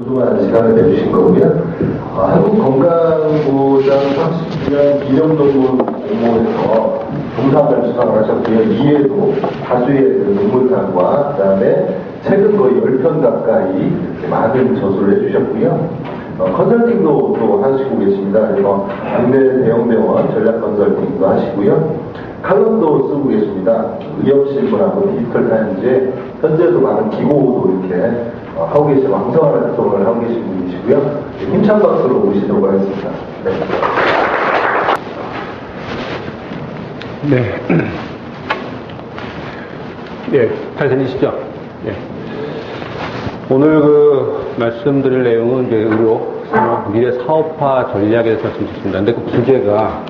소중한 시간을 내주신 거고요. 한국건강보장 30주년 기념논문 공모에서 동상을 수상을 하셨고요. 이외에도 다수의 논문상과 그다음에 책은 거의 10편 가까이 많은 저술을 해주셨고요. 컨설팅도 또 하시고 계십니다. 그래서 국내 대형병원 전략 컨설팅도 하시고요. 칼럼도 쓰고 계십니다. 의협신문하고 디지털타임즈에 현재도 많은 기고도 이렇게 하고 계시고 왕성한 활동을 하고 계신 분이시고요. 힘찬 박수로 모시도록 하겠습니다. 네. 네, 잘 들리시죠? 네. 오늘 말씀드릴 내용은 이제 의료 산업 미래 사업화 전략에 대해서 말씀드렸습니다. 근데 그 주제가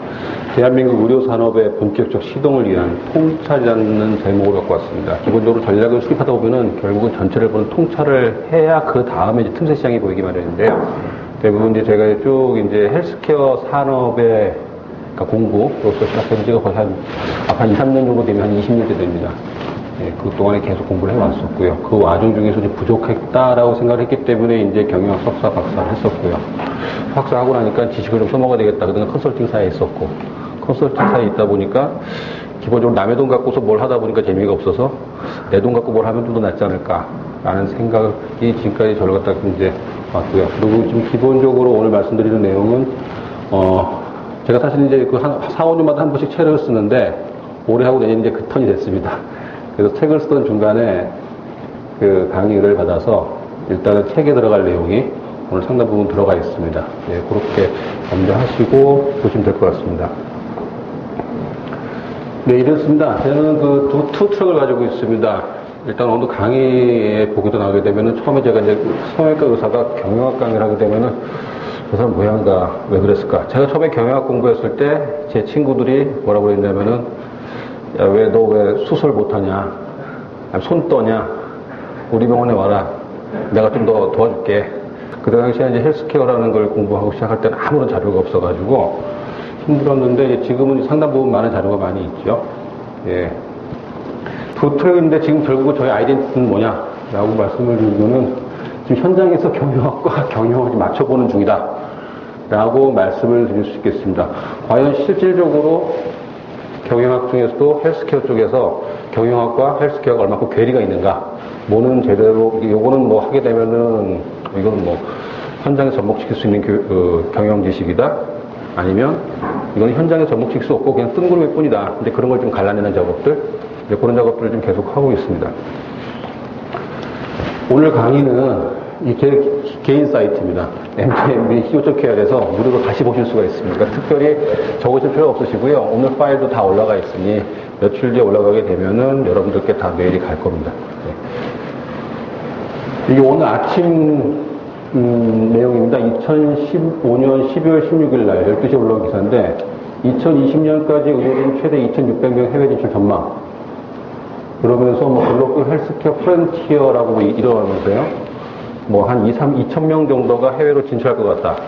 대한민국 의료 산업의 본격적 시동을 위한 통찰이라는 제목을 갖고 왔습니다. 기본적으로 전략을 수립하다 보면은 결국은 전체를 보는 통찰을 해야 그 다음에 이제 틈새 시장이 보이기 마련인데요. 대부분 이제 제가 쭉 이제 헬스케어 산업의 공부로서 시작한 지가 거의 한 2, 3년 정도 되면 한 20년째 됩니다. 예, 그 동안에 계속 공부를 해왔었고요. 그 와중 중에서 이제 부족했다라고 생각을 했기 때문에 이제 경영학 석사, 박사를 했었고요. 박사하고 나니까 지식을 좀 써먹어야 되겠다. 그동안 컨설팅사에 있었고, 컨설팅사에 있다 보니까 기본적으로 남의 돈 갖고서 뭘 하다 보니까 재미가 없어서 내 돈 갖고 뭘 하면 좀 더 낫지 않을까라는 생각이 지금까지 저를 갖다 이제 왔고요. 그리고 좀 기본적으로 오늘 말씀드리는 내용은, 제가 사실 이제 한 4, 5년마다 한 번씩 책을 쓰는데, 올해 하고 내년 이제 그 턴이 됐습니다. 그래서 책을 쓰던 중간에 그 강의를 받아서 일단은 책에 들어갈 내용이 오늘 상당 부분 들어가 있습니다. 예, 그렇게 염두하시고 보시면 될 것 같습니다. 네, 이렇습니다. 저는 투 트럭을 가지고 있습니다. 일단 어느 강의에 보기도 나오게 되면은 처음에 제가 이제 성형외과 의사가 경영학 강의를 하게 되면은 저 사람 뭐야인가, 왜 그랬을까? 제가 처음에 경영학 공부했을 때 제 친구들이 뭐라고 그랬냐면은 야, 너 왜 수술 못하냐? 손 떠냐? 우리 병원에 와라. 내가 좀 더 도와줄게. 그 당시에 이제 헬스케어라는 걸 공부하고 시작할 때는 아무런 자료가 없어가지고 힘들었는데 지금은 상당 부분 많은 자료가 많이 있죠. 예. 부트랙인데 지금 결국 저희 아이덴티티는 뭐냐? 라고 말씀을 드리면은 지금 현장에서 경영학과 경영을 맞춰보는 중이다. 라고 말씀을 드릴 수 있겠습니다. 과연 실질적으로 경영학 중에서도 헬스케어 쪽에서 경영학과 헬스케어가 얼마큼 괴리가 있는가? 뭐는 제대로, 요거는 뭐 하게 되면은, 이거는 뭐, 현장에 접목시킬 수 있는 경영 지식이다? 아니면, 이건 현장에 접목시킬 수 없고 그냥 뜬구름일 뿐이다. 근데 그런 걸 좀 갈라내는 작업들? 이제 그런 작업들을 좀 계속 하고 있습니다. 오늘 강의는 제 개인 사이트입니다. mtmb.co.kr에서 무료로 다시 보실 수가 있습니다. 그러니까 특별히 적으실 필요 없으시고요. 오늘 파일도 다 올라가 있으니 며칠 뒤에 올라가게 되면은 여러분들께 다 메일이 갈 겁니다. 네. 이게 오늘 아침 내용입니다. 2015년 12월 16일 날 12시에 올라온 기사인데 2020년까지 의료진 최대 2,600명 해외 진출 전망. 그러면서 뭐 글로벌 헬스케어 프론티어라고 이러면서요. 뭐 한 2,000명 정도가 해외로 진출할 것 같다.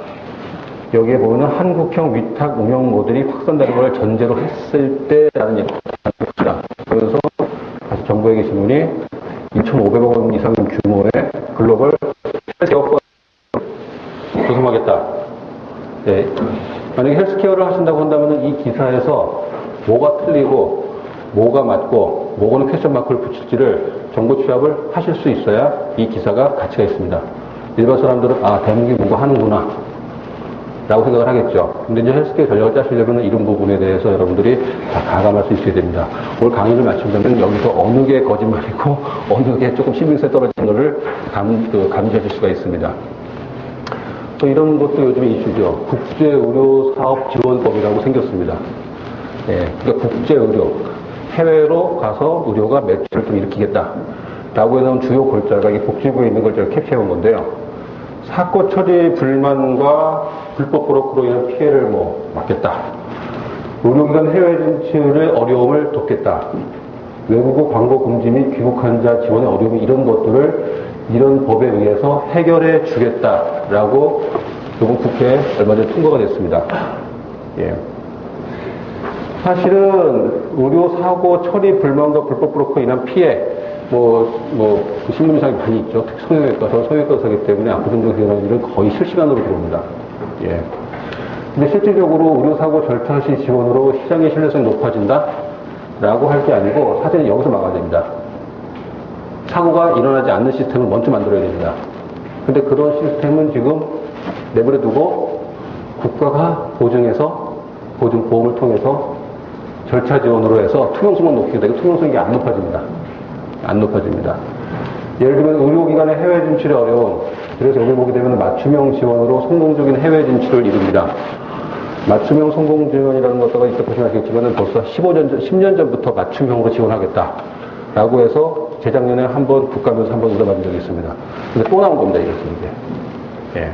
여기에 보면 한국형 위탁 운영 모델이 확산되는 걸 전제로 했을 때라는 얘기입니다. 그래서 다시 정부에 계신 분이 2,500억 원 이상 규모의 글로벌 헬스케어 조성하겠다. 네. 만약에 헬스케어를 하신다고 한다면 이 기사에서 뭐가 틀리고 뭐가 맞고 뭐고는 퀘스천 마크를 붙일지를 정보 취합을 하실 수 있어야 이 기사가 가치가 있습니다. 일반 사람들은 대한민국이 뭔가 하는구나 라고 생각을 하겠죠. 근데 이제 헬스케어 전략을 짜시려면 이런 부분에 대해서 여러분들이 다 가감할 수 있어야 됩니다. 오늘 강의를 마치려면 여기서 어느 게 거짓말이고 어느 게 조금 신빙성에 떨어진 거를 감지하실 수가 있습니다. 또 이런 것도 요즘에 이슈죠. 국제의료사업지원법이라고 생겼습니다. 예, 그러니까 국제의료, 해외로 가서 의료가 매출을 좀 일으키겠다. 라고 해놓은 주요 골자가 이 복지부에 있는 걸 제가 캡처해 온 건데요. 사건 처리 불만과 불법 브로커로 인한 피해를 막겠다. 의료기관 해외 진출의 어려움을 돕겠다. 외국어 광고 금지 및 귀국 환자 지원의 어려움 이런 것들을 이런 법에 의해서 해결해 주겠다라고 이번 국회에 얼마 전에 통과가 됐습니다. 예. 사실은 의료 사고 처리 불만과 불법 브로커로 인한 피해 그 신문상이 많이 있죠. 특히 성형외과, 저 성형외과 의사이기 때문에 압구정동 일어나는 일은 거의 실시간으로 들어옵니다. 예. 근데 실질적으로 의료사고 절차 시 지원으로 시장의 신뢰성이 높아진다? 라고 할 게 아니고 사실은 여기서 막아야 됩니다. 사고가 일어나지 않는 시스템을 먼저 만들어야 됩니다. 근데 그런 시스템은 지금 내버려 두고 국가가 보증해서, 보증보험을 통해서 절차 지원으로 해서 투명성만 높이게 되고 투명성이 안 높아집니다. 안 높아집니다. 예를 들면 의료기관의 해외 진출이 어려운, 그래서 여기 보게 되면 맞춤형 지원으로 성공적인 해외 진출을 이룹니다. 맞춤형 성공 지원이라는 것도 이따 보시면 아시겠지만 벌써 10년 전부터 맞춤형으로 지원하겠다. 라고 해서 재작년에 한번 국가면서 한번 의뢰받은 적이 있습니다. 근데 또 나온 겁니다, 이게. 예.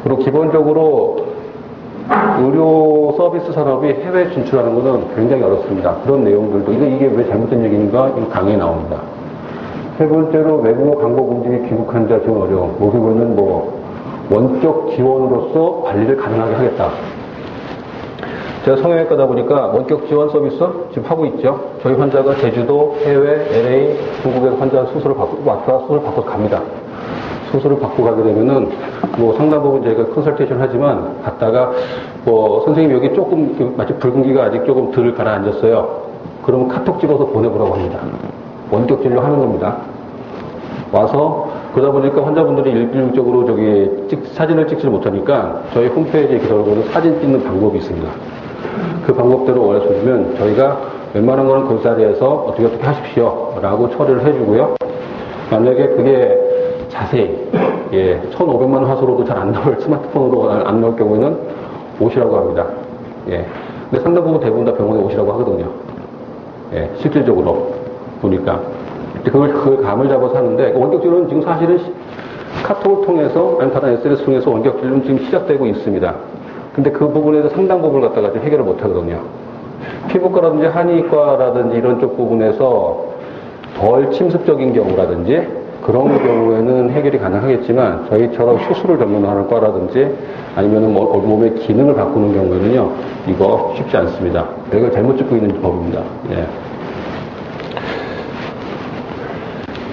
그리고 기본적으로 의료 서비스 산업이 해외 진출하는 것은 굉장히 어렵습니다. 그런 내용들도, 이게 왜 잘못된 얘기인가? 강의에 나옵니다. 세 번째로 외국어 강복 움직이 귀국 환자 지원 어려움. 그거는 원격 지원으로서 관리를 가능하게 하겠다. 제가 성형외과다 보니까 원격 지원 서비스 지금 하고 있죠. 저희 환자가 제주도, 해외, LA, 중국에서 환자 수술을 받고, 왔다가 수술을 받고 갑니다. 수술을 받고 가게 되면은, 상당 부분 저희가 컨설테이션 하지만, 갔다가, 선생님 여기 조금, 마치 붉은기가 아직 조금 덜 가라앉았어요. 그러면 카톡 찍어서 보내보라고 합니다. 원격 진료 하는 겁니다. 와서, 그러다 보니까 환자분들이 일률적으로 사진을 찍지 못하니까, 저희 홈페이지에 기록하고는 사진 찍는 방법이 있습니다. 그 방법대로 원하시면 저희가 웬만한 거는 그 자리에서 어떻게 하십시오. 라고 처리를 해주고요. 만약에 그게 자세히, 1,500만 화소로도 잘 안 나올, 스마트폰으로 안 나올 경우에는 오시라고 합니다. 근데 상당 부분 대부분 다 병원에 오시라고 하거든요. 실질적으로 보니까. 그걸 감을 잡아서 하는데, 원격진료는 지금 사실은 카톡을 통해서, 아니면 다른 SNS 통해서 원격진료는 지금 시작되고 있습니다. 근데 그 부분에서 상당 부분을 갖다가 지금 해결을 못 하거든요. 피부과라든지 한의과라든지 이런 쪽 부분에서 덜 침습적인 경우라든지 그런 경우에는 해결이 가능하겠지만 저희처럼 수술을 전문하는 과라든지 아니면은 몸의 기능을 바꾸는 경우에는요, 이거 쉽지 않습니다. 이걸 잘못 짚고 있는 법입니다.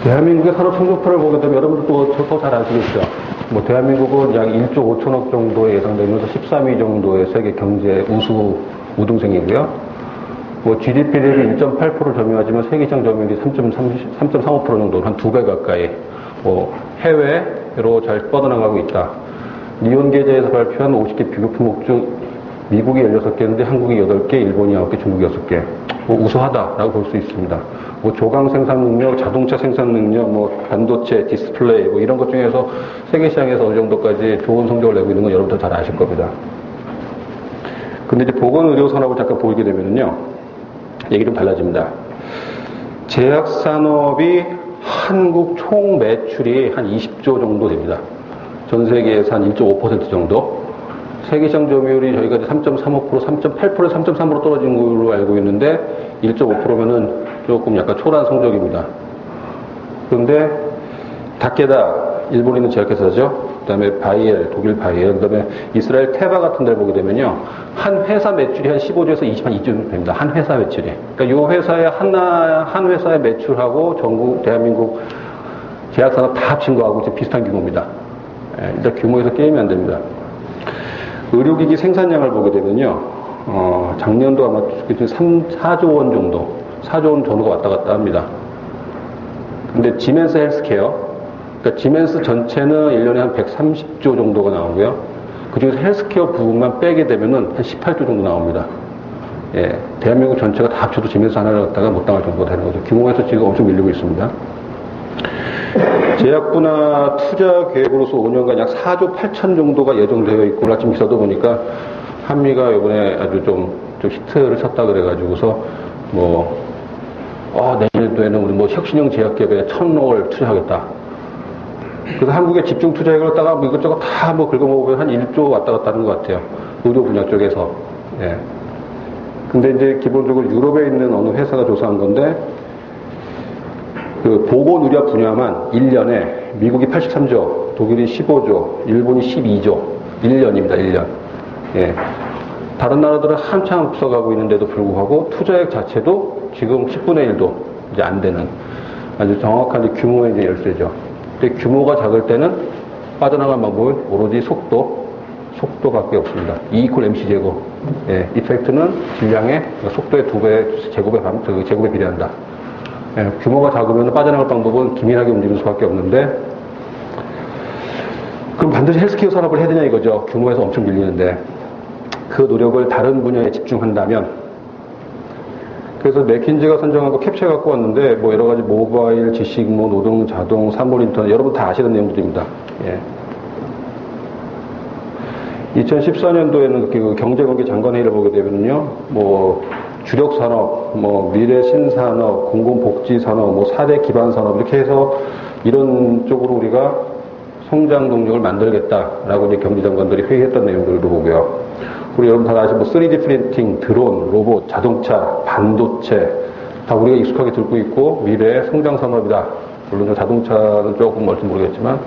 대한민국의 산업성장표를 보게 되면 여러분들도 더 잘 아시겠죠? 대한민국은 약 1조 5천억 정도에 예상되면서 13위 정도의 세계 경제 우등생이고요. GDP 대비 1.8%를 점유하지만 세계시장 점유율이 3.35% 정도, 한 2배 가까이, 해외로 잘 뻗어나가고 있다. 니온계제에서 발표한 50개 비교 품목 중 미국이 16개인데 한국이 8개, 일본이 9개, 중국이 6개. 우수하다라고 볼 수 있습니다. 조강 생산 능력, 자동차 생산 능력, 반도체, 디스플레이, 이런 것 중에서 세계 시장에서 어느 정도까지 좋은 성적을 내고 있는 건 여러분들 잘 아실 겁니다. 근데 이제 보건의료 산업을 잠깐 보게 되면요, 얘기 좀 달라집니다. 제약산업이 한국 총 매출이 한 20조 정도 됩니다. 전 세계에서 한 1.5% 정도. 세계시장 점유율이 저희가 3.35%, 3.8%, 3.3% 떨어진 걸로 알고 있는데 1.5%면은 조금 약간 초라한 성적입니다. 그런데 다케다, 일본에 있는 제약회사죠. 그 다음에 바이엘, 독일 바이엘, 그 다음에 이스라엘 테바 같은 데를 보게 되면요, 한 회사 매출이 한 15조에서 22조 정도 됩니다. 한 회사 매출이. 그러니까 요 회사의 한 회사의 매출하고 전국 대한민국 제약산업 다 합친 거하고 이제 비슷한 규모입니다. 일단 규모에서 게임이 안 됩니다. 의료기기 생산량을 보게 되면요, 작년도 아마 4조 원 정도, 4조 원 정도가 왔다 갔다 합니다. 근데 지멘스 헬스케어, 그러니까 지멘스 전체는 1년에 한 130조 정도가 나오고요. 그 중에서 헬스케어 부분만 빼게 되면은 한 18조 정도 나옵니다. 대한민국 전체가 다 합쳐도 지멘스 하나를 갖다가 못 당할 정도가 되는 거죠. 규모에서 지금 엄청 밀리고 있습니다. 제약분야 투자 계획으로서 5년간 약 4조 8천 정도가 예정되어 있고, 아침 기사도 보니까 한미가 이번에 아주 좀 히트를 쳤다 그래가지고서 내년도에는 우리 혁신형 제약기업에 1,000억을 투자하겠다. 그래서 한국에 집중 투자액을 갖다가 이것저것 다 긁어모으면 한 1조 왔다 갔다 하는 것 같아요. 의료 분야 쪽에서. 근데 이제 기본적으로 유럽에 있는 어느 회사가 조사한 건데, 그 보건의료 분야만 1년에 미국이 83조, 독일이 15조, 일본이 12조, 1년입니다, 1년. 다른 나라들은 한참 앞서가고 있는데도 불구하고 투자액 자체도 지금 10분의 1도 이제 안 되는. 아주 정확한 이제 규모의 이제 열쇠죠. 근데 규모가 작을 때는 빠져나갈 방법은 오로지 속도밖에 없습니다. E 이퀄 MC 제곱. 예, 이펙트는 질량의 속도의 2배, 제곱에 비례한다. 예, 규모가 작으면 빠져나갈 방법은 기민하게 움직일 수밖에 없는데, 그럼 반드시 헬스케어 산업을 해야 되냐 이거죠. 규모에서 엄청 밀리는데. 그 노력을 다른 분야에 집중한다면, 그래서 맥킨지가 선정하고 캡처해 갖고 왔는데, 뭐 여러 가지 모바일, 지식, 뭐 노동, 자동, 산물 인터넷, 여러분 다 아시는 내용들입니다. 예. 2014년도에는 그 경제관계 장관회의를 보게 되면요, 뭐, 주력 산업, 뭐, 미래 신산업, 공공복지산업, 뭐, 4대 기반 산업, 이렇게 해서 이런 쪽으로 우리가 성장 동력을 만들겠다라고 이제 경제장관들이 회의했던 내용들도 보고요. 그리고 여러분 다 아시는 뭐 3D 프린팅, 드론, 로봇, 자동차, 반도체, 다 우리가 익숙하게 듣고 있고, 미래의 성장 산업이다. 물론 자동차는 조금 뭘지 모르겠지만,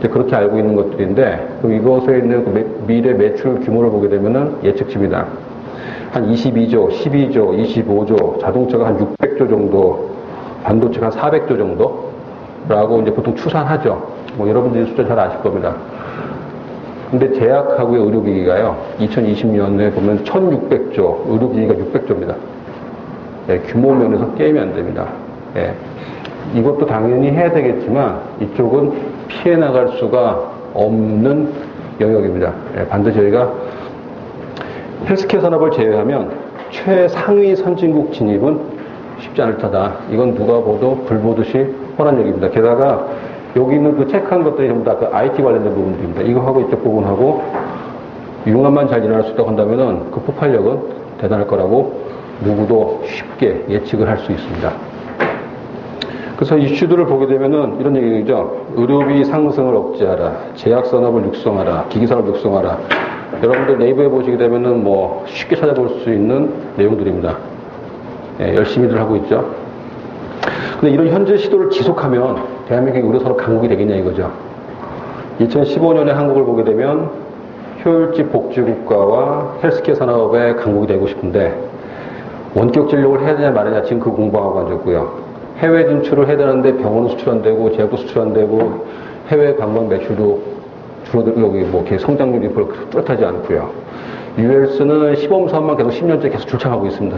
이제 그렇게 알고 있는 것들인데, 그럼 이것에 있는 그 미래 매출 규모를 보게 되면은 예측치입니다. 한 22조, 12조, 25조, 자동차가 한 600조 정도, 반도체가 한 400조 정도라고 이제 보통 추산하죠. 뭐 여러분들이 숫자 잘 아실 겁니다. 근데 제약하고의 의료기기가요, 2020년에 보면 1600조, 의료기기가 600조입니다. 예, 규모 면에서 게임이 안 됩니다. 예. 이것도 당연히 해야 되겠지만, 이쪽은 피해 나갈 수가 없는 영역입니다. 예, 반드시 저희가 헬스케어 산업을 제외하면 최상위 선진국 진입은 쉽지 않을 터다. 이건 누가 봐도 불보듯이 뻔한 얘기입니다. 게다가 여기 있는 그 체크한 것들이 전부 다 그 IT 관련된 부분들입니다. 이거하고 이쪽 부분하고 융합만 잘 일어날 수 있다고 한다면은 그 폭발력은 대단할 거라고 누구도 쉽게 예측을 할 수 있습니다. 그래서 이슈들을 보게 되면은 이런 얘기죠. 의료비 상승을 억제하라. 제약산업을 육성하라. 기기산업 육성하라. 여러분들 네이버에 보시게 되면은 뭐 쉽게 찾아볼 수 있는 내용들입니다. 예, 열심히들 하고 있죠. 근데 이런 현재 시도를 지속하면 대한민국의 의료산업 강국이 되겠냐 이거죠. 2015년에 한국을 보게 되면 효율적 복지국가와 헬스케어 산업의 강국이 되고 싶은데 원격 진료를 해야 되냐 말이냐 지금 그 공부하고 앉았고요. 해외 진출을 해야 되는데 병원은 수출 안 되고 제약도 수출 안 되고 해외 관광 매출도 줄어들고 여기 뭐 이렇게 성장률이 별로 뚜렷하지 않고요. US는 시범 사업만 계속 10년째 계속 출창하고 있습니다.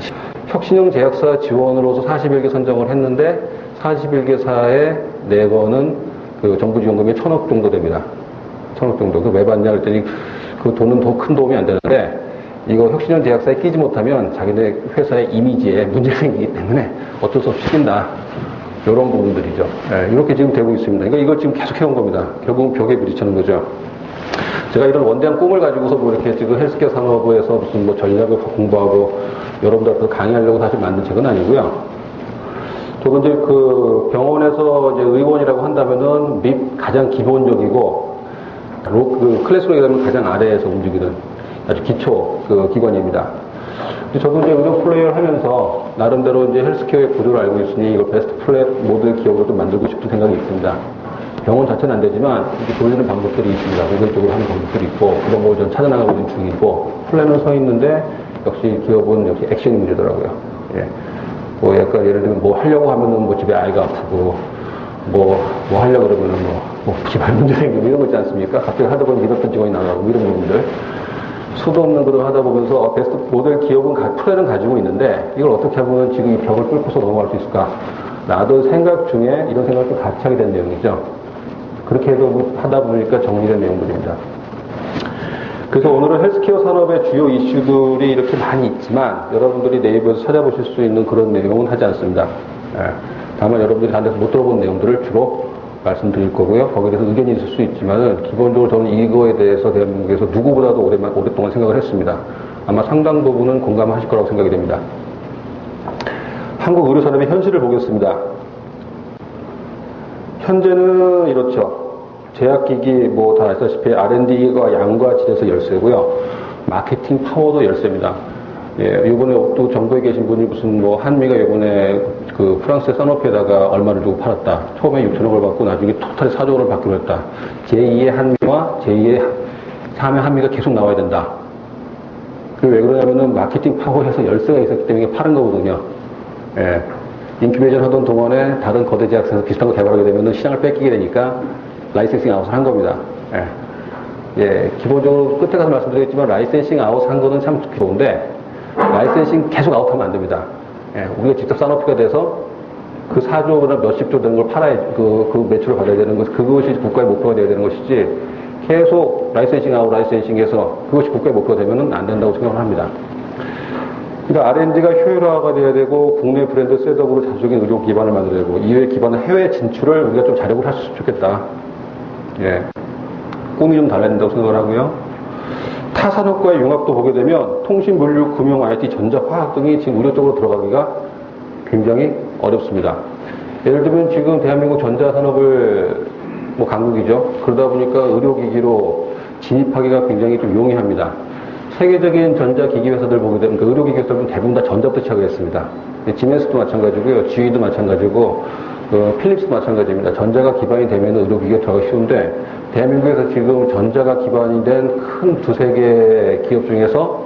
혁신형 제약사 지원으로서 41개 선정을 했는데 41개사에 내거는 그 정부 지원금이 1,000억 정도 됩니다. 1,000억 정도. 그 왜 받냐 그랬더니 그 돈은 더 큰 도움이 안 되는데 이거 혁신형 제약사에 끼지 못하면 자기네 회사의 이미지에 문제가 생기기 때문에 어쩔 수 없이 낀다. 이런 부분들이죠. 네, 이렇게 지금 되고 있습니다. 그러니까 이걸 지금 계속 해온 겁니다. 결국은 벽에 부딪히는 거죠. 제가 이런 원대한 꿈을 가지고서 뭐 이렇게 지금 헬스케어 산업부에서 무슨 뭐 전략을 공부하고 여러분들한테 강의하려고 사실 만든 책은 아니고요. 저도 이제 그 병원에서 이제 의원이라고 한다면은 가장 기본적이고 그 클래스로 얘기하면 가장 아래에서 움직이는 아주 기초 그 기관입니다. 저도 이제 의료 플레이어를 하면서 나름대로 이제 헬스케어의 구조를 알고 있으니 이걸 베스트 플랫 모델 기업으로 좀 만들고 싶은 생각이 있습니다. 병원 자체는 안 되지만 이렇게 돌리는 방법들이 있습니다. 모델적으로 하는 방법들이 있고 그런 걸 좀 찾아나가고 있는 중이고 플랜은 서 있는데 역시 기업은 역시 액션이 문제더라고요. 예. 뭐 약간 예를 들면 뭐 하려고 하면은 뭐 집에 아이가 아프고 뭐 하려고 그러면은 뭐 기발 문제 생기고 이런 거 있지 않습니까? 갑자기 하다 보니 믿었던 직원이 나가고 이런 부분들. 수도 없는 그걸 하다 보면서 베스트 모델 기업은 플랜은 가지고 있는데 이걸 어떻게 하면 지금 이 벽을 뚫고서 넘어갈 수 있을까? 나도 생각 중에 이런 생각을 좀 같이 하게 된 내용이죠. 그렇게 해서 하다 보니까 정리된 내용들입니다. 그래서 오늘은 헬스케어 산업의 주요 이슈들이 이렇게 많이 있지만 여러분들이 네이버에서 찾아보실 수 있는 그런 내용은 하지 않습니다. 예. 다만 여러분들이 다른 데서 못 들어본 내용들을 주로 말씀드릴 거고요. 거기에 대해서 의견이 있을 수 있지만은 기본적으로 저는 이거에 대해서 대한민국에서 누구보다도 오랫동안 생각을 했습니다. 아마 상당 부분은 공감하실 거라고 생각이 됩니다. 한국 의료산업의 현실을 보겠습니다. 현재는 이렇죠. 제약기기 뭐 다 아시다시피 R&D가 양과 질에서 열세고요. 마케팅 파워도 열세입니다. 예, 이번에 또 정부에 계신 분이 무슨 뭐 한미가 이번에 그 프랑스의 산업회에다가 얼마를 주고 팔았다. 처음에 6천억을 받고 나중에 토탈 4조를 받기로 했다. 제2의 한미와 제2의 3의 한미가 계속 나와야 된다. 그 왜 그러냐면은 마케팅 파워에서 열세가 있었기 때문에 파는 거거든요. 예. 인큐베이션 하던 동안에 다른 거대 제약사에서 비슷한 거 개발하게 되면 시장을 뺏기게 되니까 라이센싱 아웃을 한 겁니다. 예. 예, 기본적으로 끝에 가서 말씀드리겠지만 라이센싱 아웃 한 거는 참 좋은데 라이센싱 계속 아웃하면 안 됩니다. 예, 우리가 직접 산업화가 돼서 그 4조나 몇십 조 되는 걸 팔아야 그 매출을 받아야 되는 것, 그것이 국가의 목표가 되어야 되는 것이지 계속 라이센싱 아웃 라이센싱해서 그것이 국가의 목표가 되면은 안 된다고 생각을 합니다. 그러니까 R&D가 효율화가 돼야 되고 국내 브랜드 셋업으로 자주적인 의료 기반을 만들어야 되고 이외 기반의 해외 진출을 우리가 좀 자력을 할 수 있으면 좋겠다. 예. 꿈이 좀 달라야 된다고 생각을 하고요. 타 산업과의 융합도 보게 되면 통신, 물류, 금융, IT, 전자, 화학 등이 지금 의료 쪽으로 들어가기가 굉장히 어렵습니다. 예를 들면 지금 대한민국 전자산업을 뭐 강국이죠. 그러다 보니까 의료기기로 진입하기가 굉장히 좀 용이합니다. 세계적인 전자기기 회사들 보게 되면 그 의료기기 회사들은 대부분 다 전자부터 시작을 했습니다. 지멘스도 마찬가지고요. GE도 마찬가지고 필립스도 마찬가지입니다. 전자가 기반이 되면 의료기기가 들어가기 쉬운데 대한민국에서 지금 전자가 기반이 된 큰 두세 개 기업 중에서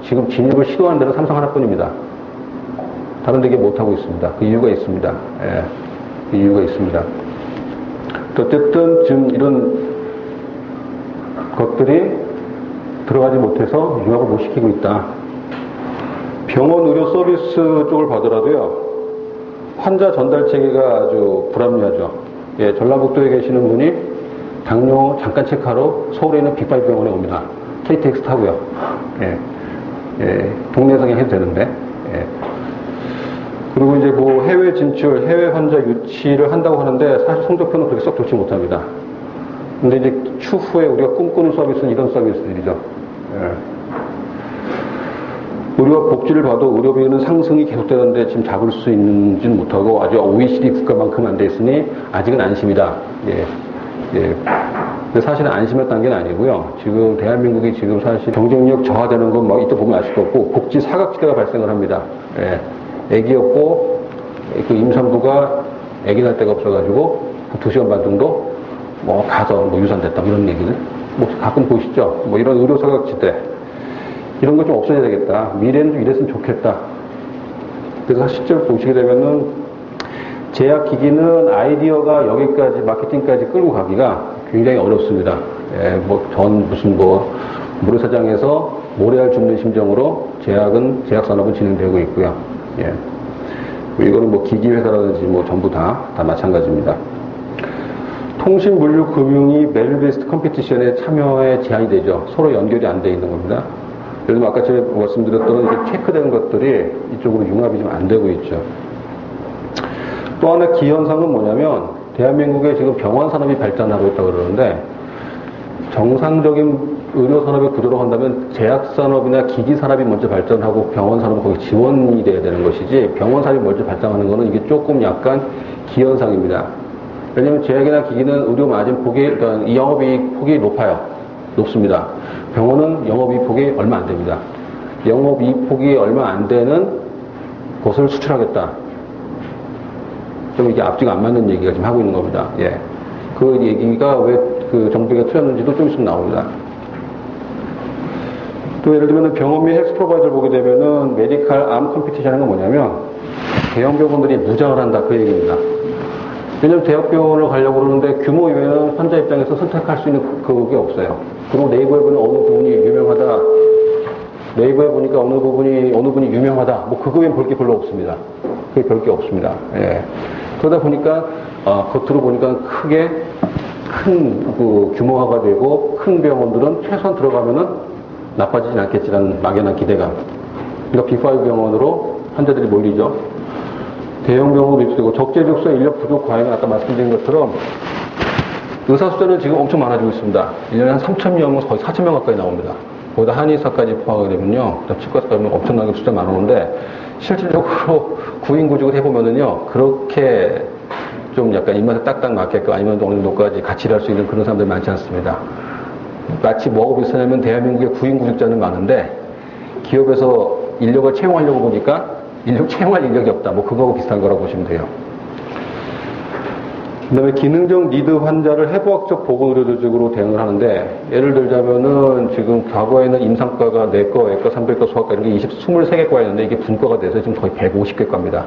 지금 진입을 시도하는 데는 삼성 하나뿐입니다. 다른 데게 못하고 있습니다. 그 이유가 있습니다. 예, 그 이유가 있습니다. 어쨌든 지금 이런 것들이 들어가지 못해서 융합을 못 시키고 있다. 병원 의료 서비스 쪽을 봐더라도요, 환자 전달 체계가 아주 불합리하죠. 예, 전라북도에 계시는 분이 당뇨 잠깐 체크하러 서울에 있는 빅5 병원에 옵니다. KTX 타고요. 예, 예, 동네에서 그냥 해도 되는데. 예. 그리고 이제 뭐 해외 진출, 해외 환자 유치를 한다고 하는데 사실 성적표는 그렇게 썩 좋지 못합니다. 근데 이제 추후에 우리가 꿈꾸는 서비스는 이런 서비스들이죠. 예. 의료와 복지를 봐도 의료비는 상승이 계속되는데 지금 잡을 수 있는지는 못하고 아주 OECD 국가만큼 안 돼 있으니 아직은 안심이다. 예. 예. 근데 사실은 안심할 단계는 아니고요. 지금 대한민국이 지금 사실 경쟁력 저하되는 건 막 이때 보면 알 수가 없고 복지 사각지대가 발생을 합니다. 예. 애기였고 그 임산부가 애기 낳을 데가 없어가지고 한 2시간 반 정도 뭐 가서 뭐 유산됐다 이런 얘기를 뭐 가끔 보시죠. 뭐 이런 의료 사각지대 이런 거 좀 없어져야 되겠다. 미래는 좀 이랬으면 좋겠다. 그래서 실제로 보시게 되면은 제약기기는 아이디어가 여기까지 마케팅까지 끌고 가기가 굉장히 어렵습니다. 예, 무슨 모래사장에서 모래알 줍는 심정으로 제약산업은 진행되고 있고요. 예. 이거는 뭐 기기회사라든지 뭐 전부 다 마찬가지입니다. 통신, 물류, 금융이 메릴 베이스드 컴피티션에 참여에 제한이 되죠. 서로 연결이 안 돼 있는 겁니다. 예를 들면 아까 제가 말씀드렸던 이렇게 체크된 것들이 이쪽으로 융합이 좀 안 되고 있죠. 또 하나 기현상은 뭐냐면 대한민국에 지금 병원 산업이 발전하고 있다고 그러는데 정상적인 의료 산업의 구조로 한다면 제약 산업이나 기기 산업이 먼저 발전하고 병원 산업은 거기 지원이 돼야 되는 것이지 병원 산업이 먼저 발전하는 거는 이게 조금 약간 기현상입니다. 왜냐하면 제약이나 기기는 의료 마진 폭이 그러니까 이 영업이익 폭이 높습니다. 병원은 영업이익 폭이 얼마 안 됩니다. 영업이익 폭이 얼마 안 되는 것을 수출하겠다. 좀 이게 앞뒤가 안 맞는 얘기가 지금 하고 있는 겁니다. 예. 그 얘기가 왜 그 정부가 틀렸는지도 좀 있으면 나옵니다. 또 예를 들면 병원 및 헬스 프로바이더를 보게 되면은 메디칼 암 컴피티션 하는 건 뭐냐면 대형 병원들이 무장을 한다 그 얘기입니다. 왜냐면 대학병원을 가려고 그러는데 규모 이외에는 환자 입장에서 선택할 수 있는 그게 없어요. 그리고 네이버에 보면 어느 부분이 유명하다. 네이버에 보니까 어느 분이 유명하다. 뭐 그거 외엔 볼 게 별로 없습니다. 그게 별 게 없습니다. 예. 그러다 보니까 겉으로 보니까 크게 큰 규모화가 되고 큰 병원들은 최소한 들어가면은 나빠지진 않겠지라는 막연한 기대감. 그러니까 B5 병원으로 환자들이 몰리죠. 대형 병원으로 입수되고 적재적소 인력 부족 과잉은 아까 말씀드린 것처럼 의사 숫자는 지금 엄청 많아지고 있습니다. 1년에 한 3,000명, 거의 4,000명 가까이 나옵니다. 거기다 한의사까지 포함하게 되면요. 치과까지 가면 엄청나게 숫자 많은데 실질적으로 구인구직을 해보면은요. 그렇게 좀 약간 입맛에 딱딱 맞게끔 아니면 어느 정도까지 같이 일할 수 있는 그런 사람들이 많지 않습니다. 마치 뭐하고 비슷하냐면 대한민국의 구인구직자는 많은데 기업에서 인력을 채용하려고 보니까 인력 채용할 인력이 없다. 뭐 그거하고 비슷한 거라고 보시면 돼요. 그다음에 기능적 니드 환자를 해부학적 보건의료조직으로 대응을 하는데, 예를 들자면은 지금 과거에는 임상과가 내과, 외과, 산부인과, 소아과 이런 게 23개과가 있는데 이게 분과가 돼서 지금 거의 150개과입니다.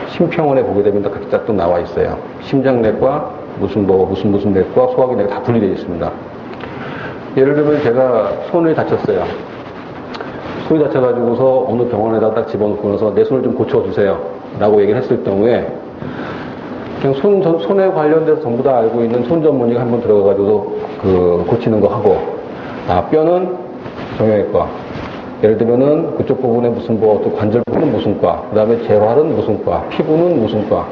심평원에 보게 되면 각자 또 나와 있어요. 심장내과, 무슨 내과, 소화기 내과 다 분리되어 있습니다. 예를 들면 제가 손을 다쳤어요. 손이 다쳐가지고서 어느 병원에다 딱 집어넣고 나서 내 손을 좀 고쳐주세요 라고 얘기를 했을 경우에 그냥 손에 관련돼서 전부 다 알고 있는 손 전문의가 한번 들어가가지고 고치는 거 하고, 뼈는 정형외과, 예를 들면은 그쪽 부분에 무슨 또 관절 부분은 무슨 과, 그 다음에 재활은 무슨 과, 피부는 무슨 과,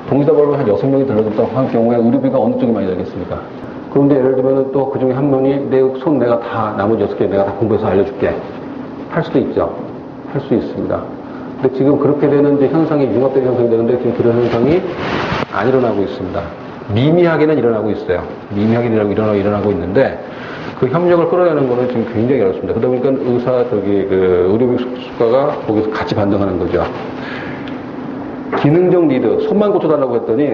동의답을 한 6명이 들러줬다고 한 경우에 의료비가 어느 쪽이 많이 들겠습니까? 그런데 예를 들면은 또 그 중에 한 명이 내가 다, 나머지 6개 내가 다 공부해서 알려줄게. 할 수도 있죠. 할 수 있습니다. 근데 지금 그렇게 되는 이제 현상이 융합된 현상이 되는데 지금 그런 현상이 안 일어나고 있습니다. 미미하게는 일어나고 있어요. 미미하게 일어나고 있는데 그 협력을 끌어내는 거는 지금 굉장히 어렵습니다. 그러다 보니까 의료비 수가가 거기서 같이 반등하는 거죠. 기능적 리드, 손만 고쳐달라고 했더니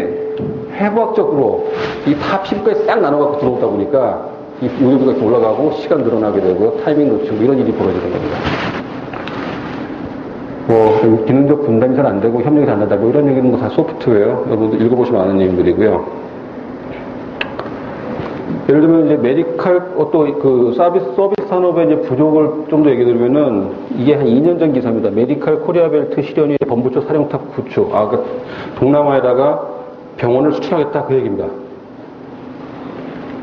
해부학적으로 이 다 피부과에 싹 나눠갖고 들어오다 보니까 이 의료비가 이렇게 올라가고 시간 늘어나게 되고 타이밍 놓치고 이런 일이 벌어지는 겁니다. 기능적 분담이 잘 안 되고 협력이 잘 안 된다고 이런 얘기는 다 소프트웨어, 여러분들 읽어보시면 아는 내용들이고요. 예를 들면 이제 메디칼 서비스 산업의 이제 부족을 좀 더 얘기 드리면은 이게 한 2년 전 기사입니다. 메디칼 코리아 벨트 실현이 본부처 사령탑 구축, 동남아에다가 병원을 수출하겠다 그 얘기입니다.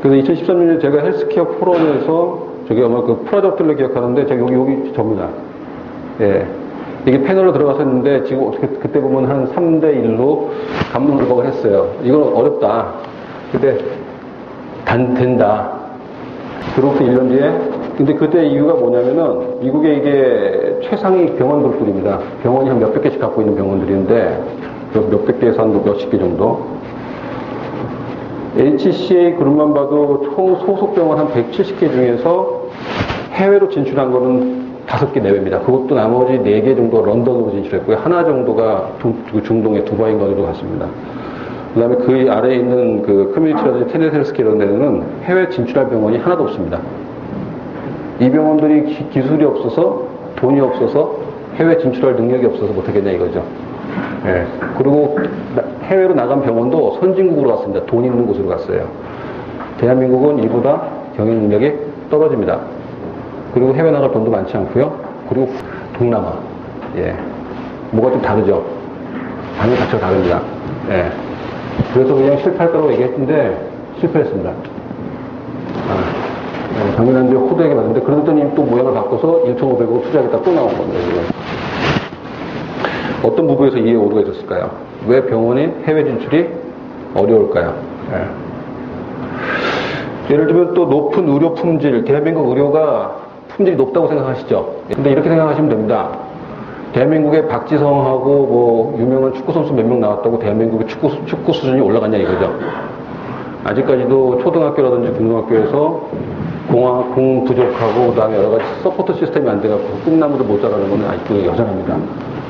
그래서 2013년에 제가 헬스케어 포럼에서 아마 그 프로젝트를 기억하는데 제가 여기 접니다. 예. 이게 패널로 들어가서 했는데 지금 어떻게 그때 보면 한 3대1로 감독 불복을 했어요. 이건 어렵다. 근데 된다. 그로부터 1년 뒤에 근데 그때 이유가 뭐냐면은 미국에 이게 최상위 병원들입니다. 병원이 한 몇백 개씩 갖고 있는 병원들인데 몇백 개에서 한 몇십 개 정도. HCA 그룹만 봐도 총 소속 병원 한 170개 중에서 해외로 진출한 거는 5개 내외입니다. 그것도 나머지 4개 정도 런던으로 진출했고요. 하나 정도가 중동의 두바이인가 어디로 갔습니다. 그 다음에 그 아래에 있는 그 커뮤니티라든지 테넷 헬스케어 이런 데는 해외 진출할 병원이 하나도 없습니다. 이 병원들이 기술이 없어서 돈이 없어서 해외 진출할 능력이 없어서 못하겠냐 이거죠. 예. 그리고 해외로 나간 병원도 선진국으로 갔습니다. 돈 있는 곳으로 갔어요. 대한민국은 이보다 경영 능력이 떨어집니다. 그리고 해외 나갈 돈도 많지 않고요. 그리고 동남아. 예. 뭐가 좀 다르죠. 방향 자체가 다릅니다. 예. 그래서 그냥 실패할 거라고 얘기했는데 실패했습니다. 작년에 호두에게 맞는데 그러더니 또 모양을 바꿔서 1,500억 투자하겠다 또 나온 겁니다. 지금. 어떤 부분에서 이해 오류가 있었을까요? 왜 병원이 해외 진출이 어려울까요? 예. 예를 들면 또 높은 의료 품질, 대한민국 의료가 품질이 높다고 생각하시죠? 근데 이렇게 생각하시면 됩니다. 대한민국의 박지성하고 유명한 축구선수 몇 명 나왔다고 대한민국의 축구 수준이 올라갔냐 이거죠. 아직까지도 초등학교라든지 중등학교에서 공 부족하고 그다음에 여러 가지 서포트 시스템이 안 돼갖고 꿈나무도 못 자라는 건 아직도 여전합니다.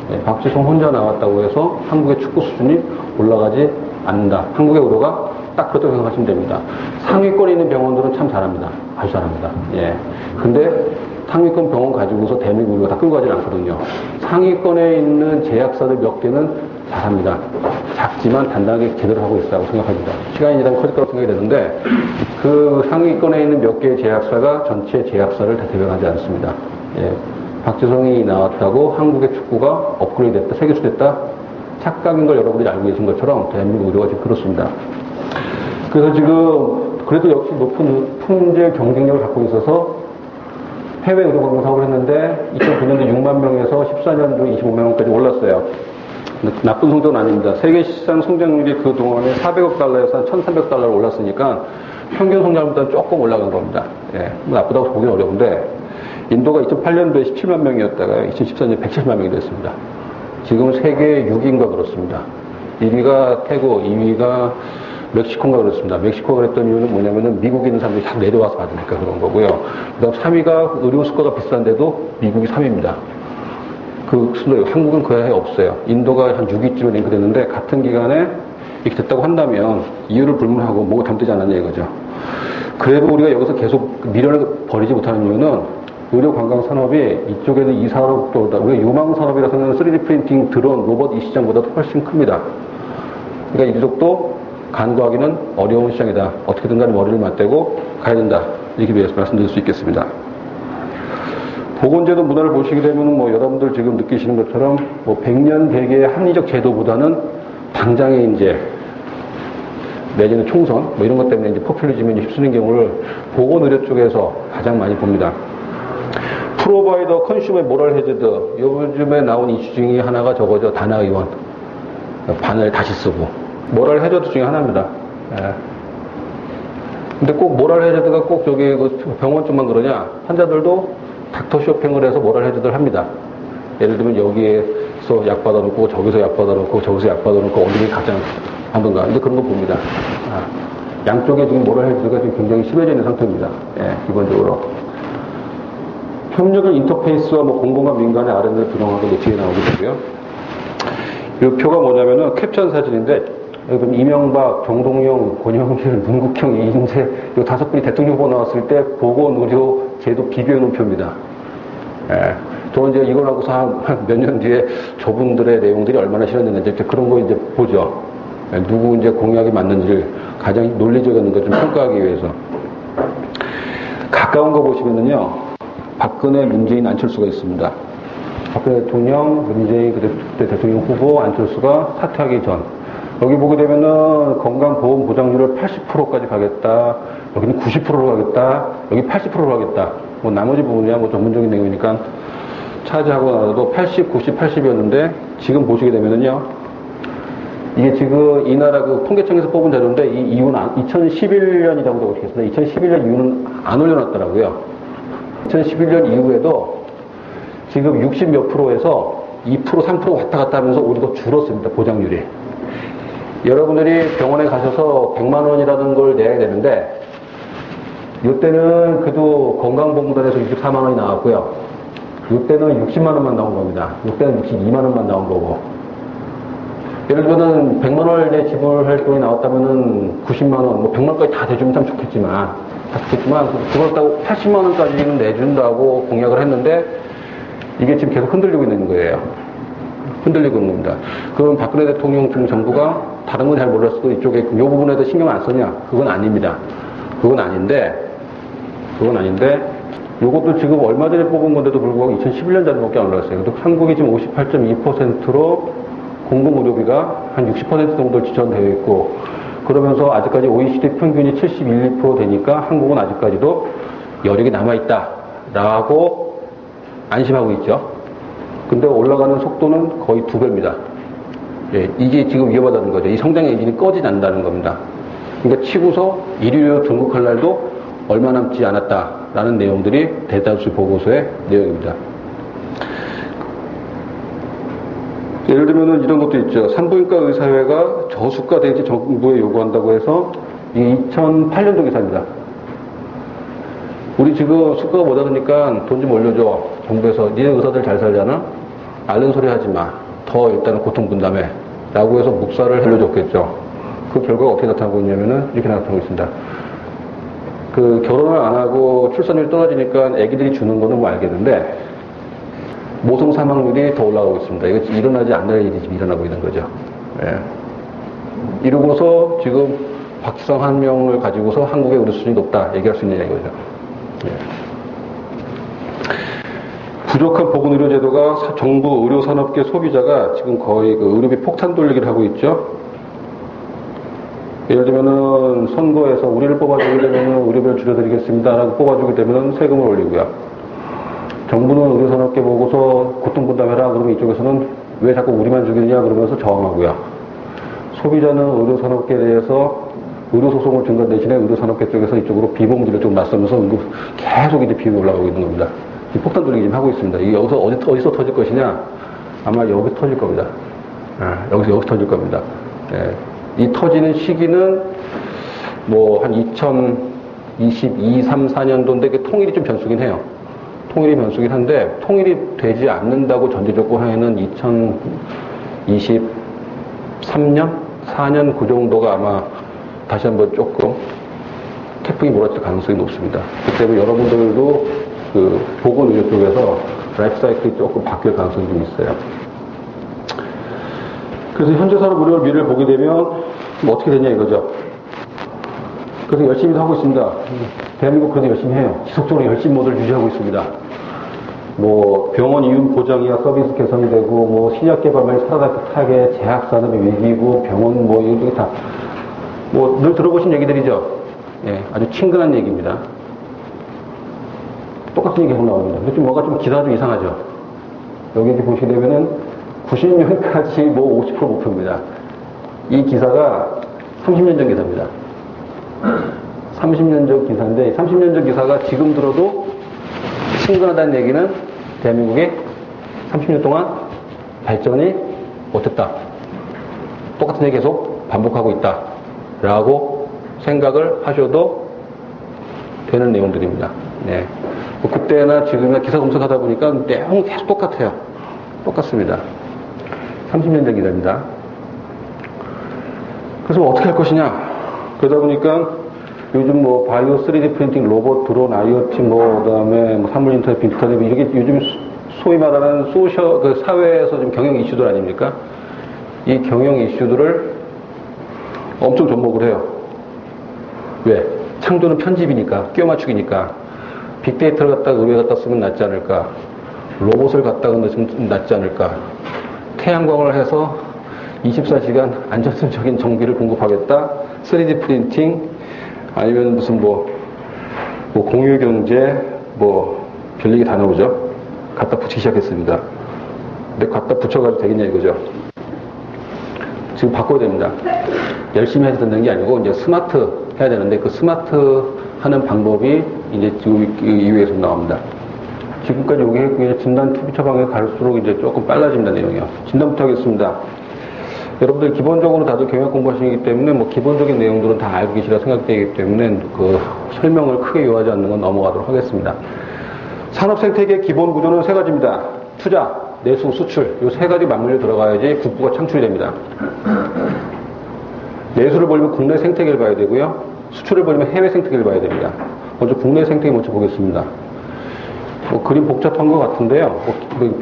네, 박지성 혼자 나왔다고 해서 한국의 축구 수준이 올라가지 않는다. 한국의 의료가 딱 그렇다고 생각하시면 됩니다. 상위권에 있는 병원들은 참 잘합니다. 아주 잘합니다. 예. 근데 상위권 병원 가지고서 대한민국 의료가 다 끌고 가지 않거든요. 상위권에 있는 제약사들 몇 개는 잘합니다. 작지만 단단하게 제대로 하고 있다고 생각합니다. 시간이 지나면 커질 거라고 생각이 되는데 그 상위권에 있는 몇 개의 제약사가 전체 제약사를 다 대변하지 않습니다. 예. 박지성이 나왔다고 한국의 축구가 업그레이드 됐다, 세계수 됐다, 착각인 걸 여러분들이 알고 계신 것처럼 대한민국 의료가 지금 그렇습니다. 그래서 지금 그래도 역시 높은 품질 경쟁력을 갖고 있어서 해외 의료 광고 사업을 했는데 2009년도 6만 명에서 14년도 25만 명까지 올랐어요. 나쁜 성적은 아닙니다. 세계 시장 성장률이 그 동안에 400억 달러에서 한 1,300달러로 올랐으니까 평균 성장보다는 조금 올라간 겁니다. 예, 나쁘다고 보기는 어려운데 인도가 2008년도에 17만 명이었다가 2014년에 170만 명이 됐습니다. 지금은 세계 6위인가 그렇습니다. 1위가 태국, 2위가 멕시코인가 그렇습니다. 멕시코가 그랬던 이유는 뭐냐면은 미국에 있는 사람들이 다 내려와서 받으니까 그런 거고요. 그 다음 3위가 의료 수가가 비싼데도 미국이 3위입니다. 한국은 그 해에 없어요. 인도가 한 6위쯤에 링크됐는데 같은 기간에 이렇게 됐다고 한다면 이유를 불문하고 뭐가 잘못되지 않았냐 이거죠. 그래도 우리가 여기서 계속 미련을 버리지 못하는 이유는 의료관광산업이 이쪽에는 이 산업보다 우리가 유망산업이라서는 3D 프린팅, 드론, 로봇 이 시장보다 훨씬 큽니다. 그러니까 이쪽도 간구하기는 어려운 시장이다. 어떻게든 간에 머리를 맞대고 가야 된다. 이렇게 말씀드릴 수 있겠습니다. 보건제도 문화를 보시게 되면 뭐 여러분들 지금 느끼시는 것처럼 뭐 100년 100개의 합리적 제도보다는 당장의 이제 내지는 총선 뭐 이런 것 때문에 이제 포퓰리즘에 휩쓰는 경우를 보건의료 쪽에서 가장 많이 봅니다. 프로바이더 컨슈머 모럴 해저드 요즘에 나온 이슈 중에 하나가 저거죠. 다나 의원 반을 다시 쓰고 모럴 해저드 중에 하나입니다. 예. 근데 꼭 모럴 해저드가 꼭 저기 그 병원 쪽만 그러냐? 환자들도 닥터 쇼핑을 해서 모럴 해저드를 합니다. 예를 들면 여기에서 약 받아놓고 저기서 약 받아놓고 저기서 약 받아놓고 어느 게 가장 하던가. 근데 그런 거 봅니다. 양쪽에 지금 모럴 해저드가 지금 굉장히 심해져 있는 상태입니다. 예, 기본적으로. 협력의 인터페이스와 뭐 공공과 민간의 R&D를 분홍하게 뒤에 나오게 되고요. 이 표가 뭐냐면은 캡처한 사진인데, 여기 이명박, 정동영, 권영길, 문국형, 이인재, 이 5분이 대통령 후보 나왔을 때 보건의료 제도 비교해 놓은 표입니다. 예. 저는 이제 이걸 하고서 한 몇 년 뒤에 저분들의 내용들이 얼마나 실현됐는지 그런 거 이제 보죠. 예. 누구 이제 공약이 맞는지를 가장 논리적인 것 좀 평가하기 위해서. 가까운 거 보시면은요, 박근혜, 문재인, 안철수가 있습니다. 박근혜 대통령, 문재인 그때 대통령 후보, 안철수가 사퇴하기 전. 여기 보게 되면은 건강보험 보장률을 80%까지 가겠다. 여기는 90%로 가겠다. 여기 80%로 가겠다. 뭐 나머지 부분이야 뭐 전문적인 내용이니까 차지하고 나서도 80, 90, 80이었는데 지금 보시게 되면은요. 이게 지금 이 나라 그 통계청에서 뽑은 자료인데 이 이유는 2011년이라고 적어주겠습니다. 2011년 이유는 안 올려놨더라고요. 2011년 이후에도 지금 60 몇 프로에서 2%, 3% 왔다 갔다 하면서 오히려 줄었습니다. 보장률이. 여러분들이 병원에 가셔서 100만 원이라는 걸 내야 되는데 이때는 그래도 건강보험공단에서 64만 원이 나왔고요. 이때는 60만 원만 나온 겁니다. 이때는 62만 원만 나온 거고. 예를 들면 100만 원에 지불할 돈이 나왔다면은 90만 원, 뭐 100만 원까지 다 대주면 참 좋겠지만 그걸 따고 80만 원까지는 내준다고 공약을 했는데 이게 지금 계속 흔들리고 있는 거예요. 흔들리고 있는 겁니다. 그럼 박근혜 대통령 등 정부가 다른 건 잘 몰랐어도 이쪽에 이 부분에도 신경 안 쓰냐? 그건 아닙니다. 그건 아닌데 요것도 지금 얼마 전에 뽑은 건데도 불구하고 2011년 자료밖에 안 올랐어요. 그래도 한국이 지금 58.2%로 공공의료비가 한 60% 정도 지원되어 있고 그러면서 아직까지 OECD 평균이 71, 2% 되니까 한국은 아직까지도 여력이 남아있다라고 안심하고 있죠. 근데 올라가는 속도는 거의 2배입니다. 예, 이게 지금 위험하다는 거죠. 이 성장 엔진이 꺼지지 않는다는 겁니다. 그러니까 치고서 1위로 등극할 날도 얼마 남지 않았다라는 내용들이 대다수 보고서의 내용입니다. 예를 들면은 이런 것도 있죠. 산부인과 의사회가 저수가 대지 정부에 요구한다고 해서 이게 2008년도 기사입니다. 우리 지금 수가가 모자라니까 돈 좀 올려줘. 정부에서 니네 의사들 잘 살잖아. 앓는 소리 하지 마. 더 일단은 고통 분담해. 라고 해서 묵살을 흘려줬겠죠. 그 결과가 어떻게 나타나고 있냐면은 이렇게 나타나고 있습니다. 그 결혼을 안 하고 출산율이 떨어지니까 아기들이 주는 거는 뭐 알겠는데 모성 사망률이 더 올라가고 있습니다. 이거 일어나지 않는 일이 지금 일어나고 있는 거죠. 예. 이러고서 지금 박지성 한 명을 가지고서 한국의 의료 수준이 높다 얘기할 수 있느냐 이거죠. 예. 부족한 보건의료제도가 정부 의료산업계 소비자가 지금 거의 그 의료비 폭탄 돌리기를 하고 있죠. 예를 들면은 선거에서 우리를 뽑아주게 되면 의료비를 줄여드리겠습니다라고 뽑아주게 되면 세금을 올리고요. 정부는 의료산업계 보고서 고통분담해라 그러면 이쪽에서는 왜 자꾸 우리만 죽이느냐 그러면서 저항하고요. 소비자는 의료산업계에 대해서 의료소송을 증가 대신에 의료산업계 쪽에서 이쪽으로 비봉지를 좀 맞서면서 계속 이제 비용이 올라가고 있는 겁니다. 폭탄 돌리기 지금 하고 있습니다. 이게 여기서 어디서 터질 것이냐? 아마 여기서 터질 겁니다. 여기서 터질 겁니다. 예. 이 터지는 시기는 뭐 한 2022, 3, 4년도인데 그 통일이 좀 변수긴 해요. 통일이 변수긴 한데 통일이 되지 않는다고 전제 조건 하에는 2023년, 4년 그 정도가 아마 다시 한번 조금 태풍이 몰아칠 가능성이 높습니다. 그렇기 때문에 여러분들도 그 보건의료 쪽에서 라이프 사이클이 조금 바뀔 가능성이 좀 있어요. 그래서 현재 산업 의료 미래를 보게 되면 뭐 어떻게 되냐 이거죠. 그래서 열심히 하고 있습니다. 대한민국 그래도 열심히 해요. 지속적으로 열심히 모델을 유지하고 있습니다. 뭐 병원 이윤 보장이야 서비스 개선이 되고 뭐 신약 개발만 살아나게 제약 산업의 위기고 병원 뭐 이런 게 다 뭐 늘 들어보신 얘기들이죠. 예, 아주 친근한 얘기입니다. 똑같은 얘기 계속 나옵니다. 근데 좀 뭔가 좀 기사가 좀 이상하죠. 여기 이렇게 보시게 되면은 90년까지 뭐 50% 목표입니다. 이 기사가 30년 전 기사입니다. 30년 전 기사인데 30년 전 기사가 지금 들어도 친근하다는 얘기는 대한민국이 30년 동안 발전이 못했다. 똑같은 얘기 계속 반복하고 있다. 라고 생각을 하셔도 되는 내용들입니다. 네. 뭐 그때나 지금이나 기사 검색하다 보니까 내용이 계속 똑같아요. 똑같습니다. 30년 전 기사입니다. 그래서 뭐 어떻게 할 것이냐. 그러다 보니까 요즘 뭐 바이오 3D 프린팅, 로봇, 드론, IoT, 뭐 그다음에 뭐 산물 인터넷, 빅터넷 이게 요즘 소위 말하는 그 사회에서 좀 경영 이슈들 아닙니까? 이 경영 이슈들을 엄청 접목을 해요. 왜? 창조는 편집이니까, 끼워 맞추기니까. 빅데이터를 갖다가 의료에 갖다 쓰면 낫지 않을까? 로봇을 갖다가 넣으면 낫지 않을까? 태양광을 해서 24시간 안전적인 전기를 공급하겠다. 3D 프린팅, 아니면 무슨 뭐 공유경제, 뭐 별얘기 다 나오죠. 갖다 붙이기 시작했습니다. 근데 갖다 붙여가지고 되겠냐 이거죠. 지금 바꿔야 됩니다. 열심히 해서 된다는 게 아니고 이제 스마트 해야 되는데 그 스마트 하는 방법이 이제 지금 이후에서 나옵니다. 지금까지 여기 했고 진단 투비 처방에 갈수록 이제 조금 빨라집니다 내용이요. 진단부터 하겠습니다. 여러분들 기본적으로 다들 경영 공부하시기 때문에 뭐 기본적인 내용들은 다 알고 계시라 생각되기 때문에 그 설명을 크게 요하지 않는 건 넘어가도록 하겠습니다. 산업 생태계의 기본 구조는 세 가지입니다. 투자, 내수, 수출. 이 세 가지 맞물려 들어가야지 국부가 창출이 됩니다. 내수를 보려면 국내 생태계를 봐야 되고요. 수출을 보려면 해외 생태계를 봐야 됩니다. 먼저 국내 생태계 먼저 보겠습니다. 뭐 그림 복잡한 것 같은데요.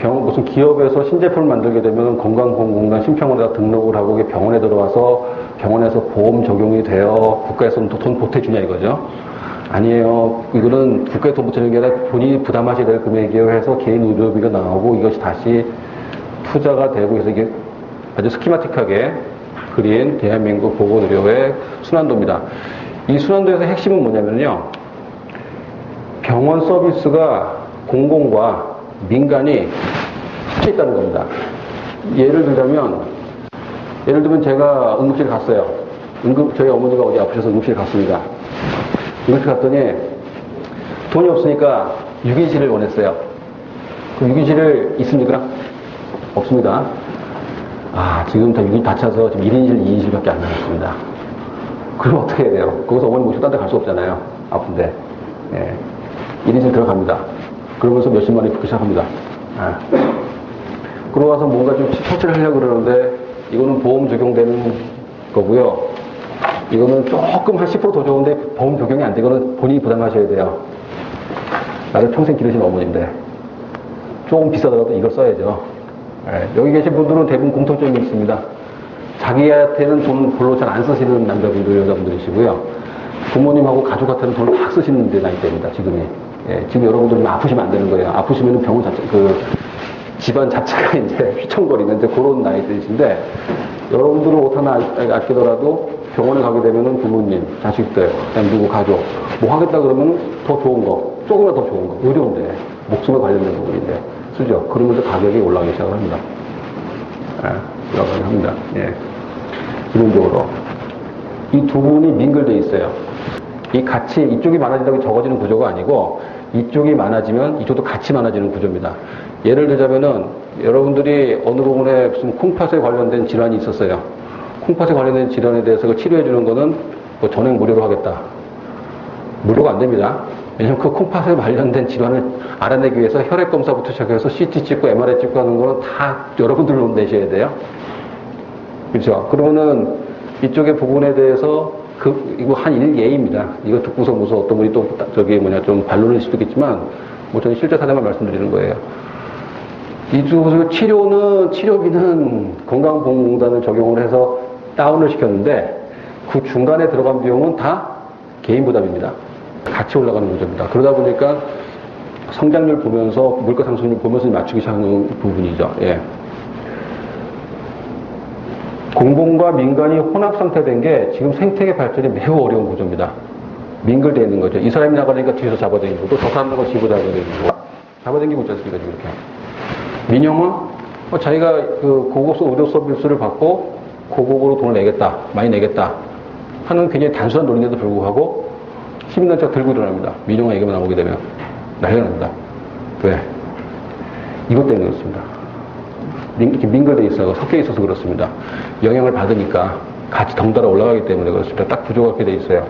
무슨 기업에서 신제품을 만들게 되면 건강보험공단 심평원에다 등록을 하고 병원에 들어와서 병원에서 보험 적용이 되어 국가에서 돈 보태주냐 이거죠. 아니에요. 이거는 국가에 돈 보태주는 게 아니라 본인이 부담하셔야 될 금액이에요 해서 개인 의료비가 나오고 이것이 다시 투자가 되고 해서 이게 아주 스키마틱하게 그린 대한민국 보건의료의 순환도입니다. 이 순환도에서 핵심은 뭐냐면요. 병원 서비스가 공공과 민간이 합쳐 있다는 겁니다. 예를 들면 제가 응급실 갔어요. 저희 어머니가 어디 아프셔서 응급실 갔습니다. 응급실 갔더니 돈이 없으니까 6인실을 원했어요. 그럼 6인실을 있습니까? 없습니다. 지금 다 6인 다 차서 지금 1인실, 2인실밖에 안 남았습니다. 그럼 어떻게 해야 돼요? 거기서 어머니 모시고 딴 데 갈 수 없잖아요. 아픈데. 예. 1인실 들어갑니다. 그러면서 몇십만 원이 붙기 시작합니다. 그러고 와서 뭔가 좀 처치를 하려고 그러는데, 이거는 보험 적용되는 거고요. 이거는 조금 한 10% 더 좋은데 보험 적용이 안 되거는 본인이 부담하셔야 돼요. 나를 평생 기르신 어머니인데. 조금 비싸더라도 이걸 써야죠. 여기 계신 분들은 대부분 공통점이 있습니다. 자기한테는 돈 별로 잘 안 쓰시는 남자분들, 여자분들이시고요. 부모님하고 가족한테는 돈을 막 쓰시는 나이대입니다, 지금이. 지금 여러분들이 아프시면 안 되는 거예요. 아프시면 병원 자체, 집안 자체가 이제 휘청거리는 이제 그런 나이대이신데, 여러분들은 옷 하나 아끼더라도 병원에 가게 되면은 부모님, 자식들, 그다음 누구 가족, 뭐 하겠다 그러면 더 좋은 거, 조금이라도 더 좋은 거, 의료인데, 목숨에 관련된 부분인데, 쓰죠. 그러면서 가격이 올라가기 시작을 합니다. 올라가기 합니다. 예. 기본적으로. 이 두 부분이 민글돼 있어요. 이 같이, 이쪽이 많아진다고 적어지는 구조가 아니고, 이쪽이 많아지면 이쪽도 같이 많아지는 구조입니다. 예를 들자면은, 여러분들이 어느 부분에 무슨 콩팥에 관련된 질환이 있었어요. 콩팥에 관련된 질환에 대해서 그걸 치료해주는 거는 뭐 전액 무료로 하겠다. 무료가 안 됩니다. 왜냐면 그 콩팥에 관련된 질환을 알아내기 위해서 혈액검사부터 시작해서 CT 찍고 MRI 찍고 하는 거는 다 여러분들로 내셔야 돼요. 그렇죠? 그러면은 이쪽의 부분에 대해서 이거 한 일예입니다. 이거 듣고서 무슨 어떤 분이 또 좀 반론일 수도 있겠지만, 뭐 저는 실제 사례만 말씀드리는 거예요. 이쪽 치료비는 건강보험공단을 적용을 해서 다운을 시켰는데, 그 중간에 들어간 비용은 다 개인 부담입니다. 같이 올라가는 문제입니다. 그러다 보니까 성장률 보면서, 물가 상승률 보면서 맞추기 시작하는 부분이죠. 예. 공공과 민간이 혼합 상태된 게 지금 생태계 발전이 매우 어려운 구조입니다. 민글되어 있는 거죠. 이 사람이 나가니까 뒤에서 잡아당기고, 또 저 사람 나가고 집어당기고, 잡아당기고 있지 않습니까, 지금 이렇게. 민영은 자기가 그 고급 의료 서비스를 받고 고급으로 돈을 내겠다, 많이 내겠다 하는 굉장히 단순한 논리에도 불구하고 시민단체가 들고 일어납니다. 민영화 얘기만 나오게 되면 난리가 납니다. 왜? 이것 때문에 그렇습니다. 민글돼 있어서 섞여 있어서 그렇습니다. 영향을 받으니까 같이 덩달아 올라가기 때문에 그렇습니다. 딱 구조가 그렇게 돼 있어요.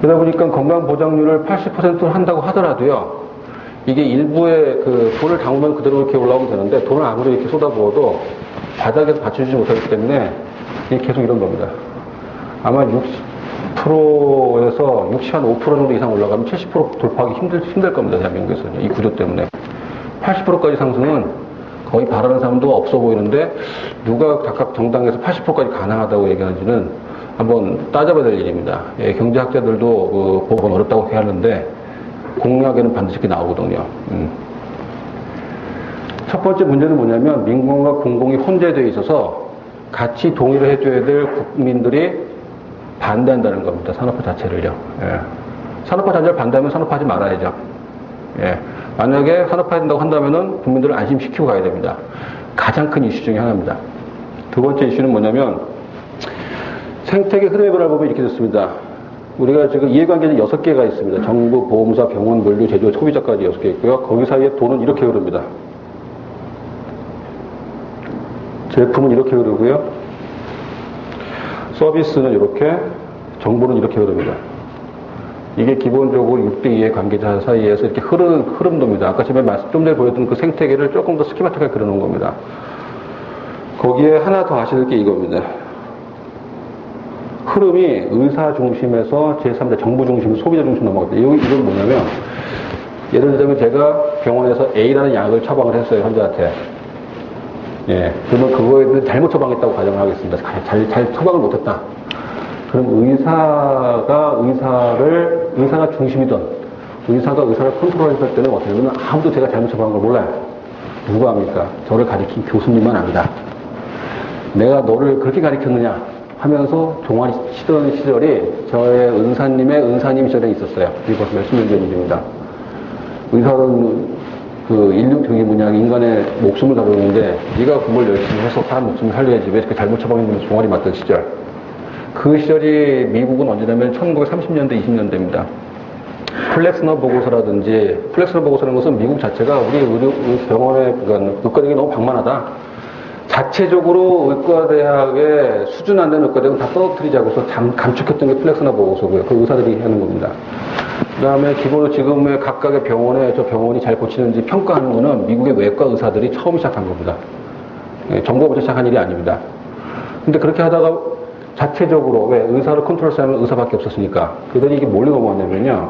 그러다 보니까 건강보장률을 80%를 한다고 하더라도요, 이게 일부의 그 돈을 담으면 그대로 이렇게 올라오면 되는데, 돈을 아무리 이렇게 쏟아부어도 바닥에서 받쳐주지 못하기 때문에 이게 계속 이런 겁니다. 아마 60%에서 65% 정도 이상 올라가면 70% 돌파하기 힘들 겁니다. 대한민국에서는. 이 구조 때문에. 80%까지 상승은 거의 바라는 사람도 없어 보이는데, 누가 각각 정당에서 80%까지 가능하다고 얘기하는지는 한번 따져봐야 될 일입니다. 예, 경제학자들도 보건 어렵다고 하는데, 공약에는 반드시 이렇게 나오거든요. 첫 번째 문제는 뭐냐면, 민간과 공공이 혼재되어 있어서 같이 동의를 해줘야 될 국민들이 반대한다는 겁니다. 산업화 자체를요. 예. 산업화 자체를 반대하면 산업화하지 말아야죠. 예. 만약에 산업화해야 된다고 한다면은 국민들을 안심시키고 가야 됩니다. 가장 큰 이슈 중에 하나입니다. 두 번째 이슈는 뭐냐면, 생태계 흐름의 변화를 보면 이렇게 됐습니다. 우리가 지금 이해관계는 6개가 있습니다. 정부, 보험사, 병원, 물류, 제조, 소비자까지 6개 있고요. 거기 사이에 돈은 이렇게 흐릅니다. 제품은 이렇게 흐르고요. 서비스는 이렇게, 정보는 이렇게 흐릅니다. 이게 기본적으로 6대2의 관계자 사이에서 이렇게 흐름도입니다. 아까 좀 전에 보여드린 그 생태계를 조금 더 스키마틱하게 그려놓은 겁니다. 거기에 하나 더 아셔야 될 게 이겁니다. 흐름이 의사 중심에서 제3자 정부 중심, 소비자 중심 넘어갔다. 이건 뭐냐면, 예를 들자면 제가 병원에서 A라는 약을 처방을 했어요, 환자한테. 예. 그러면 그거에 대해서 잘못 처방했다고 가정을 하겠습니다. 잘 처방을 못했다. 그럼 의사가 중심이던, 의사가 의사를 컨트롤했을 때는 어떻게 되면 아무도 제가 잘못 처방한 걸 몰라요. 누가 합니까? 저를 가리킨 교수님만 압니다. 내가 너를 그렇게 가리켰느냐 하면서 종아리 치던 시절이 저의 은사님의 은사님 시절에 있었어요. 이게 벌써 몇십 년 전 일입니다. 의사는 인간의 목숨을 다루는데 네가 공부를 열심히 해서 사람 목숨을 살려야지 왜 이렇게 잘못 처방했는지 종아리 맞던 시절. 그 시절이 미국은 언제냐면 1930년대, 20년대입니다. 플렉스너 보고서라든지, 플렉스너 보고서라는 것은 미국 자체가 우리 병원의 의과대학이 너무 방만하다. 자체적으로 의과대학의 수준 안 되는 의과대학은 다 떨어뜨리자고서 감축했던 게 플렉스너 보고서고요. 그 의사들이 하는 겁니다. 그 다음에 기본으로 지금의 각각의 병원에 저 병원이 잘 고치는지 평가하는 거는 미국의 외과 의사들이 처음 시작한 겁니다. 정부가 먼저 시작한 일이 아닙니다. 근데 그렇게 하다가 자체적으로, 왜 의사를 컨트롤 하면 의사밖에 없었으니까 그들이 이게 뭘로 넘어왔냐면요,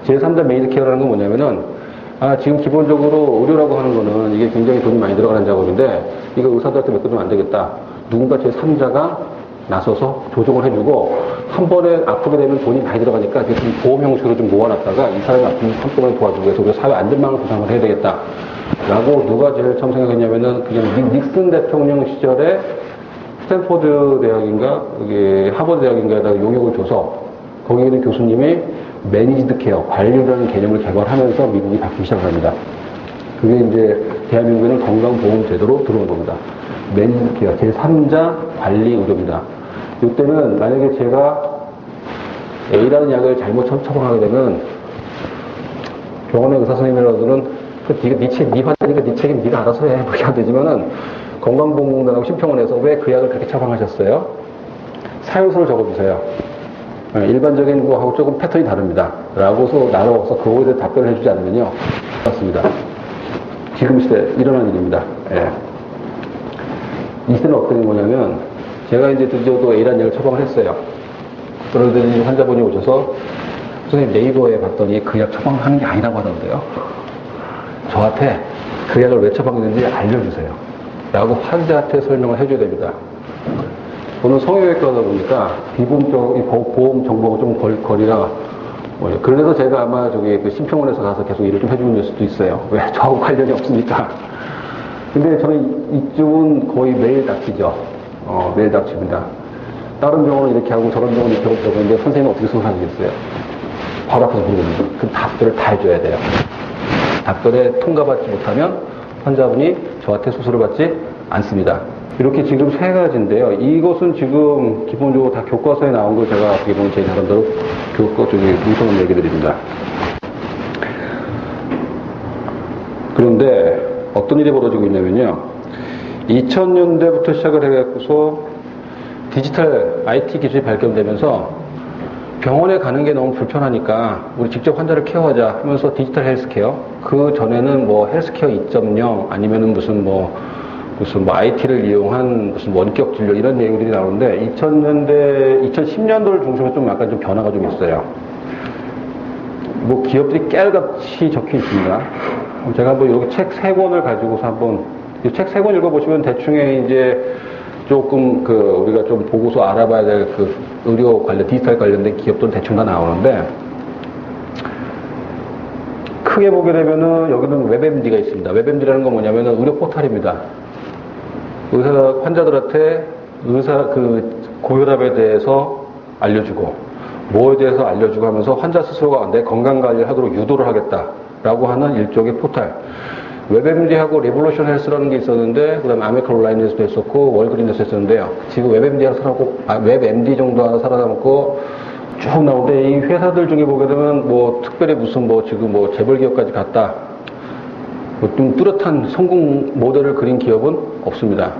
제3자 메이드 케어라는 건 뭐냐면은, 지금 기본적으로 의료라고 하는 거는 이게 굉장히 돈이 많이 들어가는 작업인데 이거 의사들한테 맡겨두면 안 되겠다. 누군가 제3자가 나서서 조정을 해주고, 한 번에 아프게 되면 돈이 많이 들어가니까 좀 보험 형식으로 좀 모아놨다가 이 사람이 아프면 한꺼번에 도와주고 해서 우리가 사회 안전망을 보장을 해야 되겠다 라고 누가 제일 처음 생각했냐면은 그냥 닉슨 대통령 시절에 스탠포드 대학인가, 여기 하버드 대학인가에다가 용역을 줘서 거기에 있는 교수님이 매니지드 케어, 관리라는 개념을 개발하면서 미국이 바뀌기 시작합니다. 그게 이제 대한민국에는 건강보험제도로 들어온 겁니다. 매니지드 케어, 제3자 관리 의료입니다. 이때는 만약에 제가 A라는 약을 잘못 처방하게 되면 병원의 의사 선생님이라들은 네 환자니까 네 책임 네가 알아서 해. 그렇게 하면 되지만은 건강보험공단하고 심평원에서 왜 그 약을 그렇게 처방하셨어요? 사유서를 적어주세요. 일반적인 거하고 조금 패턴이 다릅니다. 라고서 나눠서 그거에 대해 답변을 해주지 않으면요. 맞습니다. 지금 시대 일어난 일입니다. 예. 이때는 어떤 거냐면, 제가 이제 드디어도 A란 약을 처방을 했어요. 그러더니 환자분이 오셔서, 선생님 네이버에 봤더니 그 약 처방하는 게 아니라고 하던데요. 저한테 그 약을 왜 처방했는지 알려주세요. 라고 환자한테 설명을 해줘야 됩니다. 저는 성형외과다 보니까 비보험적 보험 정보가 좀 거리가 그래서 제가 아마 저기 그 심평원에서 가서 계속 일을 좀 해주는 수도 있어요. 왜? 저하고 관련이 없으니까. 근데 저는 이쪽은 거의 매일 닥치죠. 매일 닥칩니다. 다른 병원은 이렇게 하고 저런 병원은 이렇게 하고 저런데 선생님은 어떻게 생각하시겠어요? 바로 앞에서 부르거든요. 그 답변을 다 해줘야 돼요. 답변에 통과받지 못하면 환자분이 저한테 수술을 받지 않습니다. 이렇게 지금 세 가지인데요. 이것은 지금 기본적으로 다 교과서에 나온 걸 제가 어떻게 보면 제 나름대로 교과 쪽에 문서만 얘기 드립니다. 그런데 어떤 일이 벌어지고 있냐면요. 2000년대부터 시작을 해갖고서 디지털 IT 기술이 발견되면서 병원에 가는 게 너무 불편하니까 우리 직접 환자를 케어하자 하면서 디지털 헬스케어. 그 전에는 뭐 헬스케어 2.0 아니면은 무슨 IT를 이용한 무슨 원격 진료 이런 내용들이 나오는데 2010년도를 중심으로 좀 약간 좀 변화가 좀 있어요. 뭐 기업들이 깨알같이 적혀 있습니다. 제가 한번 여기 책 3권을 가지고서 한번 이 책 3권 읽어보시면 대충의 이제 조금 우리가 좀 보고서 알아봐야 될 의료 관련, 디지털 관련된 기업들은 대충 다 나오는데 크게 보게 되면은 여기는 웹MD가 있습니다. 웹MD라는 건 뭐냐면은 의료 포털입니다. 환자들한테 고혈압에 대해서 알려주고, 뭐에 대해서 알려주고 하면서 환자 스스로가 내 건강 관리를 하도록 유도를 하겠다라고 하는 일종의 포털. 웹MD하고 리볼루션 헬스라는 게 있었는데, 그 다음에 아메리칸 온라인에서도 했었고, 월그린에서 했었는데요. 지금 웹MD 정도 하나 살아남고 쭉 나오는데, 이 회사들 중에 보게 되면 특별히 지금 재벌 기업까지 갔다. 좀 뚜렷한 성공 모델을 그린 기업은 없습니다.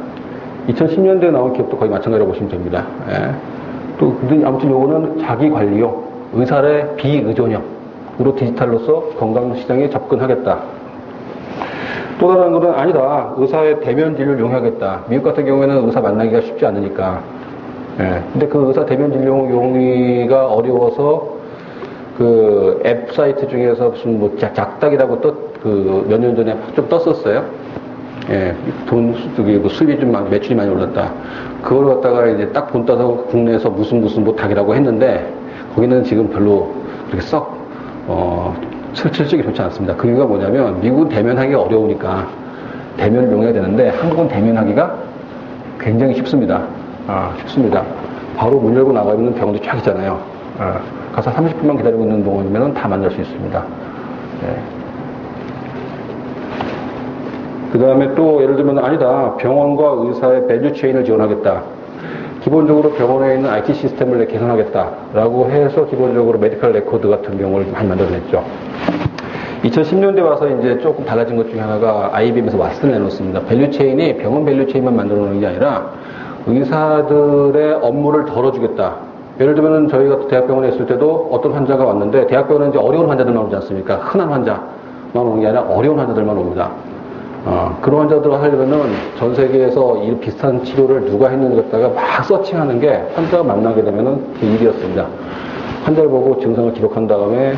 2010년대에 나온 기업도 거의 마찬가지라고 보시면 됩니다. 예. 아무튼 요거는 자기 관리용, 의사의 비의존형으로 디지털로서 건강시장에 접근하겠다. 또 다른 거는 아니다. 의사의 대면 진료를 이용하겠다. 미국 같은 경우에는 의사 만나기가 쉽지 않으니까. 예. 근데 그 의사 대면 진료 용의가 어려워서 앱 사이트 중에서 무슨 작닥이라고 몇 년 전에 좀 떴었어요. 예. 수입이 매출이 많이 올랐다. 그걸 갖다가 이제 딱 본 따서 국내에서 무슨 닭이라고 했는데, 거기는 지금 별로 그렇게 실질적이 좋지 않습니다. 그 이유가 뭐냐면, 미국은 대면하기가 어려우니까 대면을 이용해야 되는데, 한국은 대면하기가 굉장히 쉽습니다. 쉽습니다. 바로 문 열고 나가면 병원도 쫙 있잖아요. 가서 30분만 기다리고 있는 동안이면 다 만날 수 있습니다. 네. 그 다음에 또 예를 들면 아니다. 병원과 의사의 밸류 체인을 지원하겠다. 기본적으로 병원에 있는 IT 시스템을 개선하겠다라고 해서 기본적으로 메디컬 레코드 같은 경우를 많이 만들어냈죠. 2010년대 와서 이제 조금 달라진 것 중에 하나가 IBM에서 왓슨을 내놓습니다. 밸류 체인이 병원 밸류 체인만 만들어 놓는 게 아니라 의사들의 업무를 덜어주겠다. 예를 들면 저희가 대학병원에 있을 때도 어떤 환자가 왔는데, 대학병원은 이제 어려운 환자들만 오지 않습니까? 흔한 환자만 오는 게 아니라 어려운 환자들만 옵니다. 그런 환자들을 하려면은 전 세계에서 이 비슷한 치료를 누가 했는지 갖다가 막 서칭하는 게 환자가 만나게 되면은 그 일이었습니다. 환자를 보고 증상을 기록한 다음에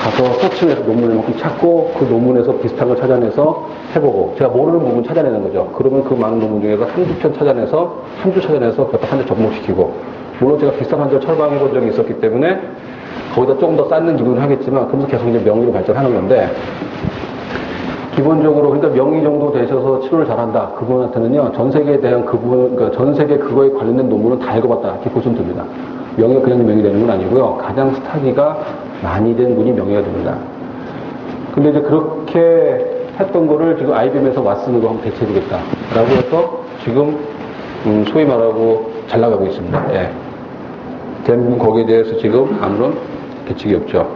가서 서칭해서 논문을 만큼 찾고 그 논문에서 비슷한 걸 찾아내서 해보고, 제가 모르는 부분 찾아내는 거죠. 그러면 그 많은 논문 중에서 한두 편 찾아내서, 3주 찾아내서 그것도 환자 접목시키고, 물론 제가 비슷한 환자를 처방해 본 적이 있었기 때문에 거기다 조금 더 쌓는 기분을 하겠지만, 그러면서 계속 이제 명의로 발전하는 건데, 기본적으로 그러니까 명의 정도 되셔서 치료를 잘한다. 그분한테는요, 전 세계에 대한 그러니까 전 세계 그거에 관련된 논문은 다 읽어봤다. 이렇게 보시면 됩니다. 명의가 그냥 명의 되는 건 아니고요. 가장 스타디가 많이 된 분이 명예가 됩니다. 근데 이제 그렇게 했던 거를 지금 IBM에서 왓슨으로 한번 대체해주겠다라고 해서 지금 소위 말하고 잘 나가고 있습니다. 예. 대부분 거기에 대해서 지금 아무런 계책이 없죠.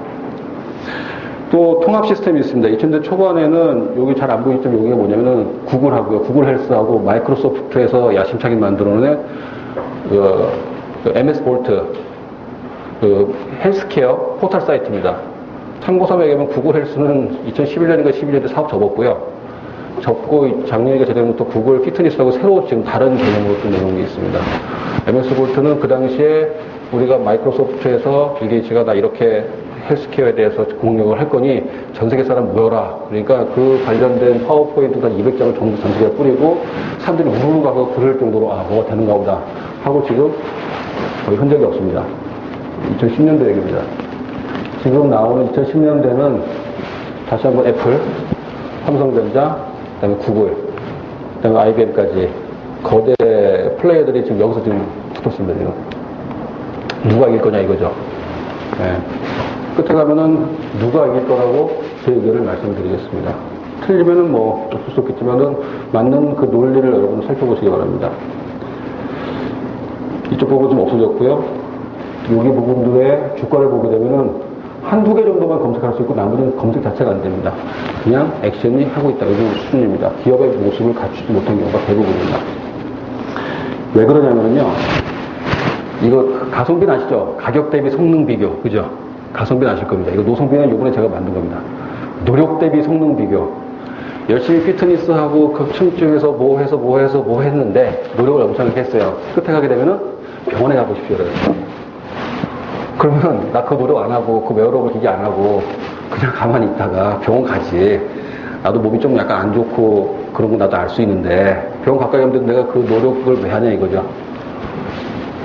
또 통합 시스템이 있습니다. 2000대 초반에는 여기 잘 안 보이지만 여기가 뭐냐면은 구글하고요. 구글 헬스하고 마이크로소프트에서 야심차게 만들어낸 MS 볼트 헬스케어 포털 사이트입니다. 참고서 매기면 구글 헬스는 2011년인가 12년에 사업 접었고요. 접고 작년이가 제대로부터 구글 피트니스하고 새로 지금 다른 개념으로 또 내놓은 게 있습니다. MS 볼트는 그 당시에 우리가 마이크로소프트에서 빌 게이츠가 나 이렇게 헬스케어에 대해서 공격을 할 거니 전 세계 사람 모여라. 그러니까 그 관련된 파워포인트 한 200장을 전부 전 세계에 뿌리고 사람들이 우르르 가서 들을 정도로 아 뭐가 되는가 보다 하고 지금 거의 흔적이 없습니다. 2010년도 얘기입니다. 지금 나오는 2010년대는 다시 한번 애플, 삼성전자, 그다음에 구글, 그다음에 IBM까지 거대 플레이어들이 지금 여기서 지금 붙었습니다. 지금 누가 이길 거냐 이거죠. 네. 끝에 가면은 누가 이길 거라고 제 의견을 말씀드리겠습니다. 틀리면은 뭐 어쩔 수 없겠지만은 맞는 그 논리를 여러분 살펴보시기 바랍니다. 이쪽 부분 좀 없어졌고요. 여기 부분들의 주가를 보게 되면은 한두 개 정도만 검색할 수 있고 나머지는 검색 자체가 안 됩니다. 그냥 액션이 하고 있다. 이 수준입니다. 기업의 모습을 갖추지 못한 경우가 대부분입니다. 왜 그러냐면요. 이거 가성비는 아시죠? 가격 대비 성능 비교. 그죠? 가성비는 아실 겁니다. 이거 노성비는 이번에 제가 만든 겁니다. 노력 대비 성능 비교. 열심히 피트니스하고 급층증에서 뭐 했는데 노력을 엄청 했어요. 끝에 가게 되면은 병원에 가보십시오. 그러면 나 그 노력 안 하고 그 웨어러블 기기 안 하고 그냥 가만히 있다가 병원 가지. 나도 몸이 좀 약간 안 좋고 그런 거 나도 알 수 있는데 병원 가까이 오면 내가 그 노력을 왜 하냐 이거죠.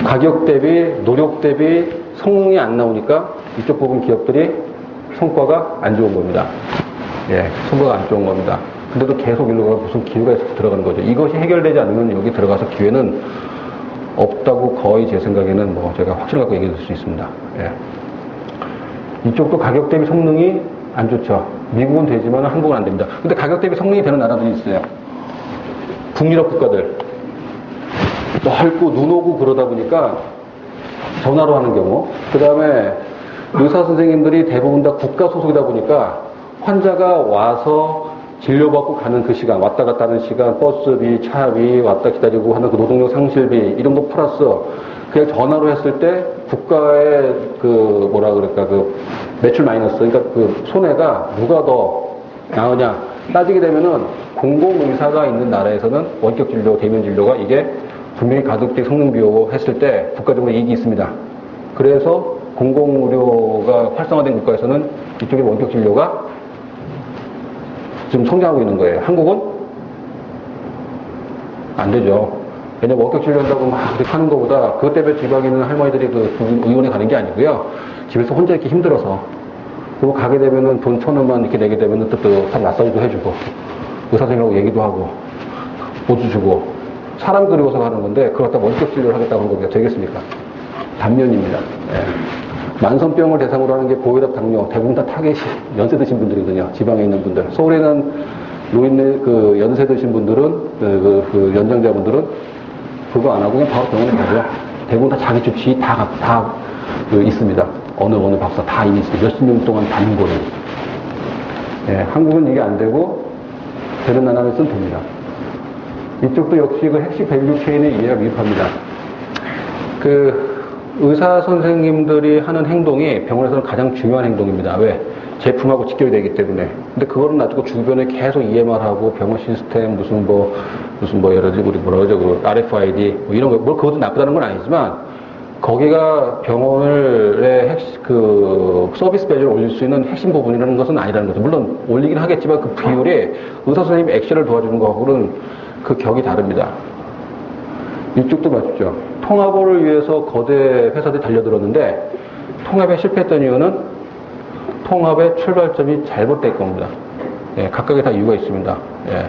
가격 대비 노력 대비 성능이 안 나오니까 이쪽 부분 기업들이 성과가 안 좋은 겁니다. 예, 성과가 안 좋은 겁니다. 근데도 계속 일로 가서 무슨 기회가 있어서 들어가는 거죠. 이것이 해결되지 않으면 여기 들어가서 기회는 없다고 거의 제 생각에는 뭐 제가 확신을 갖고 얘기해 줄 수 있습니다. 예. 이쪽도 가격 대비 성능이 안 좋죠. 미국은 되지만 한국은 안 됩니다. 근데 가격 대비 성능이 되는 나라들이 있어요. 북유럽 국가들. 넓고 눈 오고 그러다 보니까 전화로 하는 경우. 그 다음에 의사 선생님들이 대부분 다 국가 소속이다 보니까 환자가 와서 진료받고 가는 그 시간, 왔다 갔다 하는 시간, 버스비, 차비, 왔다 기다리고 하는 그 노동력 상실비, 이런 거 플러스 그냥 전화로 했을 때 국가의 그 뭐라 그럴까, 그 매출 마이너스, 그러니까 그 손해가 누가 더 나으냐 따지게 되면은 공공의사가 있는 나라에서는 원격 진료, 대면 진료가 이게 분명히 가격대 성능 비교 했을 때 국가적으로 이익이 있습니다. 그래서 공공의료가 활성화된 국가에서는 이쪽의 원격 진료가 지금 성장하고 있는 거예요. 한국은 안 되죠. 왜냐면 원격 진료 한다고 막 하는 것보다 그것 때문에 지방에 있는 할머니들이 그 의원에 가는 게 아니고요. 집에서 혼자 있기 힘들어서. 그리고 가게 되면은 돈 1,000원만 이렇게 내게 되면은 또 마사지도 해주고 의사 선생님하고 얘기도 하고 보조 주고 사람 그리워서 가는 건데 그걸 갖다 원격 진료를 하겠다고 하는 겁니다. 되겠습니까? 단면입니다. 예. 만성병을 대상으로 하는 게 고혈압, 당뇨, 대부분 다 타겟이 연세 드신 분들이거든요. 지방에 있는 분들. 서울에는 노인네, 그 연세 드신 분들은, 그 연장자분들은 그거 안 하고 그냥 바로 병원에 가죠. 대부분 다 자기 주치 다 있습니다. 어느 박사 다 이미 있습니다. 몇십 년 동안 다닌 거는. 예, 한국은 이게 안 되고, 되는 나라는 쓰면 됩니다. 이쪽도 역시 그 핵심 밸류 체인의 이해가 미흡합니다. 의사 선생님들이 하는 행동이 병원에서는 가장 중요한 행동입니다. 왜? 제품하고 직결이 되기 때문에. 근데 그거는 놔두고 주변에 계속 EMR하고 병원 시스템 무슨 여러 가지 우리 뭐라 그러죠? 그 RFID 뭐 이런 거, 뭐 그것도 나쁘다는 건 아니지만 거기가 병원의 그 서비스 밸류를 올릴 수 있는 핵심 부분이라는 것은 아니라는 거죠. 물론 올리긴 하겠지만 그 비율이 의사 선생님 액션을 도와주는 거하고는 그 격이 다릅니다. 이쪽도 맞죠. 통합을 위해서 거대 회사들이 달려들었는데 통합에 실패했던 이유는 통합의 출발점이 잘못된 겁니다. 예, 각각의 다 이유가 있습니다. 예.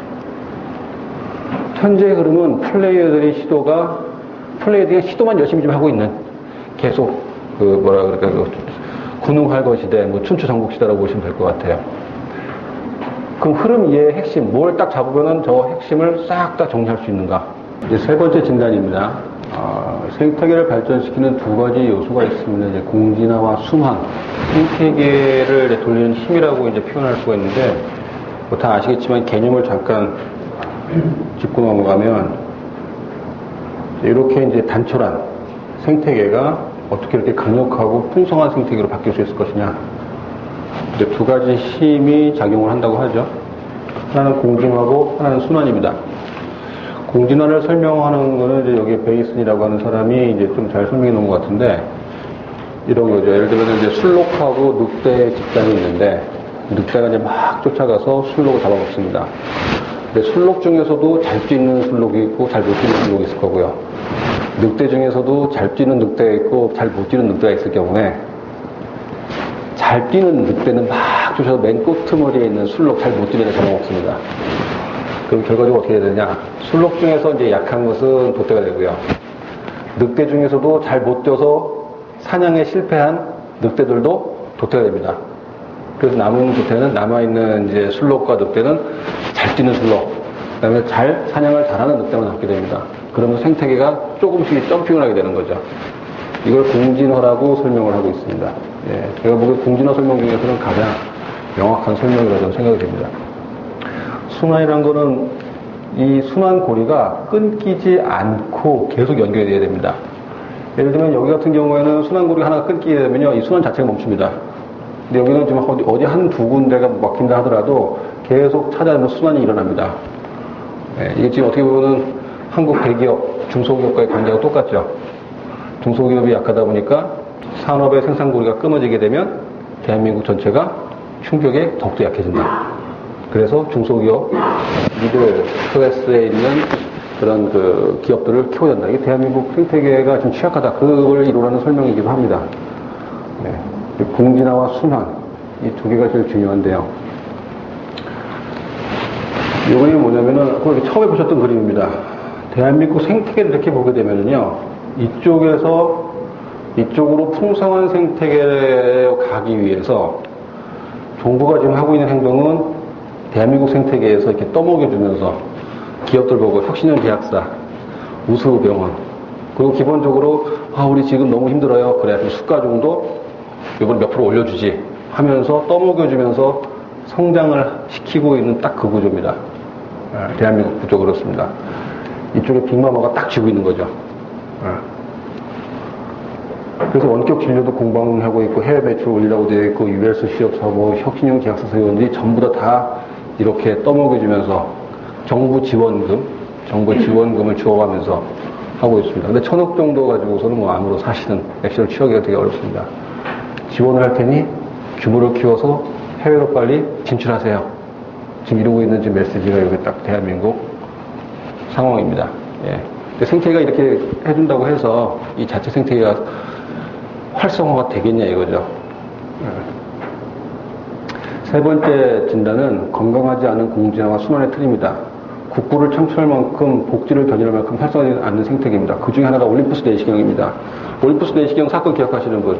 현재 흐름은 플레이어들이 시도만 열심히 좀 하고 있는 계속 군웅활거 시대, 춘추 전국 시대라고 보시면 될 것 같아요. 그럼 흐름 이해의 핵심, 뭘 딱 잡으면은 저 핵심을 싹 다 정리할 수 있는가? 이제 세 번째 진단입니다. 생태계를 발전시키는 두 가지 요소가 있습니다. 이제 공진화와 순환. 생태계를 돌리는 힘이라고 이제 표현할 수가 있는데, 뭐 다 아시겠지만 개념을 잠깐 짚고 넘어가면, 이렇게 이제 단촐한 생태계가 어떻게 이렇게 강력하고 풍성한 생태계로 바뀔 수 있을 것이냐. 이제 두 가지 힘이 작용을 한다고 하죠. 하나는 공진화고 하나는 순환입니다. 공진화를 설명하는 거는 이제 여기 베이슨이라고 하는 사람이 이제 좀 잘 설명해 놓은 것 같은데, 이런 거죠. 예를 들면 이제 술록하고 늑대의 집단이 있는데, 늑대가 이제 막 쫓아가서 술록을 잡아먹습니다. 근데 술록 중에서도 잘 뛰는 술록이 있고 잘 못 뛰는 술록이 있을 거고요. 늑대 중에서도 잘 뛰는 늑대가 있고 잘 못 뛰는 늑대가 있을 경우에, 잘 뛰는 늑대는 막 쫓아서 맨 끝머리에 있는 술록 잘 못 뛰는 애 잡아먹습니다. 그럼 결과적으로 어떻게 되느냐? 술록 중에서 이제 약한 것은 도태가 되고요. 늑대 중에서도 잘 못 뛰어서 사냥에 실패한 늑대들도 도태가 됩니다. 그래서 남은 도태는 남아있는 이제 술록과 늑대는 잘 뛰는 술록, 그 다음에 사냥을 잘하는 늑대만 남게 됩니다. 그러면 생태계가 조금씩 점핑을 하게 되는 거죠. 이걸 공진화라고 설명을 하고 있습니다. 예, 제가 보기엔 공진화 설명 중에서는 가장 명확한 설명이라고 저는 생각이 됩니다. 순환이란 거는 이 순환고리가 끊기지 않고 계속 연결이 돼야 됩니다. 예를 들면 여기 같은 경우에는 순환고리가 하나가 끊기게 되면요, 이 순환 자체가 멈춥니다. 근데 여기는 지금 어디 한 두 군데가 막힌다 하더라도 계속 찾아내는 순환이 일어납니다. 예, 이게 지금 어떻게 보면은 한국 대기업, 중소기업과의 관계가 똑같죠. 중소기업이 약하다 보니까 산업의 생산고리가 끊어지게 되면 대한민국 전체가 충격에 더욱더 약해진다. 그래서 중소기업, 미들 클래스에 있는 그런 그 기업들을 키워야 된다. 이게 대한민국 생태계가 좀 취약하다. 그걸 이루라는 설명이기도 합니다. 네. 공진화와 순환, 이 두 개가 제일 중요한데요. 이 그림이 뭐냐면은, 그걸 처음에 보셨던 그림입니다. 대한민국 생태계를 이렇게 보게 되면은요, 이쪽에서 이쪽으로 풍성한 생태계에 가기 위해서 정부가 지금 하고 있는 행동은 대한민국 생태계에서 이렇게 떠먹여주면서 기업들 보고 혁신형 제약사, 우수병원, 그리고 기본적으로 우리 지금 너무 힘들어요. 그래, 수가 정도 이번에 몇 프로 올려주지 하면서 떠먹여주면서 성장을 시키고 있는 딱 그 구조입니다. 대한민국 구조 그렇습니다. 이쪽에 빅마마가 딱 쥐고 있는 거죠. 그래서 원격 진료도 공방하고 있고 해외 매출 올리라고 되어 있고 ULS 시업사 뭐 혁신형 계약서 세원들이 전부 다 이렇게 떠먹여주면서 정부 지원금을 주어가면서 하고 있습니다. 근데 1,000억 정도 가지고서는 뭐 아무로 사실은 액션을 취하기가 되게 어렵습니다. 지원을 할 테니 규모를 키워서 해외로 빨리 진출하세요. 지금 이러고 있는 지금 메시지가 여기 딱 대한민국 상황입니다. 예. 근데 생태계가 이렇게 해준다고 해서 이 자체 생태계가 활성화가 되겠냐 이거죠. 세 번째 진단은 건강하지 않은 공진화와 순환의 틀입니다. 국부를 창출할 만큼 복지를 견인할 만큼 활성화되지 않는 생태계입니다. 그 중에 하나가 올림푸스 내시경입니다. 올림푸스 내시경 사건 기억하시는 분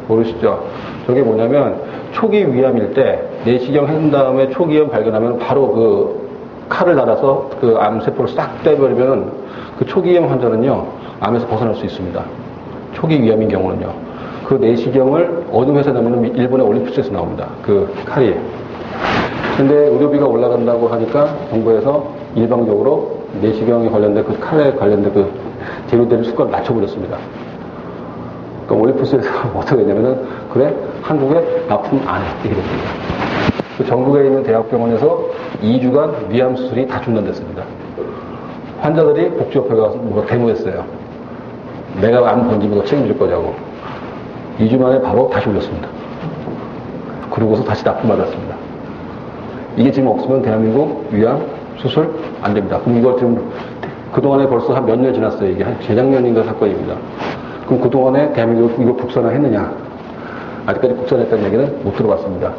모르시죠? 저게 뭐냐면 초기 위암일 때 내시경 한 다음에 초기암 발견하면 바로 그 칼을 달아서 그 암세포를 싹 떼버리면 그 초기암 환자는요 암에서 벗어날 수 있습니다. 초기 위암인 경우는요. 그 내시경을 어느 회사에 나오면 일본의 올림푸스에서 나옵니다. 그 칼이. 근데 의료비가 올라간다고 하니까 정부에서 일방적으로 내시경에 관련된 그 칼에 관련된 그 재료들의 수가를 낮춰버렸습니다. 그러니까 올림푸스에서 어떻게 했냐면은 그래 한국에 납품 안 해 이렇게 됐습니다. 그 전국에 있는 대학병원에서 2주간 위암 수술이 다 중단됐습니다. 환자들이 복지협회 가서 뭐 데모했어요. 내가 암 건지면 너 책임질 거냐고. 2주 만에 바로 다시 올렸습니다. 그러고서 다시 납품받았습니다. 이게 지금 없으면 대한민국 위암 수술 안 됩니다. 그럼 이걸 지금 그동안에 벌써 한 몇 년 지났어요. 이게 한 재작년인가 사건입니다. 그럼 그동안에 대한민국 이거 국산화했느냐? 아직까지 국산화했다는 얘기는 못 들어봤습니다.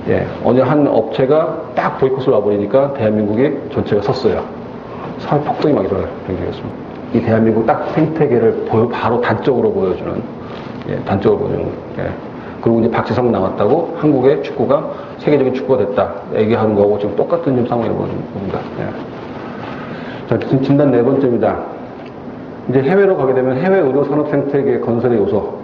예, 어느 한 업체가 딱 보이콧을 와버리니까 대한민국이 전체가 섰어요. 사회 폭동이 막 일어날 정도였습니다. 이 대한민국 딱 생태계를 바로 단적으로 보여주는, 예, 단적으로 보여주는, 예. 그리고 이제 박지성 나왔다고 한국의 축구가 세계적인 축구가 됐다 얘기하는 거하고 지금 똑같은 좀 상황이라고 봅니다. 예. 자, 진단 네 번째입니다. 이제 해외로 가게 되면 해외 의료 산업 생태계 건설의 요소.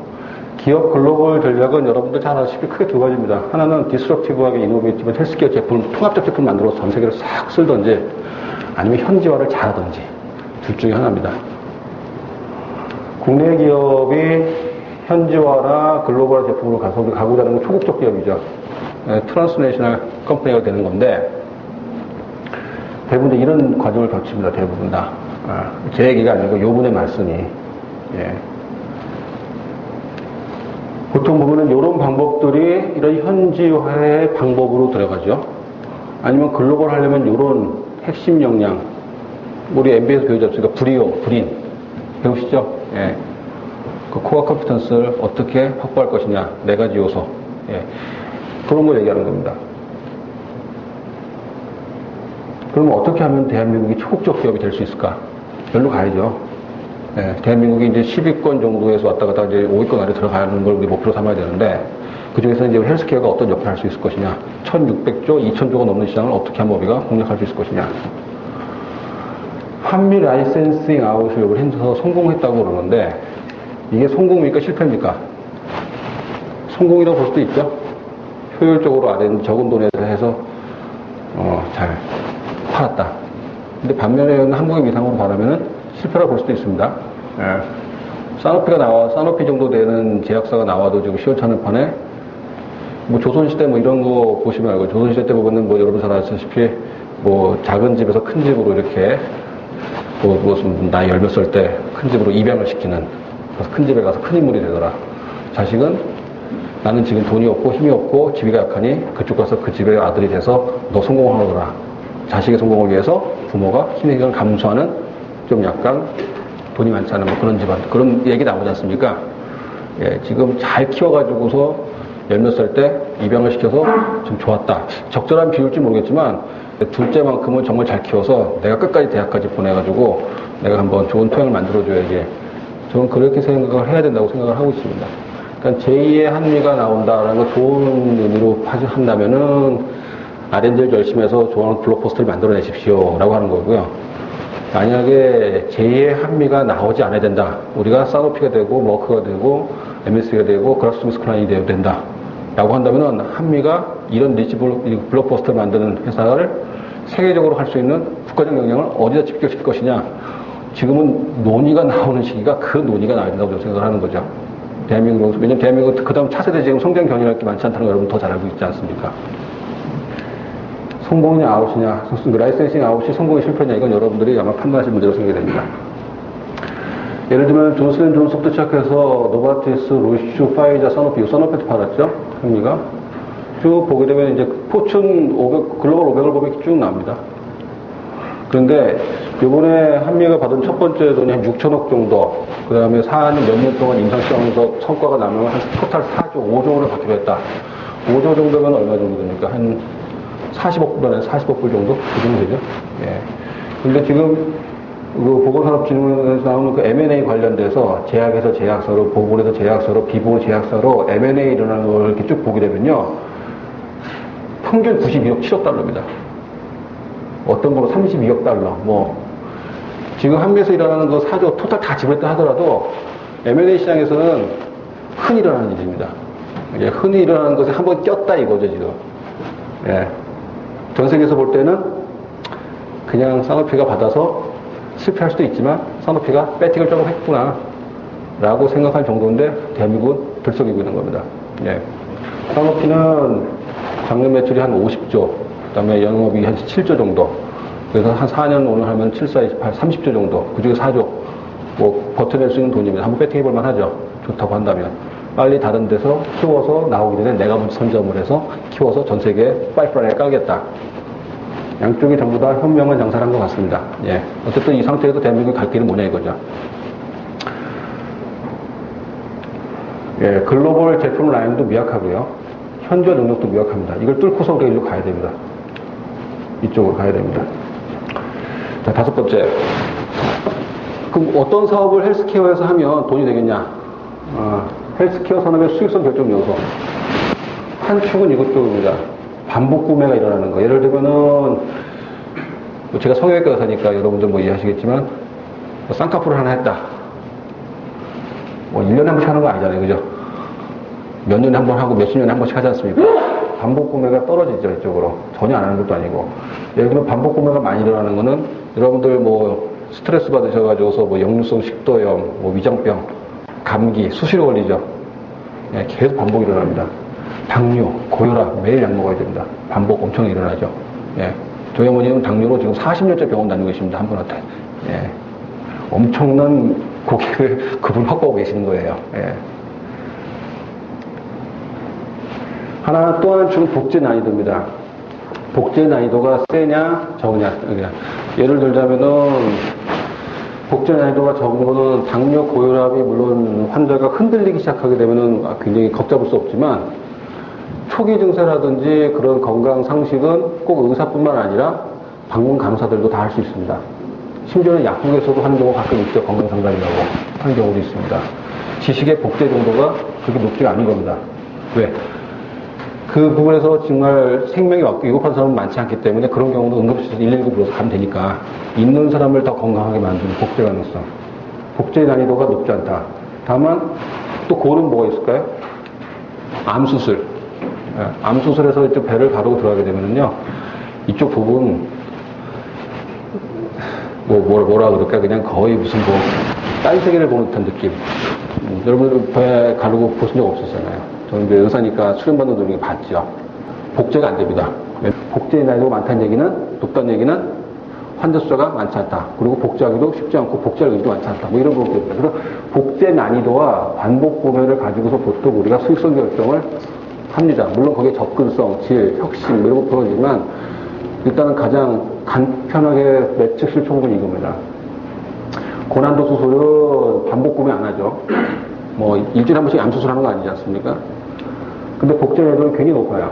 기업 글로벌 전략은 여러분들 잘 아시다시피 크게 두 가지입니다. 하나는 디스럽티브하게 이노베이티브 헬스케어 제품, 통합적 제품 만들어서 전 세계를 싹 쓸던지 아니면 현지화를 잘하던지 둘 중에 하나입니다. 국내 기업이 현지화나 글로벌 제품으로 가고자 하는 건 초국적 기업이죠. 트랜스내셔널 컴퍼니가 되는 건데 대부분 이런 과정을 거칩니다. 대부분 다. 제 얘기가 아니고 요분의 말씀이. 예. 보통 보면은 이런 방법들이 이런 현지화의 방법으로 들어가죠. 아니면 글로벌 하려면 이런 핵심 역량, 우리 MBA에서 배우지 않습니까? 불인. 배우시죠? 예. 그 코어 컴피턴스를 어떻게 확보할 것이냐. 4가지 요소. 예. 그런 걸 얘기하는 겁니다. 그러면 어떻게 하면 대한민국이 초국적 기업이 될 수 있을까? 여기로 가야죠. 예, 대한민국이 이제 10위권 정도에서 왔다 갔다 이제 5위권 안에 들어가는 걸 우리 목표로 삼아야 되는데, 그 중에서 이제 헬스케어가 어떤 역할을 할 수 있을 것이냐. 1600조, 2000조가 넘는 시장을 어떻게 하면 우리가 공략할 수 있을 것이냐. 한미 라이센싱 아웃을 해서 성공했다고 그러는데, 이게 성공입니까? 실패입니까? 성공이라고 볼 수도 있죠. 효율적으로 적은 돈에 해서, 잘 팔았다. 근데 반면에 한국의 위상으로 바라면은 실패라고 볼 수도 있습니다. 예. 사노피 정도 되는 제약사가 나와도 지금 시원찮은 판에, 뭐 조선시대 뭐 이런 거 보시면 알고, 조선시대 때 보면은 뭐 여러분 잘 아시다시피 뭐 작은 집에서 큰 집으로 이렇게, 무슨 나이 10몇 살 때 큰 집으로 입양을 시키는, 그래서 큰 집에 가서 큰 인물이 되더라. 자식은 나는 지금 돈이 없고 힘이 없고 집이가 약하니 그쪽 가서 그 집의 아들이 돼서 너 성공하노라. 자식의 성공을 위해서 부모가 희생을 감수하는 좀 약간 돈이 많지 않은 뭐 그런 집안, 그런 얘기 나오지 않습니까? 예, 지금 잘 키워가지고서 10몇 살 때 입양을 시켜서 좀 좋았다. 적절한 비율일지 모르겠지만, 둘째만큼은 정말 잘 키워서 내가 끝까지 대학까지 보내가지고 내가 한번 좋은 토양을 만들어줘야지. 저는 그렇게 생각을 해야 된다고 생각을 하고 있습니다. 그러니까 제2의 한미가 나온다라는 거 좋은 의미로 한다면은, R&D를 열심히 해서 좋은 블록포스트를 만들어내십시오. 라고 하는 거고요. 만약에 제2의 한미가 나오지 않아야 된다. 우리가 사노피가 되고, 머크가 되고, MS가 되고, 그라스스미스클라인이 되어야 된다. 라고 한다면은, 한미가 이런 니치 블록포스트를 만드는 회사를 세계적으로 할 수 있는 국가적 역량을 어디다 집결시킬 것이냐. 지금은 논의가 나오는 시기가 그 논의가 나와야 된다고 생각을 하는 거죠. 대한민국, 왜냐면 대한민국 그 다음 차세대 지금 성장 견인할 게 많지 않다는 걸 여러분 더 잘 알고 있지 않습니까? 성공이냐 아웃이냐, 라이센싱 아웃이 성공이 실패냐, 이건 여러분들이 아마 판단하실 문제로 생각이 됩니다. 예를 들면 존슨앤존슨부터 시작해서 노바티스, 루슈, 파이자, 사노피도 팔았죠. 한미가 쭉 보게 되면 이제 포춘 500, 글로벌 500을 보면 쭉 나옵니다. 그런데 요번에 한미가 받은 첫 번째 돈이 한 6천억 정도, 그 다음에 4년 몇 년 동안 임상시험에서 성과가 나면 한 토탈 4조, 5조를 받기로 했다. 5조 정도면 얼마 정도 됩니까? 한 40억 불, 40억 불 정도? 그 정도 되죠? 예. 근데 지금, 그 보건산업진흥원에서 나오는 그 M&A 관련돼서 제약에서 제약사로, 보건에서 제약사로, 비보건 제약사로 M&A 일어나는 걸 이렇게 쭉 보게 되면요. 평균 92억, 7억 달러입니다. 어떤 거로 32억 달러, 지금 한미에서 일어나는 거 4조 토탈 다 지불했다 하더라도 M&A 시장에서는 흔히 일어나는 일입니다. 이제 흔히 일어나는 것에 한번 꼈다 이거죠, 지금. 예. 전 세계에서 볼 때는 그냥 사노피가 받아서 실패할 수도 있지만 사노피가 배팅을 조금 했구나 라고 생각할 정도인데 대한민국은 들썩이고 있는 겁니다. 예. 사노피는 작년 매출이 한 50조, 그 다음에 영업이 한 7조 정도, 그래서 한 4년 오늘 하면 7, 4, 28, 30조 정도, 그 중에 4조 버텨낼 수 있는 돈입니다. 한번 배팅해볼 만하죠. 좋다고 한다면 빨리 다른 데서 키워서 나오기 전에 내가 먼저 선점을 해서 키워서 전 세계에 파이프라인에 깔겠다. 양쪽이 전부 다 현명한 장사를 한 것 같습니다. 예. 어쨌든 이 상태에서 대한민국이 갈 길은 뭐냐 이거죠. 예, 글로벌 제품 라인도 미약하고요. 현지화 능력도 미약합니다. 이걸 뚫고서 우리가 일로 가야 됩니다. 이쪽으로 가야 됩니다. 자, 5번째. 그럼 어떤 사업을 헬스케어에서 하면 돈이 되겠냐? 헬스케어 산업의 수익성 결정 요소. 한 축은 이것도입니다. 반복 구매가 일어나는 거. 예를 들면은, 제가 성형외과 의사니까 여러분들 이해하시겠지만, 쌍꺼풀을 하나 했다. 1년에 한 번씩 하는 거 아니잖아요. 그죠? 몇 년에 한 번 하고 몇십 년에 한 번씩 하지 않습니까? 반복 구매가 떨어지죠, 이쪽으로. 전혀 안 하는 것도 아니고. 예를 들면 반복 구매가 많이 일어나는 거는 여러분들 스트레스 받으셔가지고서 역류성 식도염, 위장병, 감기, 수시로 걸리죠. 예, 계속 반복이 일어납니다. 당뇨, 고혈압 매일 약 먹어야 됩니다. 반복 엄청 일어나죠. 예. 저희 어머니는 당뇨로 지금 40년째 병원 다니고 계십니다. 한 분한테. 예. 엄청난 고객을 그분 확보하고 계시는 거예요. 예. 하나 또 하나는 지금 복제 난이도입니다. 복제 난이도가 세냐 적으냐. 예를 들자면은 복제 난이도가 적은 거는 당뇨 고혈압이 물론 환자가 흔들리기 시작하게 되면은 굉장히 걷잡을 수 없지만 초기 증세라든지 그런 건강 상식은 꼭 의사뿐만 아니라 방문 간호사들도 다 할 수 있습니다. 심지어는 약국에서도 하는 경우가 가끔 있죠. 건강 상담이라고 하는 경우도 있습니다. 지식의 복제 정도가 그렇게 높지가 않은 겁니다. 왜? 그 부분에서 정말 생명이 위급한 사람은 많지 않기 때문에 그런 경우도 응급실에서 119 불러서 가면 되니까 있는 사람을 더 건강하게 만드는 복제 가능성. 복제 난이도가 높지 않다. 다만 또 고는 뭐가 있을까요? 암수술. 암수술에서 이제 배를 가르고 들어가게 되면은요, 이쪽 부분, 뭐라 그럴까, 그냥 거의 무슨 딴 세계를 보는 듯한 느낌. 여러분 배 가르고 보신 적 없으시잖아요. 저는 이제 의사니까 수련받는 분이 봤죠. 복제가 안 됩니다. 복제의 난이도가 많다는 얘기는, 높다는 얘기는 환자 숫자가 많지 않다. 그리고 복제하기도 쉽지 않고 복제할 의지도 많지 않다. 뭐 이런 거입니다. 그래서 복제 난이도와 반복 구매를 가지고서 보통 우리가 수익성 결정을 합니다. 물론 거기에 접근성, 질, 혁신 뭐 이런 거 들어가지만 일단은 가장 간편하게 매측 실총은 이겁니다. 고난도 수술은 반복 구매 안 하죠. 뭐 일주일에 한 번씩 암수술 하는 거 아니지 않습니까? 근데 복제 난이도는 괜히 높아요.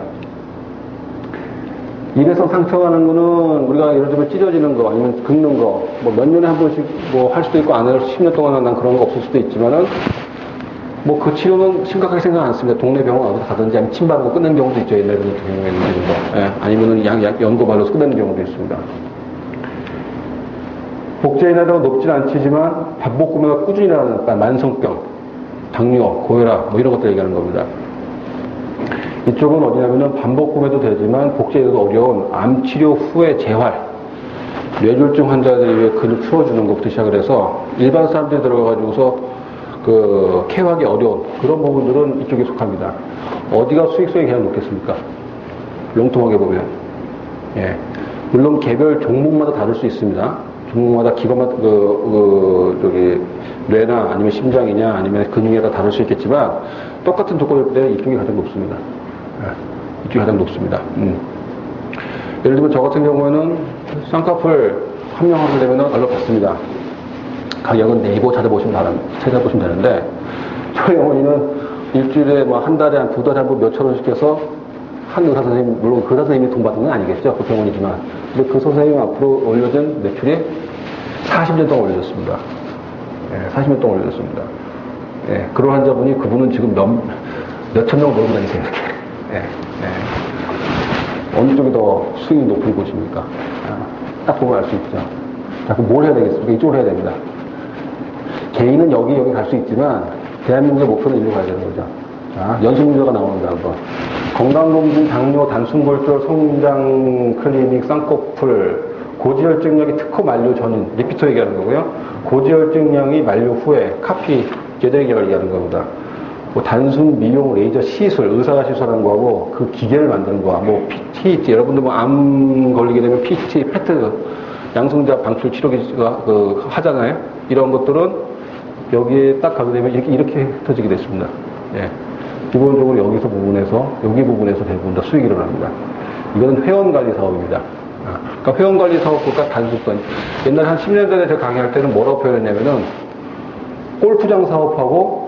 입에서 상처가는 거는 우리가 예를 들면 찢어지는 거 아니면 긁는 거 뭐 몇 년에 한 번씩 뭐 할 수도 있고 안 할 10년 동안 난 그런 거 없을 수도 있지만은 뭐 그 치료는 심각하게 생각 안 씁니다. 동네 병원 어디 가든지 아니면 침 바르고 끝내는 경우도 있죠. 옛날 같은 경우에는 예, 아니면은 연고 발라서 끝내는 경우도 있습니다. 복제의 난이도가 높진 않지만 반복 구매가 꾸준히 나는 만성병, 당뇨, 고혈압 뭐 이런 것들 얘기하는 겁니다. 이쪽은 어디냐면은 반복 구매도 되지만 복제에도 어려운 암 치료 후의 재활, 뇌졸중 환자들이 위해 근을 풀어주는 것부터 시작을 해서 일반 사람들이 들어가가지고서 그 케어하기 어려운 그런 부분들은 이쪽에 속합니다. 어디가 수익성이 가장 높겠습니까?笼統하게 보면. 예. 물론 개별 종목마다 다를 수 있습니다. 종목마다 기관마다 뇌나 아니면 심장이냐 아니면 근육에 따라 다를 수 있겠지만 똑같은 조건일 때 이쪽이 가장 높습니다. 예. 이쪽이 가장 높습니다. 예를 들면 저 같은 경우에는 쌍꺼풀 함명하게 되면 얼른 받습니다. 가격은 네이버 찾아보시면 되는데, 저희 어머니는 일주일에 뭐 한 달에 두 달에 한 번 몇천 원씩 해서 한 의사 선생님, 물론 그 의사 선생님이 돈 받는 건 아니겠죠. 그 병원이지만. 근데 그 선생님 앞으로 올려진 매출이 40년 동안 올려졌습니다. 예, 40년 동안 올려졌습니다. 예, 그런 환자분이 그분은 지금 몇천 명 놀고 다니세요. 이렇게. 예, 예. 어느 쪽이 더 수익이 높은 곳입니까? 딱 보면 알 수 있죠. 자, 그럼 뭘 해야 되겠습니까? 이쪽으로 해야 됩니다. 개인은 여기 갈 수 있지만 대한민국의 목표는 이리로 가야 되는 거죠. 자, 연습 문제가 나옵니다. 한번. 건강검진, 당뇨, 단순골절, 성장 클리닉, 쌍꺼풀, 고지혈증약이 특허 만료 전인, 리피터 얘기하는 거고요. 고지혈증약이 만료 후에 카피, 제대 얘기하는 겁니다. 뭐 단순 미용, 레이저 시술, 의사가 시술하는 거하고 그 기계를 만드는 거, 뭐 PTT, 여러분들 뭐 암 걸리게 되면 PTT, 페트, 양성자 방출 치료기가 하잖아요. 이런 것들은 여기에 딱 가게 되면 이렇게 흩어지게 됐습니다. 예. 기본적으로 여기 부분에서 대부분 다 수익이 일어납니다. 이거는 회원관리 사업입니다. 그러니까 회원관리 사업과 단순성. 옛날 한 10년 전에 제가 강의할 때는 뭐라고 표현했냐면은 골프장 사업하고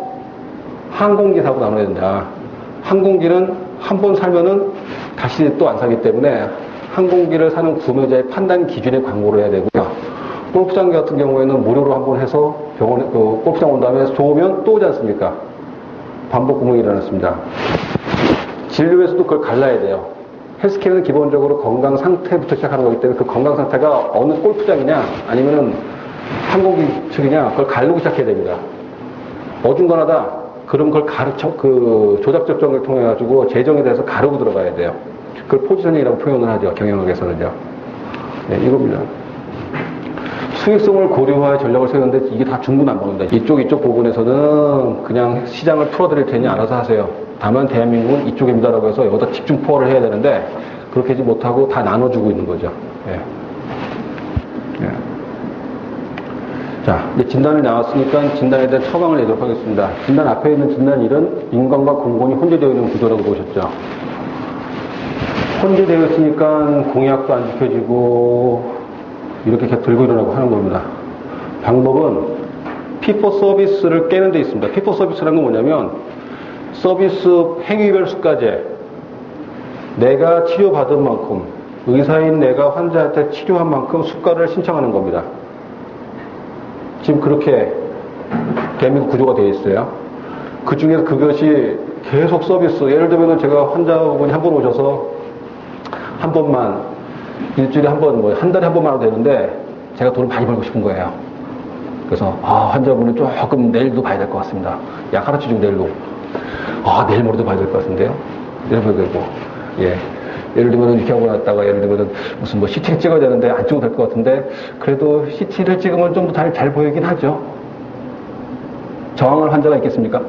항공기 사업을 나눠야 된다. 항공기는 한 번 살면은 다시 또 안 사기 때문에 항공기를 사는 구매자의 판단 기준에 광고를 해야 되고요. 골프장 같은 경우에는 무료로 한번 해서 병원에, 골프장 온 다음에 좋으면 또 오지 않습니까? 반복 구멍이 일어났습니다. 진료에서도 그걸 갈라야 돼요. 헬스케어는 기본적으로 건강 상태부터 시작하는 거기 때문에 그 건강 상태가 어느 골프장이냐 아니면은 항공기 측이냐 그걸 가르고 시작해야 됩니다. 어중간하다. 그럼 그걸 조작 적정을 통해 가지고 재정에 대해서 가르고 들어가야 돼요. 그걸 포지셔닝이라고 표현을 하죠. 경영학에서는요. 네, 이겁니다. 수익성을 고려할 전략을 세우는데 이게 다 중구난방입니다. 이쪽 부분에서는 그냥 시장을 풀어드릴 테니 알아서 하세요. 다만 대한민국은 이쪽입니다라고 해서 여기다 집중 포화를 해야 되는데 그렇게 하지 못하고 다 나눠주고 있는 거죠. 예. 예. 자, 이제 진단이 나왔으니까 진단에 대한 처방을 내도록 하겠습니다. 진단 앞에 있는 진단 1은 인간과 공공이 혼재되어 있는 구조라고 보셨죠? 혼재되어 있으니까 공약도 안 지켜지고 이렇게 계속 들고 일어나고 하는 겁니다. 방법은 피포 서비스를 깨는 데 있습니다. 피포 서비스라는 건 뭐냐면 서비스 행위별 수가제, 내가 치료받은 만큼, 의사인 내가 환자한테 치료한 만큼 수가를 신청하는 겁니다. 지금 그렇게 대한민국 구조가 되어 있어요. 그 중에서 그것이 계속 서비스, 예를 들면 제가 환자분이 한 번 오셔서 한 번만, 일주일에 한 번, 뭐 한 달에 한 번만 하도 되는데 제가 돈을 많이 벌고 싶은 거예요. 그래서 환자분은 조금 내일도 봐야 될 것 같습니다. 약 하나 주고 내일도. 내일 모레도 봐야 될 것 같은데요. 이러면 되고, 예. 예를 들면 이렇게 하고 났다가 예를 들면 무슨 뭐 CT를 찍어야 되는데 안 찍어도 될 것 같은데 그래도 CT를 찍으면 좀 더 잘 보이긴 하죠. 저항할 환자가 있겠습니까?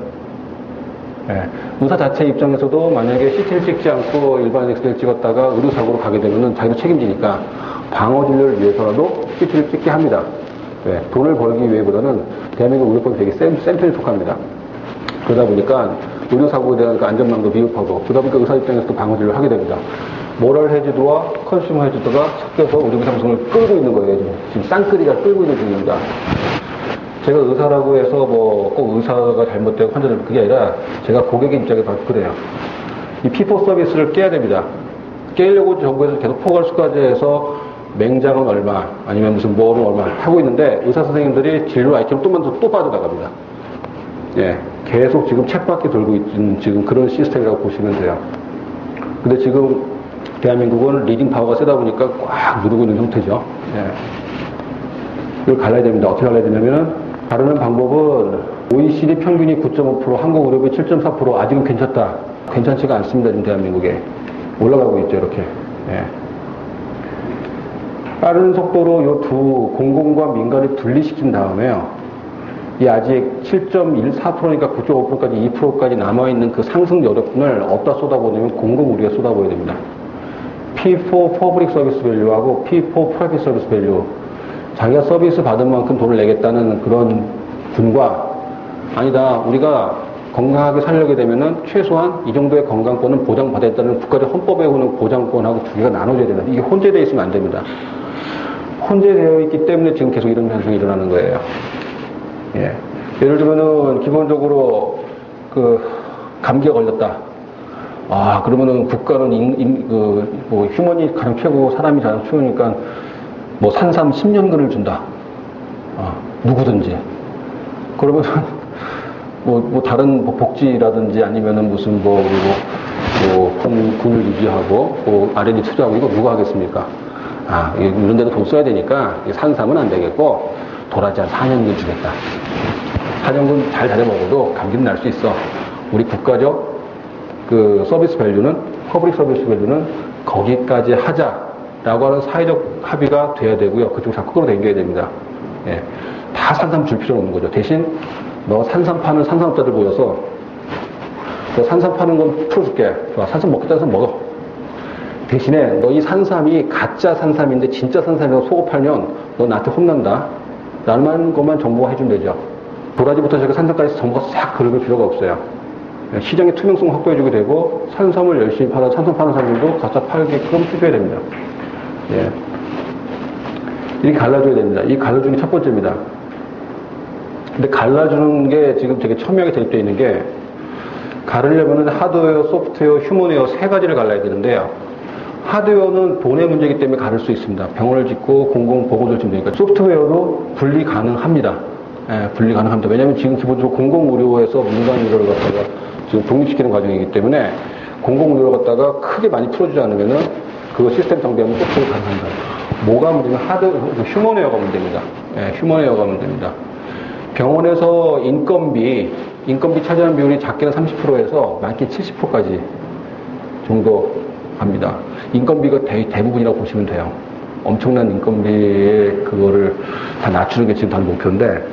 예. 의사 자체 입장에서도 만약에 CT를 찍지 않고 일반 엑스레이를 찍었다가 의료사고로 가게 되면은 자기도 책임지니까 방어 진료를 위해서라도 CT를 찍게 합니다. 예. 돈을 벌기 위해보다는 대한민국 의료법이 되게 센 편에 속합니다. 그러다 보니까 의료사고에 대한 그 안전망도 미흡하고 그러다 보니까 의사 입장에서도 방어 진료를 하게 됩니다. 모럴 해지도와 컨슈머 해지도가 섞여서 의료비 상승을 끌고 있는 거예요. 지금 쌍끌이가 끌고 있는 중입니다. 제가 의사라고 해서 뭐 꼭 의사가 잘못되고 환자들 그게 아니라 제가 고객의 입장에서 그래요. 이 피포 서비스를 깨야 됩니다. 깨려고 정부에서 계속 포괄수가제에서 맹장은 얼마 아니면 무슨 뭐는 얼마 하고 있는데 의사 선생님들이 진료 아이템 또 빠져나갑니다. 예, 계속 지금 쳇바퀴 돌고 있는 지금 그런 시스템이라고 보시면 돼요. 근데 지금 대한민국은 리딩 파워가 세다 보니까 꽉 누르고 있는 형태죠. 예. 이걸 갈라야 됩니다. 어떻게 갈라야 되냐면은 가르는 방법은 OECD 평균이 9.5%, 한국 의료비 7.4%, 아직은 괜찮다. 괜찮지가 않습니다. 지금 대한민국에. 올라가고 있죠. 이렇게. 예. 빠른 속도로 요 두 공공과 민간을 분리시킨 다음에요. 이 아직 7.14%니까 9.5%까지 2%까지 남아있는 그 상승 여력분을 어디다 쏟아부으냐면 공공의료에 쏟아부어야 됩니다. P4 Public Service Value하고 P4 Private Service Value. 자기가 서비스 받은 만큼 돈을 내겠다는 그런 분과 아니다. 우리가 건강하게 살려게 되면은 최소한 이 정도의 건강권은 보장받았다는 국가적 헌법에 오는 보장권하고 두 개가 나눠져야 된다. 이게 혼재되어 있으면 안 됩니다. 혼재되어 있기 때문에 지금 계속 이런 현상이 일어나는 거예요. 예. 예를 들면은 기본적으로 그 감기가 걸렸다. 그러면은 국가는 뭐 휴먼이 가장 최고 사람이 가장 최고니까 뭐 산삼 10년근을 준다. 누구든지. 그러면은 뭐 다른 뭐 복지라든지 아니면은 무슨 군을 유지하고 뭐 R&D 투자하고 이거 누가 하겠습니까? 이런 데도 돈 써야 되니까 산삼은 안 되겠고 도라지 한 4년근 주겠다. 4년근 잘 다려 먹어도 감기는 날 수 있어. 우리 국가적 그 서비스 밸류는 퍼블릭 서비스 밸류는 거기까지 하자라고 하는 사회적 합의가 돼야 되고요. 그쪽 자꾸 끌어당겨야 됩니다. 예. 다 산삼 줄 필요는 없는 거죠. 대신 너 산삼 파는 산삼업자들 모여서 너 산삼 파는 건 풀어줄게. 좋아. 산삼 먹겠다는 사람 먹어. 대신에 너 이 산삼이 가짜 산삼인데 진짜 산삼이라고 속어 팔면 너 나한테 혼난다. 라는 것만 정부가 해주면 되죠. 도라지부터 저기 산삼까지 정부가 싹 긁을 필요가 없어요. 시장의 투명성 확보해주게 되고 산삼을 열심히 팔아 산삼 파는 사람들도 가짜 팔게끔 해줘야 됩니다. 예. 이렇게 갈라줘야 됩니다. 이 갈라주는 게 첫 번째입니다. 근데 갈라주는 게 지금 되게 첨예하게 되어 있는 게 가르려면은 하드웨어, 소프트웨어, 휴먼웨어 세 가지를 갈라야 되는데요. 하드웨어는 돈의 문제이기 때문에 가를 수 있습니다. 병원을 짓고 공공보건을 짓면 되니까. 소프트웨어도 분리 가능합니다. 예, 분리 가능합니다. 왜냐하면 지금 기본적으로 공공의료에서 민간의료를 갖다가 지금 독립시키는 과정이기 때문에 공공의료를 갖다가 크게 많이 풀어주지 않으면은 그 시스템 정비하면 소프트웨어 가능합니다. 뭐가 문제냐면 휴먼웨어가 문제입니다. 예, 휴먼웨어가 문제입니다. 병원에서 인건비 차지하는 비율이 작게는 30%에서 많게는 70%까지 정도 합니다. 인건비가 대부분이라고 보시면 돼요. 엄청난 인건비의 그거를 다 낮추는 게 지금 다 목표인데,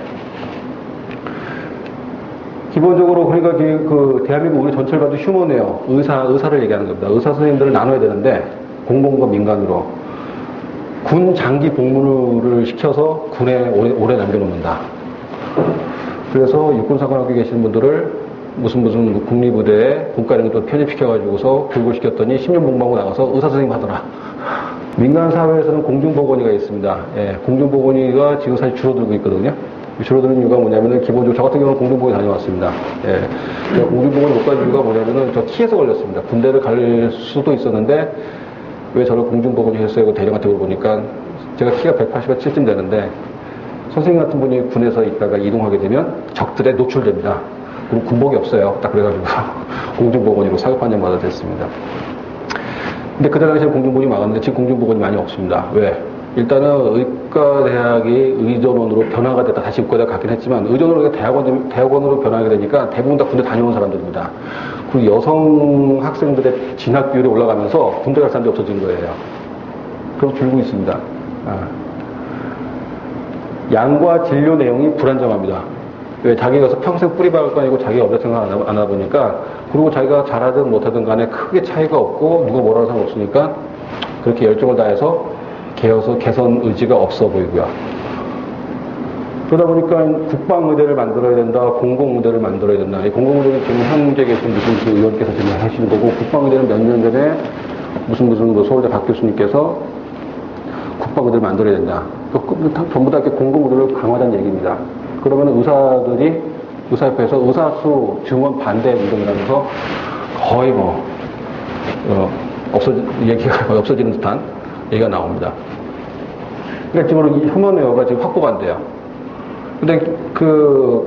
기본적으로 그러니까 그 대한민국 우리 전체를 봐도 휴먼웨어, 의사를 얘기하는 겁니다. 의사 선생님들을 나눠야 되는데 공공과 민간으로 군 장기 복무를 시켜서 군에 오래 남겨놓는다. 그래서 육군사관학교에 계시는 분들을 무슨 국리부대에 군가령에 또 편입시켜가지고서 교육을 시켰더니 10년 복무하고 나가서 의사선생님 하더라. 민간사회에서는 공중보건의가 있습니다. 예, 공중보건의가 지금 사실 줄어들고 있거든요. 줄어드는 이유가 뭐냐면은 기본적으로 저 같은 경우는 공중보건에 다녀왔습니다. 예, 공중보건에 못 간 이유가 뭐냐면은 저 키에서 걸렸습니다. 군대를 갈 수도 있었는데 왜 저를 공중보건에 했어요? 대령한테 물어보니까 제가 키가 180에 7쯤 되는데 선생님 같은 분이 군에서 있다가 이동하게 되면 적들에 노출됩니다. 그리고 군복이 없어요. 딱 그래가지고 공중보건의로 사급판정 받아 됐습니다. 근데 그때 당시에 공중보건이 많았는데 지금 공중보건이 많이 없습니다. 왜? 일단은 의과대학이 의전원으로 변화가 됐다. 다시 의과대학 갔긴 했지만 의전원으로 대학원으로 변하게 되니까 대부분 다 군대 다녀온 사람들입니다. 그리고 여성 학생들의 진학 비율이 올라가면서 군대 갈 사람들이 없어진 거예요. 그래서 줄고 있습니다. 양과 진료 내용이 불안정합니다. 왜? 자기가 평생 뿌리박을 거 아니고 자기가 업적 생각 안 하다 보니까, 그리고 자기가 잘하든 못하든 간에 크게 차이가 없고 누가 뭐라고 상관없으니까 그렇게 열정을 다해서 개선 의지가 없어 보이고요. 그러다 보니까 국방의대를 만들어야 된다, 공공의대를 만들어야 된다. 이 공공의대는 지금 현재 계신 무슨 의원께서 지금 하시는 거고, 국방의대는 몇 년 전에 무슨 서울대 박 교수님께서 국방의대를 만들어야 된다. 전부 다 이렇게 공공의대를 강화하는 얘기입니다. 그러면 의사협회에서 의사수 증원 반대 운동이라면서 거의 얘기가 거의 없어지는 듯한 얘기가 나옵니다. 그러니까 지금 이 휴먼웨어가 지금 확보가 안 돼요. 근데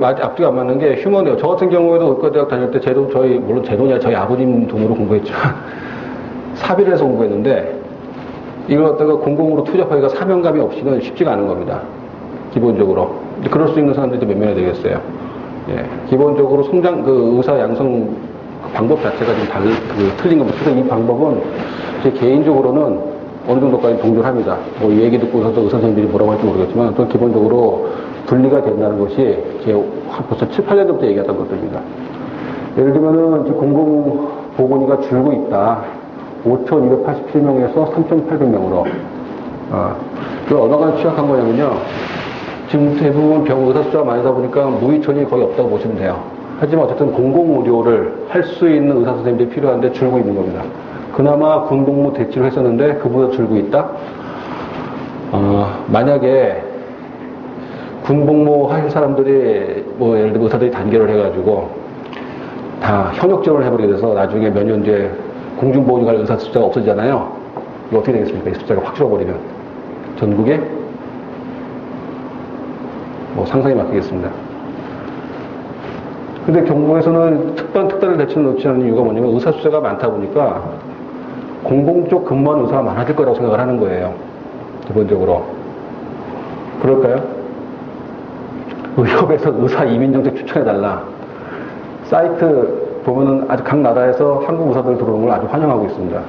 앞뒤가 안 맞는 게 휴먼웨어. 저 같은 경우에도 의과대학 다닐 때 물론 제 돈이 아니라 저희 아버님 돈으로 공부했지만 사비를 해서 공부했는데 이걸 갖다가 공공으로 투잡하기가 사명감이 없이는 쉽지가 않은 겁니다. 기본적으로. 그럴 수 있는 사람들이 몇 명이 되겠어요. 예. 기본적으로 의사 양성 방법 자체가 좀 틀린 겁니다. 그래서 이 방법은 제 개인적으로는 어느 정도까지 동조를 합니다. 이 얘기 듣고서 의사 선생님들이 뭐라고 할지 모르겠지만, 또 기본적으로 분리가 된다는 것이 벌써 7, 8년 전부터 얘기했던 것들입니다. 예를 들면은 공공보건의가 줄고 있다. 5,287명에서 3,800명으로. 그걸 얼마나 취약한 거냐면요. 지금 대부분 의사 숫자가 많이다 보니까 무의촌이 거의 없다고 보시면 돼요. 하지만 어쨌든 공공의료를 할 수 있는 의사 선생님들이 필요한데 줄고 있는 겁니다. 그나마 군복무 대치를 했었는데 그보다 줄고 있다? 만약에 군복무 할 사람들이 예를 들어 의사들이 단결을 해가지고 다 현역 지원을 해버리게 돼서 나중에 몇 년 뒤에 공중보건이 갈 의사 숫자가 없어지잖아요. 이거 어떻게 되겠습니까? 이 숫자가 확 줄어버리면. 전국에? 상상이 막히겠습니다. 근데 경북에서는 특단을 대치를 놓지 않는 이유가 뭐냐면 의사 숫자가 많다 보니까 공공 쪽 근무하는 의사가 많아질 거라고 생각을 하는 거예요. 기본적으로. 그럴까요? 의협에서 의사 이민정책 추천해달라. 사이트 보면은 아주 각 나라에서 한국 의사들 들어오는 걸 아주 환영하고 있습니다.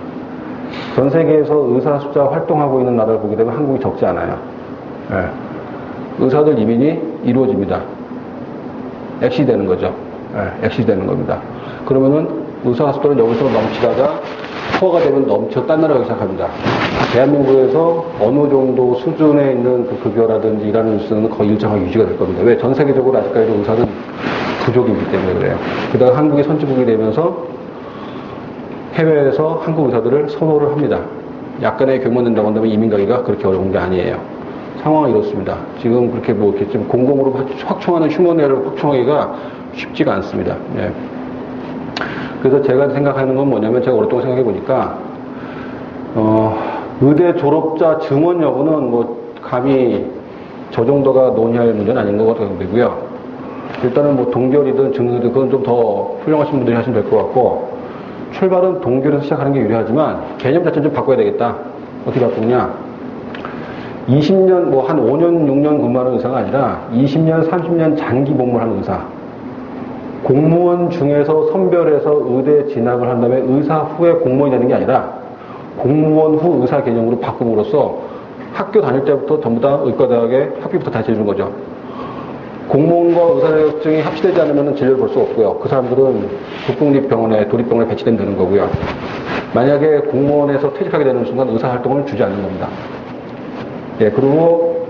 전 세계에서 의사 숫자 활동하고 있는 나라를 보게 되면 한국이 적지 않아요. 네. 의사들 이민이 이루어집니다. 액시되는 거죠. 네, 액시되는 겁니다. 그러면은 의사 숫자는 여기서 넘치다가 포화가 되면 딴 나라가 시작합니다. 대한민국에서 어느 정도 수준에 있는 그 급여라든지 일하는 수준은 거의 일정하게 유지가 될 겁니다. 왜? 전 세계적으로 아직까지도 의사는 부족이기 때문에 그래요. 게다가 한국이 선진국이 되면서 해외에서 한국 의사들을 선호를 합니다. 약간의 경험된다고 한다면 이민 가기가 그렇게 어려운 게 아니에요. 상황은 이렇습니다. 지금 그렇게 이렇게 좀 공공으로 확충하는 휴먼웨어를 확충하기가 쉽지가 않습니다. 예. 그래서 제가 생각하는 건 뭐냐면, 제가 오랫동안 생각해 보니까, 의대 졸업자 증원 여부는 감히 저 정도가 논의할 문제는 아닌 것 같고요. 일단은 동결이든 증언이든 그건 좀 더 훌륭하신 분들이 하시면 될 것 같고, 출발은 동결에서 시작하는 게 유리하지만, 개념 자체는 좀 바꿔야 되겠다. 어떻게 바꾸냐? 20년, 한 5년, 6년 근무하는 의사가 아니라 20년, 30년 장기 복무를 하는 의사. 공무원 중에서 선별해서 의대 진학을 한 다음에 의사 후에 공무원이 되는 게 아니라 공무원 후 의사 개념으로 바꿈으로써 학교 다닐 때부터 전부 다 의과대학에 학비부터 다시 해주는 거죠. 공무원과 의사 자격증이 합치되지 않으면 진료를 볼 수 없고요. 그 사람들은 국공립병원에, 도립병원에 배치되면 되는 거고요. 만약에 공무원에서 퇴직하게 되는 순간 의사 활동을 주지 않는 겁니다. 예, 그리고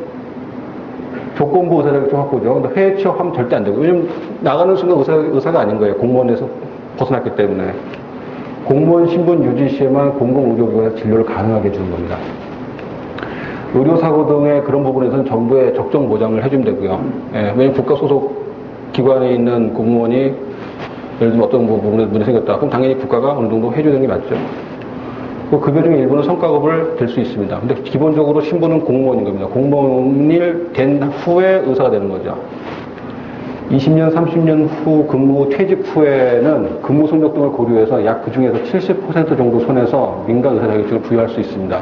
조건부 의사자격증 확보죠. 근데 해외 취업하면 절대 안 되고. 왜냐면 나가는 순간 의사가 아닌 거예요. 공무원에서 벗어났기 때문에. 공무원 신분 유지 시에만 공공의료기관에서 진료를 가능하게 해주는 겁니다. 의료사고 등의 그런 부분에서는 정부의 적정 보장을 해주면 되고요. 예, 왜냐면 국가 소속 기관에 있는 공무원이 예를 들면 어떤 부분에 문제 생겼다. 그럼 당연히 국가가 어느 정도 해주는 게 맞죠. 그 급여 중에 일부는 성과급을 될 수 있습니다. 근데 기본적으로 신분은 공무원인 겁니다. 공무원이 된 후에 의사가 되는 거죠. 20년, 30년 후 근무 퇴직 후에는 근무 성적 등을 고려해서 약 그 중에서 70% 정도 선에서 민간 의사 자격증을 부여할 수 있습니다.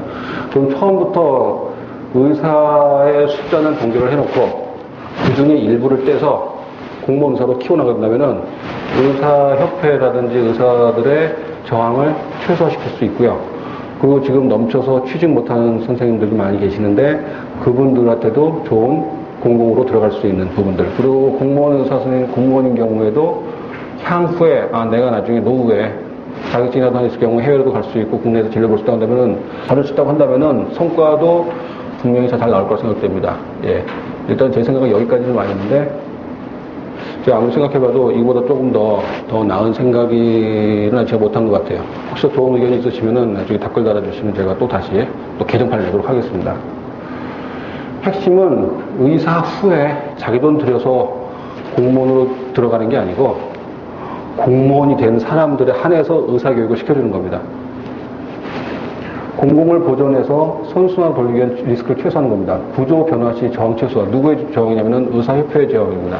그럼 처음부터 의사의 숫자는 동결을 해놓고 그 중에 일부를 떼서 공무원 의사로 키워나간다면은 의사협회라든지 의사들의 저항을 최소화시킬 수 있고요. 그리고 지금 넘쳐서 취직 못하는 선생님들도 많이 계시는데 그분들한테도 좋은 공공으로 들어갈 수 있는 부분들. 그리고 공무원 의사 선생님, 공무원인 경우에도 향후에 내가 나중에 노후에 자격증이라도 있을 경우 해외로도 갈 수 있고 국내에서 진료 볼 수 있다고 한다면은 받을 수 있다고 한다면은 성과도 분명히 잘 나올 거라 생각됩니다. 예. 일단 제 생각은 여기까지는 많이 있는데 제가 아무리 생각해봐도 이거보다 조금 더 나은 생각이는 제가 못한 것 같아요. 혹시 좋은 의견이 있으시면은 나중에 댓글 달아주시면 제가 또 다시 또 개정판을 내도록 하겠습니다. 핵심은 의사 후에 자기 돈 들여서 공무원으로 들어가는 게 아니고 공무원이 된 사람들에 한해서 의사교육을 시켜주는 겁니다. 공공을 보존해서 선순환 돌리기 위한 리스크를 최소화하는 겁니다. 구조 변화 시 저항 최소화. 누구의 저항이냐면은 의사협회의 저항입니다.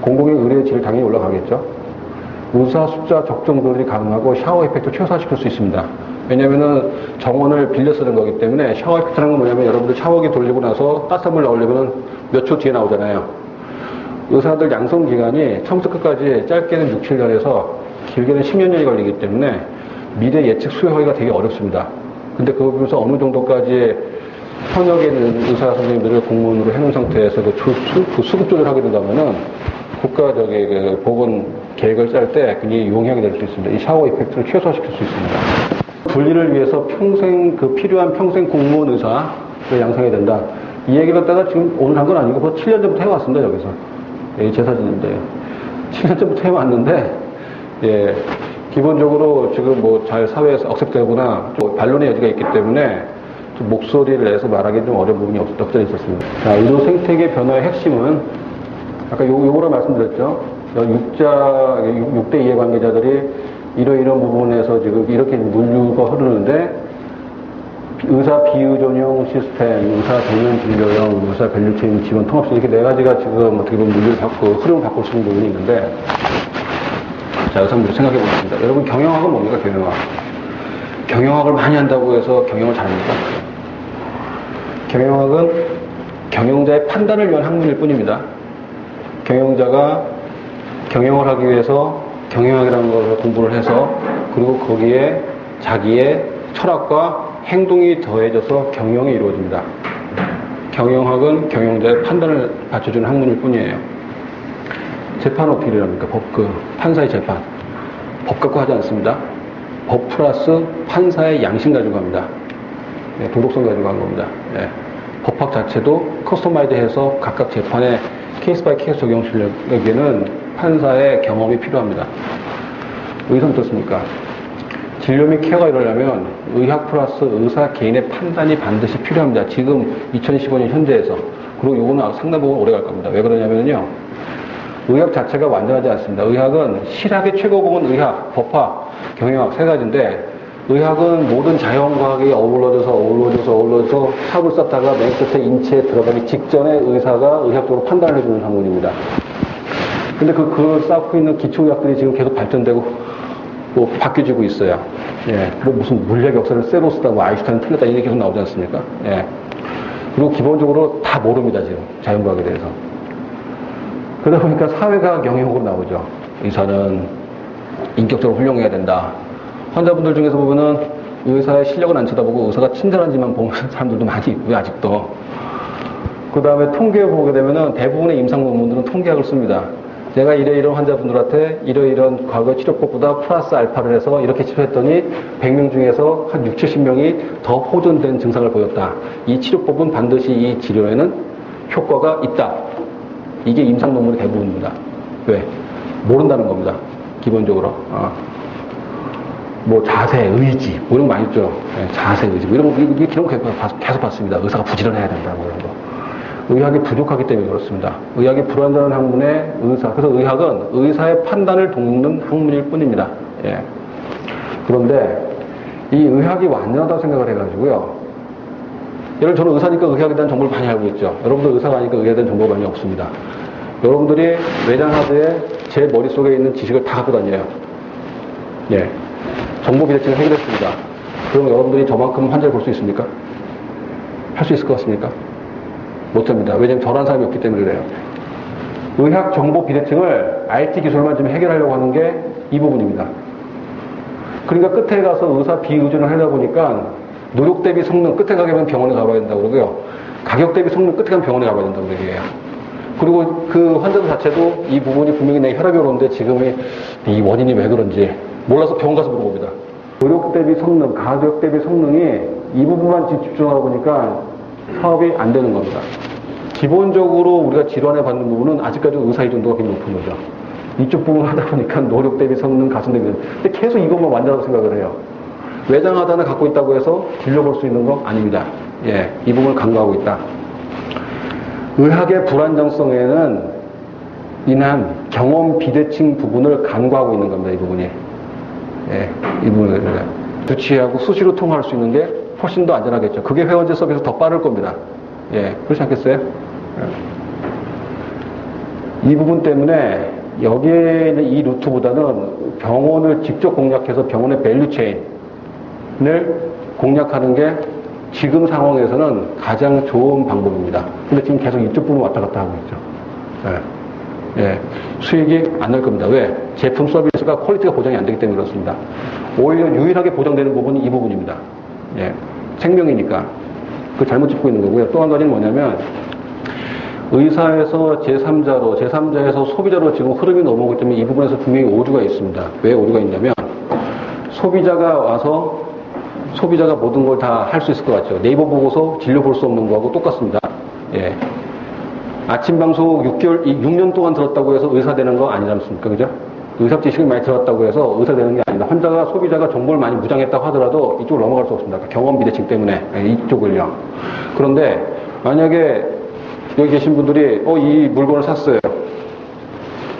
공공의 의료의 질이 당연히 올라가겠죠. 의사 숫자 적정 조절이 가능하고 샤워 이펙트 최소화시킬 수 있습니다. 왜냐면은 정원을 빌려 쓰는 거기 때문에 샤워 이펙트라는 건 뭐냐면 여러분들 샤워기 돌리고 나서 따뜻한 물 나오려면 몇 초 뒤에 나오잖아요. 의사들 양성 기간이 처음부터 끝까지 짧게는 6, 7년에서 길게는 10년이 걸리기 때문에 미래 예측 수요하기가 되게 어렵습니다. 근데 그 부분에서 어느 정도까지 현역에 있는 의사 선생님들을 공무원으로 해놓은 상태에서 그 수급 조절하게 된다면은 국가적인 그 보건 계획을 짤 때 굉장히 유용하게 될 수 있습니다. 이 샤워 이펙트를 최소화시킬 수 있습니다. 분리를 위해서 필요한 평생 공무원 의사를 양성해야 된다. 이 얘기를 내가 지금 오늘 한 건 아니고 벌써 7년 전부터 해왔습니다, 여기서. 예, 제 사진인데. 7년 전부터 해왔는데, 예, 기본적으로 지금 뭐 잘 사회에서 억셉되거나 좀 반론의 여지가 있기 때문에 좀 목소리를 내서 말하기 좀 어려운 부분이 없잖아 있었습니다. 자, 의료 생태계 변화의 핵심은 아까 요거로 말씀드렸죠. 6대 이해관계자들이 이러이러한 부분에서 지금 이렇게 물류가 흐르는데 의사 비의존용 시스템, 의사 정면 진료형, 의사 밸류체인 지원 통합식 이렇게 네 가지가 지금 어떻게 보면 물류를 흐름을 바꿀 수 있는 부분이 있는데 자, 여기서 한번 생각해 보겠습니다. 여러분 경영학은 뭡니까? 경영학. 경영학을 많이 한다고 해서 경영을 잘합니까? 경영학은 경영자의 판단을 위한 학문일 뿐입니다. 경영자가 경영을 하기 위해서 경영학이라는 것을 공부를 해서 그리고 거기에 자기의 철학과 행동이 더해져서 경영이 이루어집니다. 경영학은 경영자의 판단을 받쳐주는 학문일 뿐이에요. 재판은 어떻게 일합니까? 판사의 재판. 법 갖고 하지 않습니다. 법 플러스 판사의 양심 가지고 합니다. 네, 도덕성 가지고 하는 겁니다. 네. 법학 자체도 커스터마이드 해서 각각 재판에 케이스 바이 케이스 적용 실력에게는 판사의 경험이 필요합니다. 의사는 어떻습니까? 진료 및 케어가 이러려면 의학 플러스 의사 개인의 판단이 반드시 필요합니다. 지금 2015년 현재에서. 그리고 이거는 상당 부분 오래 갈 겁니다. 왜 그러냐면요. 의학 자체가 완전하지 않습니다. 의학은 실학의 최고봉은 의학, 법학, 경영학 세 가지인데 의학은 모든 자연과학이 어우러져서 탑을 쌓다가 맨 끝에 인체에 들어가기 직전에 의사가 의학적으로 판단을 해주는 학문입니다. 근데 그 쌓고 있는 기초의학들이 지금 계속 발전되고 뭐 바뀌어지고 있어요. 예. 그리고 무슨 물리학 역사를 쇠로 쓰다 뭐 아인슈타인 틀렸다 이게 계속 나오지 않습니까? 예. 그리고 기본적으로 다 모릅니다, 지금. 자연과학에 대해서. 그러다 보니까 사회과학 영역으로 나오죠. 의사는 인격적으로 훌륭해야 된다. 환자분들 중에서 보면은 의사의 실력은 안 쳐다보고 의사가 친절한지만 보는 사람들도 많이 있고요, 아직도. 그 다음에 통계 보게 되면은 대부분의 임상 논문들은 통계학을 씁니다. 내가 이러이러한 환자분들한테 이러이러한 과거 치료법보다 플러스 알파를 해서 이렇게 치료했더니 100명 중에서 한 6, 70명이 더 호전된 증상을 보였다. 이 치료법은 반드시 이 치료에는 효과가 있다. 이게 임상 논문의 대부분입니다. 왜? 모른다는 겁니다. 기본적으로. 뭐 자세, 의지, 뭐 이런 거 많이 있죠. 네, 자세, 의지. 뭐 이런 거, 이 기록 계속 봤습니다. 의사가 부지런해야 된다. 뭐 이런 거. 의학이 부족하기 때문에 그렇습니다. 의학이 불완전한 학문의 의사. 그래서 의학은 의사의 판단을 돕는 학문일 뿐입니다. 예. 그런데 이 의학이 완전하다고 생각을 해가지고요. 예를 들어 저는 의사니까 의학에 대한 정보를 많이 알고 있죠. 여러분들 의사가 아니까 의학에 대한 정보가 많이 없습니다. 여러분들이 외장하드에 제 머릿속에 있는 지식을 다 갖고 다녀요. 예. 정보 비대칭을 해결했습니다. 그럼 여러분들이 저만큼 환자를 볼 수 있습니까? 할 수 있을 것 같습니까? 못합니다. 왜냐하면 저런 사람이 없기 때문에 그래요. 의학 정보 비대칭을 IT 기술만 좀 해결하려고 하는 게 이 부분입니다. 그러니까 끝에 가서 의사 비의존을 하다 보니까 노력 대비 성능 끝에 가게 되면 병원에 가봐야 된다고 그러고요. 가격 대비 성능 끝에 가면 병원에 가봐야 된다고 그래요. 그리고 그 환자들 자체도 이 부분이 분명히 내 혈압이 오르는데 지금의 이 원인이 왜 그런지 몰라서 병원 가서 물어봅니다. 노력 대비 성능, 가격 대비 성능이 이 부분만 집중하다 보니까 사업이 안 되는 겁니다. 기본적으로 우리가 질환에 받는 부분은 아직까지 의사 의존도가 굉장히 높은 거죠. 이쪽 부분 하다 보니까 노력 대비 성능, 가성 대비 성능. 근데 계속 이것만 완전하다고 생각을 해요. 외장 하단을 갖고 있다고 해서 진료볼 수 있는 거 아닙니다. 예, 이 부분을 간과하고 있다. 의학의 불안정성에는 인한 경험 비대칭 부분을 간과하고 있는 겁니다. 이 부분이. 예, 이 부분을 주치의하고 수시로 통화할 수 있는 게 훨씬 더 안전하겠죠. 그게 회원제 서비스 더 빠를 겁니다. 예, 그렇지 않겠어요? 이 부분 때문에 여기에 있는 이 루트보다는 병원을 직접 공략해서 병원의 밸류체인을 공략하는 게 지금 상황에서는 가장 좋은 방법입니다. 근데 지금 계속 이쪽 부분 왔다 갔다 하고 있죠. 예. 예. 수익이 안 날 겁니다. 왜? 제품 서비스가 퀄리티가 보장이 안 되기 때문에 그렇습니다. 오히려 유일하게 보장되는 부분이 이 부분입니다. 예. 생명이니까. 그 잘못 짚고 있는 거고요. 또 한 가지는 뭐냐면, 의사에서 제3자로, 제3자에서 소비자로 지금 흐름이 넘어오기 때문에 이 부분에서 분명히 오류가 있습니다. 왜 오류가 있냐면, 소비자가 와서 소비자가 모든 걸 다 할 수 있을 것 같죠. 네이버 보고서 진료 볼 수 없는 거하고 똑같습니다. 예. 아침 방송 6년 동안 들었다고 해서 의사 되는 거 아니지 않습니까? 그죠? 의사 지식을 많이 들었다고 해서 의사 되는 게 아니다. 환자가, 소비자가 정보를 많이 무장했다고 하더라도 이쪽으로 넘어갈 수 없습니다. 경험 비대칭 때문에. 예, 이쪽을요. 그런데 만약에 여기 계신 분들이, 이 물건을 샀어요.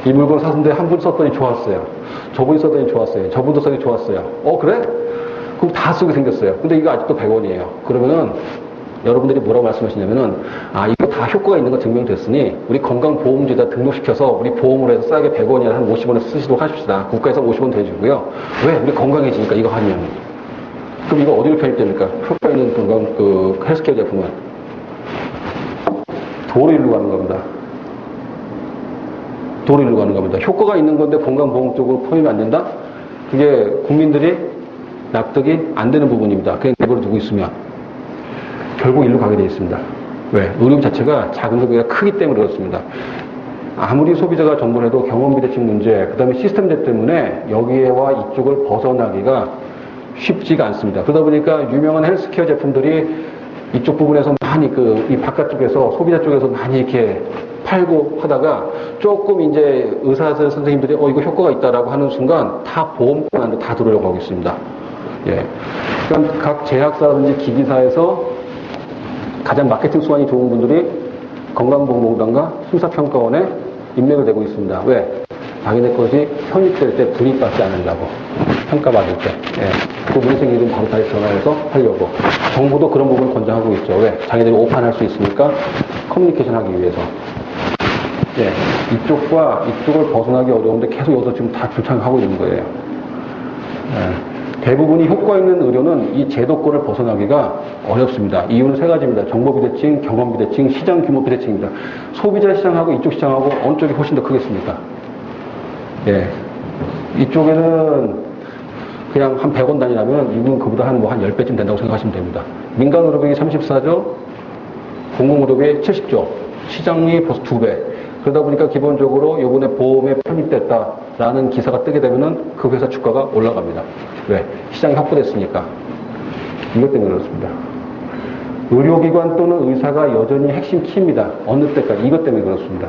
이 물건을 샀는데 한 분 썼더니 좋았어요. 저분이 썼더니 좋았어요. 저분도 썼더니 좋았어요. 그래? 그럼 다 쓰게 생겼어요. 근데 이거 아직도 100원이에요. 그러면은 여러분들이 뭐라고 말씀하시냐면은, 이거 다 효과가 있는 거 증명됐으니 우리 건강보험제에다 등록시켜서 우리 보험으로 해서 싸게 100원이나 한 50원에 쓰시도록 하십시다. 국가에서 50원 대주고요. 왜? 우리 건강해지니까 이거 하면. 그럼 이거 어디로 편입됩니까? 효과 있는 건강, 헬스케어 제품은 도로 일로 가는 겁니다. 도로 일로 가는 겁니다. 효과가 있는 건데 건강보험 쪽으로 포함이 안 된다? 그게 국민들이 납득이 안 되는 부분입니다. 그냥 내버려 두고 있으면 결국 일로 가게 되어 있습니다. 왜? 의료 자체가 작은 것보다 크기 때문에 그렇습니다. 아무리 소비자가 정보를 해도 경험 비대칭 문제, 그 다음에 시스템제 때문에 여기와 이쪽을 벗어나기가 쉽지가 않습니다. 그러다 보니까 유명한 헬스케어 제품들이 이쪽 부분에서 많이 이 바깥쪽에서 소비자 쪽에서 많이 이렇게 팔고 하다가 조금 이제 의사 선생님들이 이거 효과가 있다라고 하는 순간 다 보험권 안에 다 들어오려고 하고 있습니다. 예. 그러니까 각 제약사라든지 기기사에서 가장 마케팅 수완이 좋은 분들이 건강보험공단과 심사평가원에 인맥을 대고 있습니다. 왜? 자기네 것이 편입될 때 불이익받지 않으려고. 평가받을 때. 예. 그 문생 이름 바로 다시 전화해서 하려고. 정부도 그런 부분을 권장하고 있죠. 왜? 자기들이 오판할 수 있으니까 커뮤니케이션 하기 위해서. 예. 이쪽과 이쪽을 벗어나기 어려운데 계속 여기서 지금 다 불창하고 있는 거예요. 예. 대부분이 효과 있는 의료는 이 제도권을 벗어나기가 어렵습니다. 이유는 세 가지입니다. 정보 비대칭, 경험 비대칭, 시장 규모 비대칭입니다. 소비자 시장하고 이쪽 시장하고 어느 쪽이 훨씬 더 크겠습니까? 예. 이쪽에는 그냥 한 100원 단위라면 이건 그보다 한 10배쯤 된다고 생각하시면 됩니다. 민간 의료비용이 34조, 공공 의료비용이 70조, 시장이 벌써 2배. 그러다 보니까 기본적으로 요번에 보험에 편입됐다라는 기사가 뜨게 되면은 그 회사 주가가 올라갑니다. 왜? 시장이 확보됐으니까. 이것 때문에 그렇습니다. 의료기관 또는 의사가 여전히 핵심 키입니다. 어느 때까지. 이것 때문에 그렇습니다.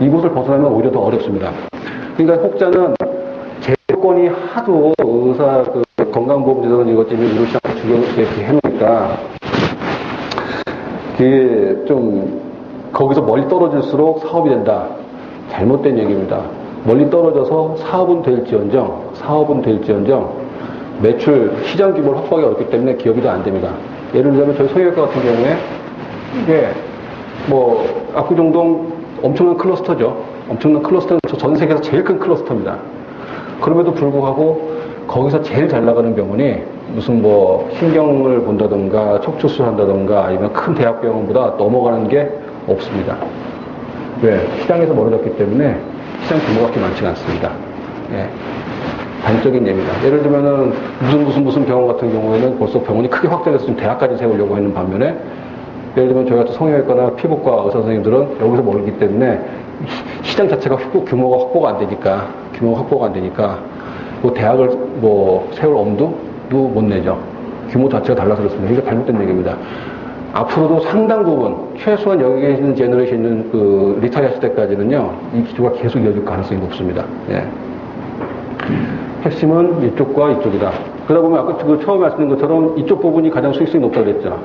이곳을 벗어나면 오히려 더 어렵습니다. 그러니까 혹자는 재조건이 하도 의사, 건강보험제도는 이것 때문에 의료시장 주변을 이렇게 해놓으니까 그게 좀 거기서 멀리 떨어질수록 사업이 된다. 잘못된 얘기입니다. 멀리 떨어져서 사업은 될지언정 매출, 시장 규모를 확보하기 어렵기 때문에 기업이 더 안 됩니다. 예를 들자면 저희 성형외과 같은 경우에 이게 뭐 압구정동 엄청난 클러스터죠. 엄청난 클러스터는 전 세계에서 제일 큰 클러스터입니다. 그럼에도 불구하고 거기서 제일 잘 나가는 병원이 무슨 뭐 신경을 본다던가 척추수술 한다던가 아니면 큰 대학병원보다 넘어가는 게 없습니다. 왜? 시장에서 멀어졌기 때문에 시장 규모가 그렇게 많지가 않습니다. 예. 단적인 예입니다. 예를 들면은 무슨 병원 같은 경우에는 벌써 병원이 크게 확대돼서 지금 대학까지 세우려고 하는 반면에 예를 들면 저희 같은 성형외과나 피부과 의사 선생님들은 여기서 멀기 때문에 시장 자체가 규모가 확보가 안 되니까 뭐 대학을 뭐 세울 엄두도 못 내죠. 규모 자체가 달라서 그렇습니다. 이게 잘못된 얘기입니다. 앞으로도 상당 부분, 최소한 여기 계시는 제너레이션은 리타이어 하실 때까지는요, 이 기조가 계속 이어질 가능성이 높습니다. 예. 핵심은 이쪽과 이쪽이다. 그러다 보면 아까 처음에 말씀드린 것처럼 이쪽 부분이 가장 수익성이 높다고 그랬죠.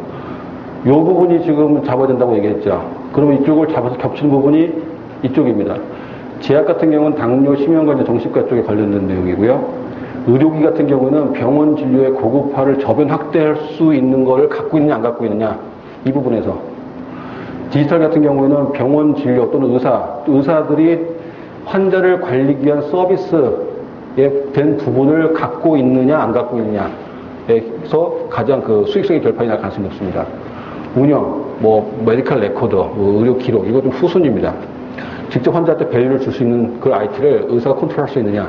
이 부분이 지금 잡아야 된다고 얘기했죠. 그러면 이쪽을 잡아서 겹치는 부분이 이쪽입니다. 제약 같은 경우는 당뇨, 심혈관계, 정신과 쪽에 관련된 내용이고요. 의료기 같은 경우는 병원 진료의 고급화를 저변 확대할 수 있는 거를 갖고 있느냐 안 갖고 있느냐 이 부분에서 디지털 같은 경우에는 병원 진료 또는 의사들이 환자를 관리하기 위한 서비스에 된 부분을 갖고 있느냐 안 갖고 있느냐에서 가장 수익성의 결판이 날 가능성이 높습니다. 운영, 메디컬 레코드, 의료 기록 이거 좀 후순위입니다. 직접 환자한테 밸류를 줄 수 있는 그 IT를 의사가 컨트롤할 수 있느냐,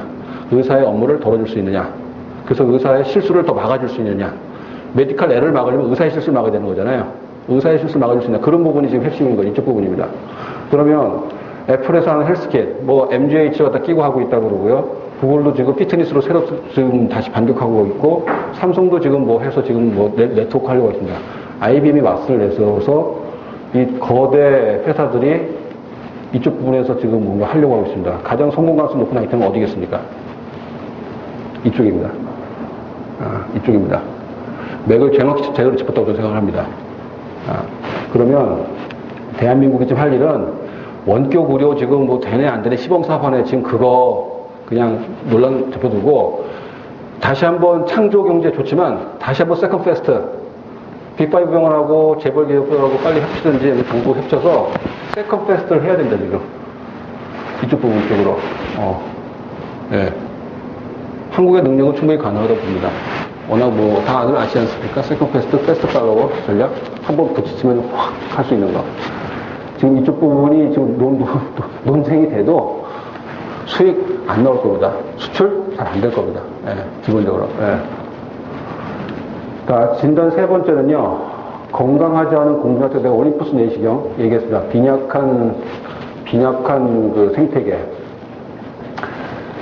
의사의 업무를 덜어줄 수 있느냐, 그래서 의사의 실수를 더 막아줄 수 있느냐, 메디컬 에러를 막으려면 의사의 실수를 막아야 되는 거잖아요. 의사의 실수를 막아줄 수 있느냐, 그런 부분이 지금 핵심인 거예요. 이쪽 부분입니다. 그러면 애플에서 하는 헬스킷, MGH 갖다 끼고 하고 있다고 그러고요. 구글도 지금 피트니스로 새로 지금 다시 반격하고 있고, 삼성도 지금 해서 지금 네트워크 하려고 있습니다. IBM이 맞설 내서서 이 거대 회사들이 이쪽 부분에서 지금 뭔가 하려고 하고 있습니다. 가장 성공 가능성 높은 아이템은 어디겠습니까? 이쪽입니다. 이쪽입니다. 맥을 정확히 제대로 짚었다고 저는 생각을 합니다. 그러면 대한민국이 지금 할 일은 원격 의료 지금 되네 안 되네 시범사업하네 지금 그거 그냥 논란 짚어두고 다시 한번 창조 경제 좋지만 다시 한번 세컨 페스트 빅5 병원하고 재벌 기업들하고 빨리 합치든지 정부 합쳐서 세컨 페스트를 해야 된다 지금 이쪽 부분 쪽으로 예. 한국의 능력은 충분히 가능하다고 봅니다. 워낙 다들 아시지 않습니까? 세컨 페스트, 페스트 팔로워 전략 한번 붙이면 확 할 수 있는 거. 지금 이쪽 부분이 지금 논쟁이 돼도 수익 안 나올 겁니다. 수출 잘 안 될 겁니다. 예, 기본적으로. 예. 자, 진단 세 번째는요, 건강하지 않은 공중학교 내가 올림푸스 내시경 얘기했습니다. 빈약한 그 생태계.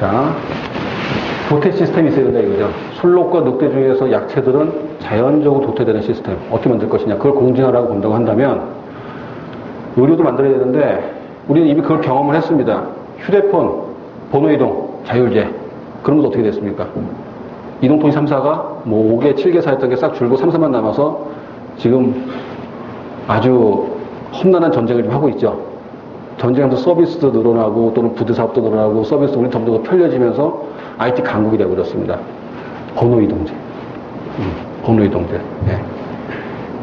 자, 도태 시스템이 있어야 된다 이거죠. 술록과 늑대 중에서 약체들은 자연적으로 도태되는 시스템. 어떻게 만들 것이냐. 그걸 공진하라고 본다고 한다면, 의료도 만들어야 되는데, 우리는 이미 그걸 경험을 했습니다. 휴대폰, 번호이동, 자율제. 그런 것도 어떻게 됐습니까? 이동통신 3사가 5개, 7개 사였던 게 싹 줄고 3사만 남아서 지금 아주 험난한 전쟁을 좀 하고 있죠. 전쟁하면서 서비스도 늘어나고 또는 부대 사업도 늘어나고 서비스 우리 점점 더 편려지면서 IT 강국이 되어버렸습니다. 번호이동제. 번호이동제. 네.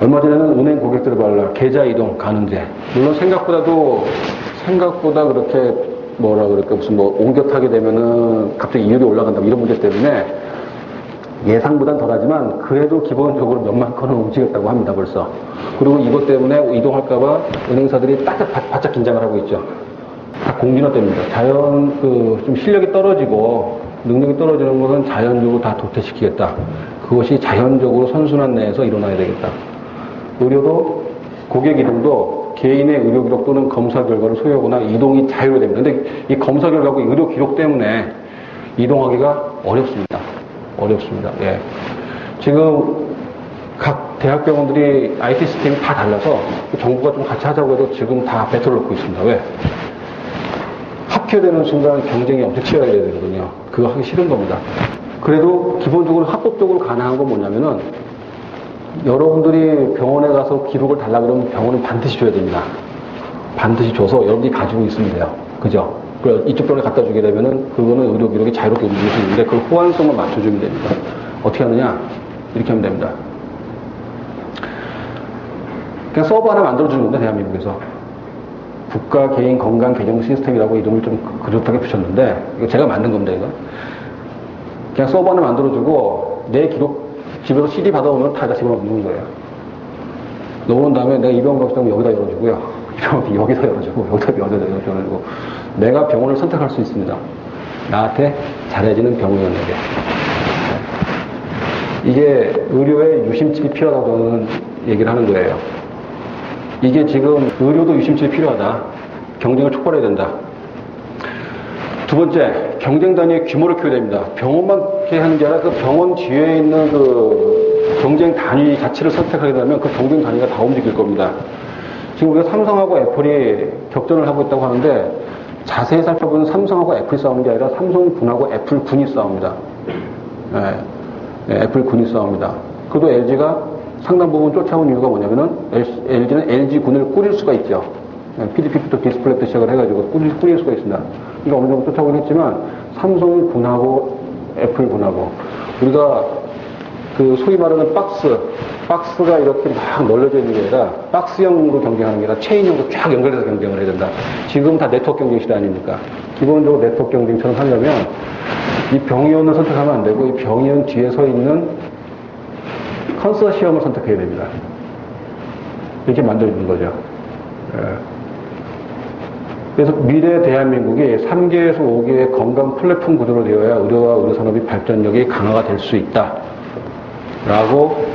얼마 전에는 은행 고객들을 발라 계좌이동 가능제. 물론 생각보다 그렇게 무슨 옮겨 타게 되면은 갑자기 이율이 올라간다 이런 문제 때문에 예상보단 덜하지만 그래도 기본적으로 몇만 건은 움직였다고 합니다 벌써. 그리고 이것 때문에 이동할까봐 은행사들이 바짝 긴장을 하고 있죠. 다 공진화 때문입니다. 좀 실력이 떨어지고 능력이 떨어지는 것은 자연적으로 다 도태시키겠다. 그것이 자연적으로 선순환 내에서 일어나야 되겠다. 의료도 고객 이동도 개인의 의료 기록 또는 검사 결과를 소유하거나 이동이 자유로 됩니다. 근데 이 검사 결과하고 의료 기록 때문에 이동하기가 어렵습니다. 어렵습니다. 예. 지금 각 대학병원들이 IT 시스템이 다 달라서 정부가 좀 같이 하자고 해도 지금 다 배틀을 놓고 있습니다. 왜? 합쳐되는 순간 경쟁이 엄청 치열하게 되거든요. 그거 하기 싫은 겁니다. 그래도 기본적으로 합법적으로 가능한 건 뭐냐면은 여러분들이 병원에 가서 기록을 달라 그러면 병원은 반드시 줘야 됩니다. 반드시 줘서 여러분들이 가지고 있으면 돼요. 그죠? 그래서 이쪽 병원에 갖다 주게 되면은 그거는 의료 기록이 자유롭게 움직일 수 있는데 그 호환성만 맞춰주면 됩니다. 어떻게 하느냐? 이렇게 하면 됩니다. 그냥 서버 하나 만들어주는 건데, 대한민국에서. 국가 개인 건강 개정 시스템이라고 이름을 좀 그럴듯하게 붙였는데, 이거 제가 만든 겁니다, 이거. 그냥 서버 하나 만들어주고, 내 기록, 집에서 CD 받아오면 다 집어넣는 거예요. 넣어놓은 다음에 내가 이 병원 가고 싶다면 여기다 열어주고요. 이 병원 여기다 열어주고, 여기다 열어주고. 내가 병원을 선택할 수 있습니다. 나한테 잘해지는 병원이었는데. 이게 의료에 유심칩이 필요하다고 저는 얘기를 하는 거예요. 이게 지금 의료도 유심칩이 필요하다. 경쟁을 촉발해야 된다. 두 번째, 경쟁 단위의 규모를 키워야 됩니다. 병원만 하는 게 아니라 그 병원 뒤에 있는 그 경쟁 단위 자체를 선택하게 되면 그 경쟁 단위가 다 움직일 겁니다. 지금 우리가 삼성하고 애플이 격전을 하고 있다고 하는데 자세히 살펴보면 삼성하고 애플이 싸우는 게 아니라 삼성군하고 애플군이 싸웁니다. 애플군이 싸웁니다. 그래도 LG가 상당 부분 쫓아온 이유가 뭐냐면은 LG는 LG군을 꾸릴 수가 있죠. PDP부터 디스플레이부터 시작을 해가지고 꾸릴 수가 있습니다. 그러니까 어느 정도 쫓아오긴 했지만 삼성군하고 애플군하고 우리가 그 소위 말하는 박스가 이렇게 막 널려져 있는 게 아니라 박스형으로 경쟁하는 게 아니라 체인형으로 쫙 연결해서 경쟁을 해야 된다. 지금 다 네트워크 경쟁 시대 아닙니까? 기본적으로 네트워크 경쟁처럼 하려면 이 병의원을 선택하면 안 되고 이 병의원 뒤에 서 있는 컨소시엄을 선택해야 됩니다. 이렇게 만들어주는 거죠. 예. 그래서 미래 대한민국이 3개에서 5개의 건강 플랫폼 구조로 되어야 의료와 의료산업의 발전력이 강화가 될 수 있다. 라고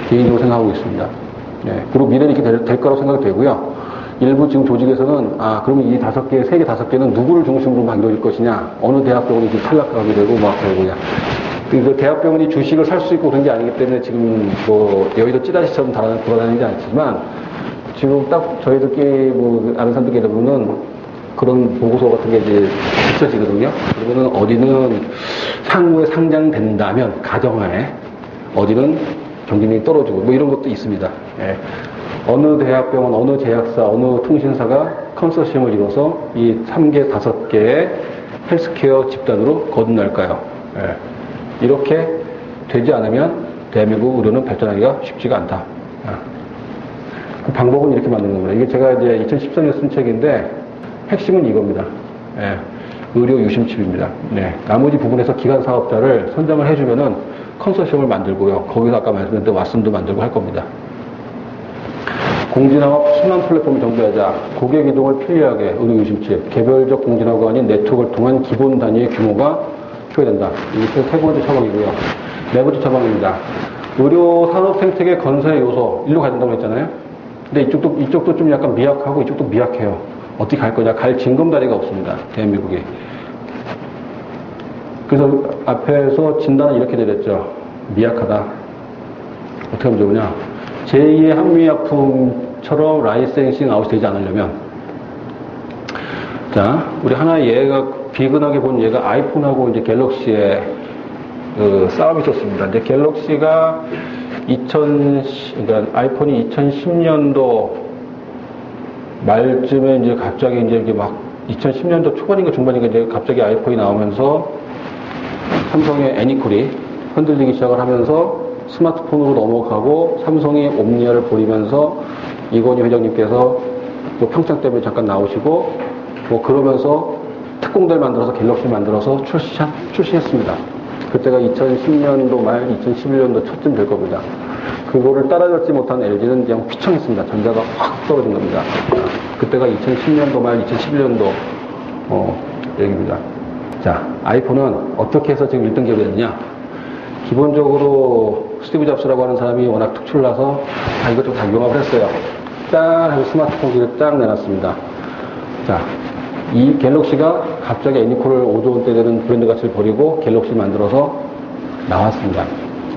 개인적으로 생각하고 있습니다. 예. 그리고 미래는 이렇게 될 거라고 생각이 되고요. 일부 지금 조직에서는, 그러면 이 5개, 3개, 5개는 누구를 중심으로 막 이루어질 것이냐, 어느 대학병원이 지금 탈락하게 되고, 막 그러고냐. 그 대학병원이 주식을 살 수 있고 그런 게 아니기 때문에 지금 뭐 여의도 찌라시처럼 돌아다니지 않지만 지금 딱 저희들끼리 뭐 아는 사람들끼리 보면은 그런 보고서 같은 게 이제 있어지거든요. 그러면은 어디는 향후에 상장된다면 가정하에 어디는 경쟁력이 떨어지고 뭐 이런 것도 있습니다. 예. 어느 대학병원, 어느 제약사, 어느 통신사가 컨소시엄을 이뤄서 이 3개, 5개의 헬스케어 집단으로 거듭날까요? 예. 이렇게 되지 않으면 대한민국 의료는 발전하기가 쉽지가 않다. 그 방법은 이렇게 만드는 겁니다. 이게 제가 이제 2014년에 쓴 책인데 핵심은 이겁니다. 예, 의료 유심칩입니다. 네, 나머지 부분에서 기관 사업자를 선정을 해주면은 컨소시엄을 만들고요. 거기서 아까 말씀드린 왓슨도 만들고 할 겁니다. 공진화와 순환 플랫폼을 정비하자. 고객 이동을 편리하게 의료 유심칩. 개별적 공진화가 아닌 네트워크를 통한 기본 단위의 규모가 키워야 된다. 이게 세 번째 처방이고요. 네 번째 처방입니다. 의료 산업 생태계 건설 요소 일로 가야 된다고 했잖아요. 근데 이쪽도 좀 약간 미약하고 이쪽도 미약해요. 어떻게 갈 거냐? 갈 징검다리가 없습니다. 대한민국에. 그래서 앞에서 진단은 이렇게 내렸죠. 미약하다. 어떻게 하면 좋으냐? 제2의 한미약품처럼 라이센싱 아웃이 되지 않으려면, 자, 우리 하나의 예가, 비근하게 본 예가 아이폰하고 이제 갤럭시의 그 싸움이 있었습니다. 이제 갤럭시가 그러니까 아이폰이 2010년도 말쯤에 이제 갑자기 이제 막 2010년도 초반인가 중반인가 이제 갑자기 아이폰이 나오면서 삼성의 애니콜이 흔들리기 시작을 하면서 스마트폰으로 넘어가고 삼성이 옴니아를 버리면서 이건희 회장님께서 뭐 평창 때문에 잠깐 나오시고 뭐 그러면서 특공대를 만들어서 갤럭시 만들어서 출시했습니다. 그때가 2010년도 말 2011년도 초쯤 될 겁니다. 그거를 따라잡지 못한 LG는 그냥 휘청했습니다. 전자가 확 떨어진 겁니다. 그때가 2010년도 말 2011년도 얘기입니다. 자, 아이폰은 어떻게 해서 지금 1등 기업이 됐느냐? 기본적으로 스티브 잡스라고 하는 사람이 워낙 특출나서 이것저것 다 융합을 했어요. 짠 하고 스마트폰 기를 딱 내놨습니다. 자, 이 갤럭시가 갑자기 애니콜을 5조 원대 되는 브랜드 가치를 버리고 갤럭시를 만들어서 나왔습니다.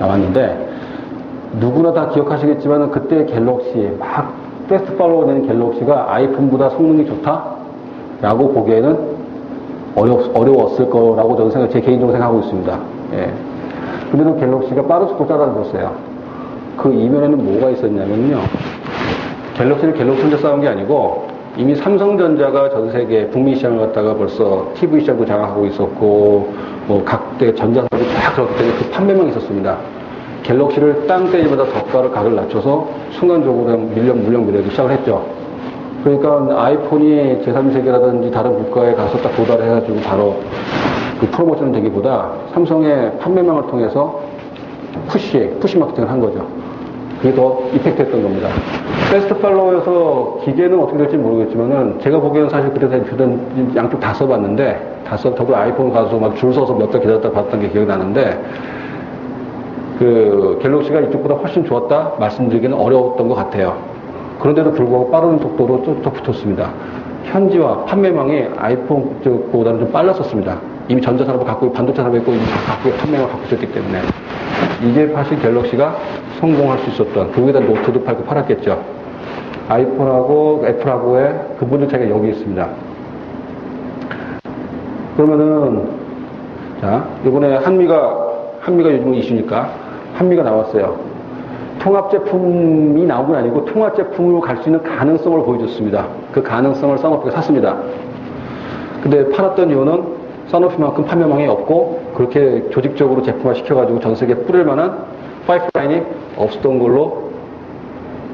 나왔는데 누구나 다 기억하시겠지만 그때 갤럭시 막 패스트 팔로우 된 갤럭시가 아이폰보다 성능이 좋다라고 보기에는 어려웠을 거라고 저는 제 개인적으로 생각하고 있습니다. 예. 근데도 갤럭시가 빠른 속도 따라들었어요. 그 이면에는 뭐가 있었냐면요. 갤럭시를 갤럭시 혼자 싸운 게 아니고 이미 삼성전자가 전 세계 북미 시장을 갖다가 벌써 TV 시장도 장악하고 있었고 뭐 각대 전자사업이 쫙 들어갔기 때문에 그 판매망이 있었습니다. 갤럭시를 땅 때리마다 덕가를 각을 낮춰서 순간적으로 물량 밀어내기 시작을 했죠. 그러니까 아이폰이 제3세계라든지 다른 국가에 가서 딱 도달해가지고 바로 그 프로모션을 되기보다 삼성의 판매망을 통해서 푸시 마케팅을 한 거죠. 그게 더 이펙트 했던 겁니다. 패스트 팔로우에서 기계는 어떻게 될지 모르겠지만은 제가 보기에는 사실 그때 양쪽 다 써봤는데 저도 아이폰 가서 막 줄 서서 몇 달 기다렸다 봤던 게 기억이 나는데 그 갤럭시가 이쪽보다 훨씬 좋았다 말씀드리기는 어려웠던 것 같아요. 그런데도 불구하고 빠른 속도로 쭉 붙었습니다. 현지화 판매망이 아이폰 쪽보다는 좀 빨랐었습니다. 이미 전자산업을 갖고 있고 반도체 산업을 갖고 판매망을 갖고 있었기 때문에 이게 사실 갤럭시가 성공할 수 있었던 거기다 노트도 팔고 팔았겠죠. 아이폰하고 애플하고의 근본적 차이가 여기 있습니다. 그러면은 자 이번에 한미가 요즘 이슈니까 한미가 나왔어요. 통합 제품이 나온 건 아니고 통합 제품으로 갈 수 있는 가능성을 보여줬습니다. 그 가능성을 사노피가 샀습니다. 근데 팔았던 이유는 사노피만큼 판매망이 없고 그렇게 조직적으로 제품화 시켜가지고 전 세계에 뿌릴 만한 파이프라인이 없었던 걸로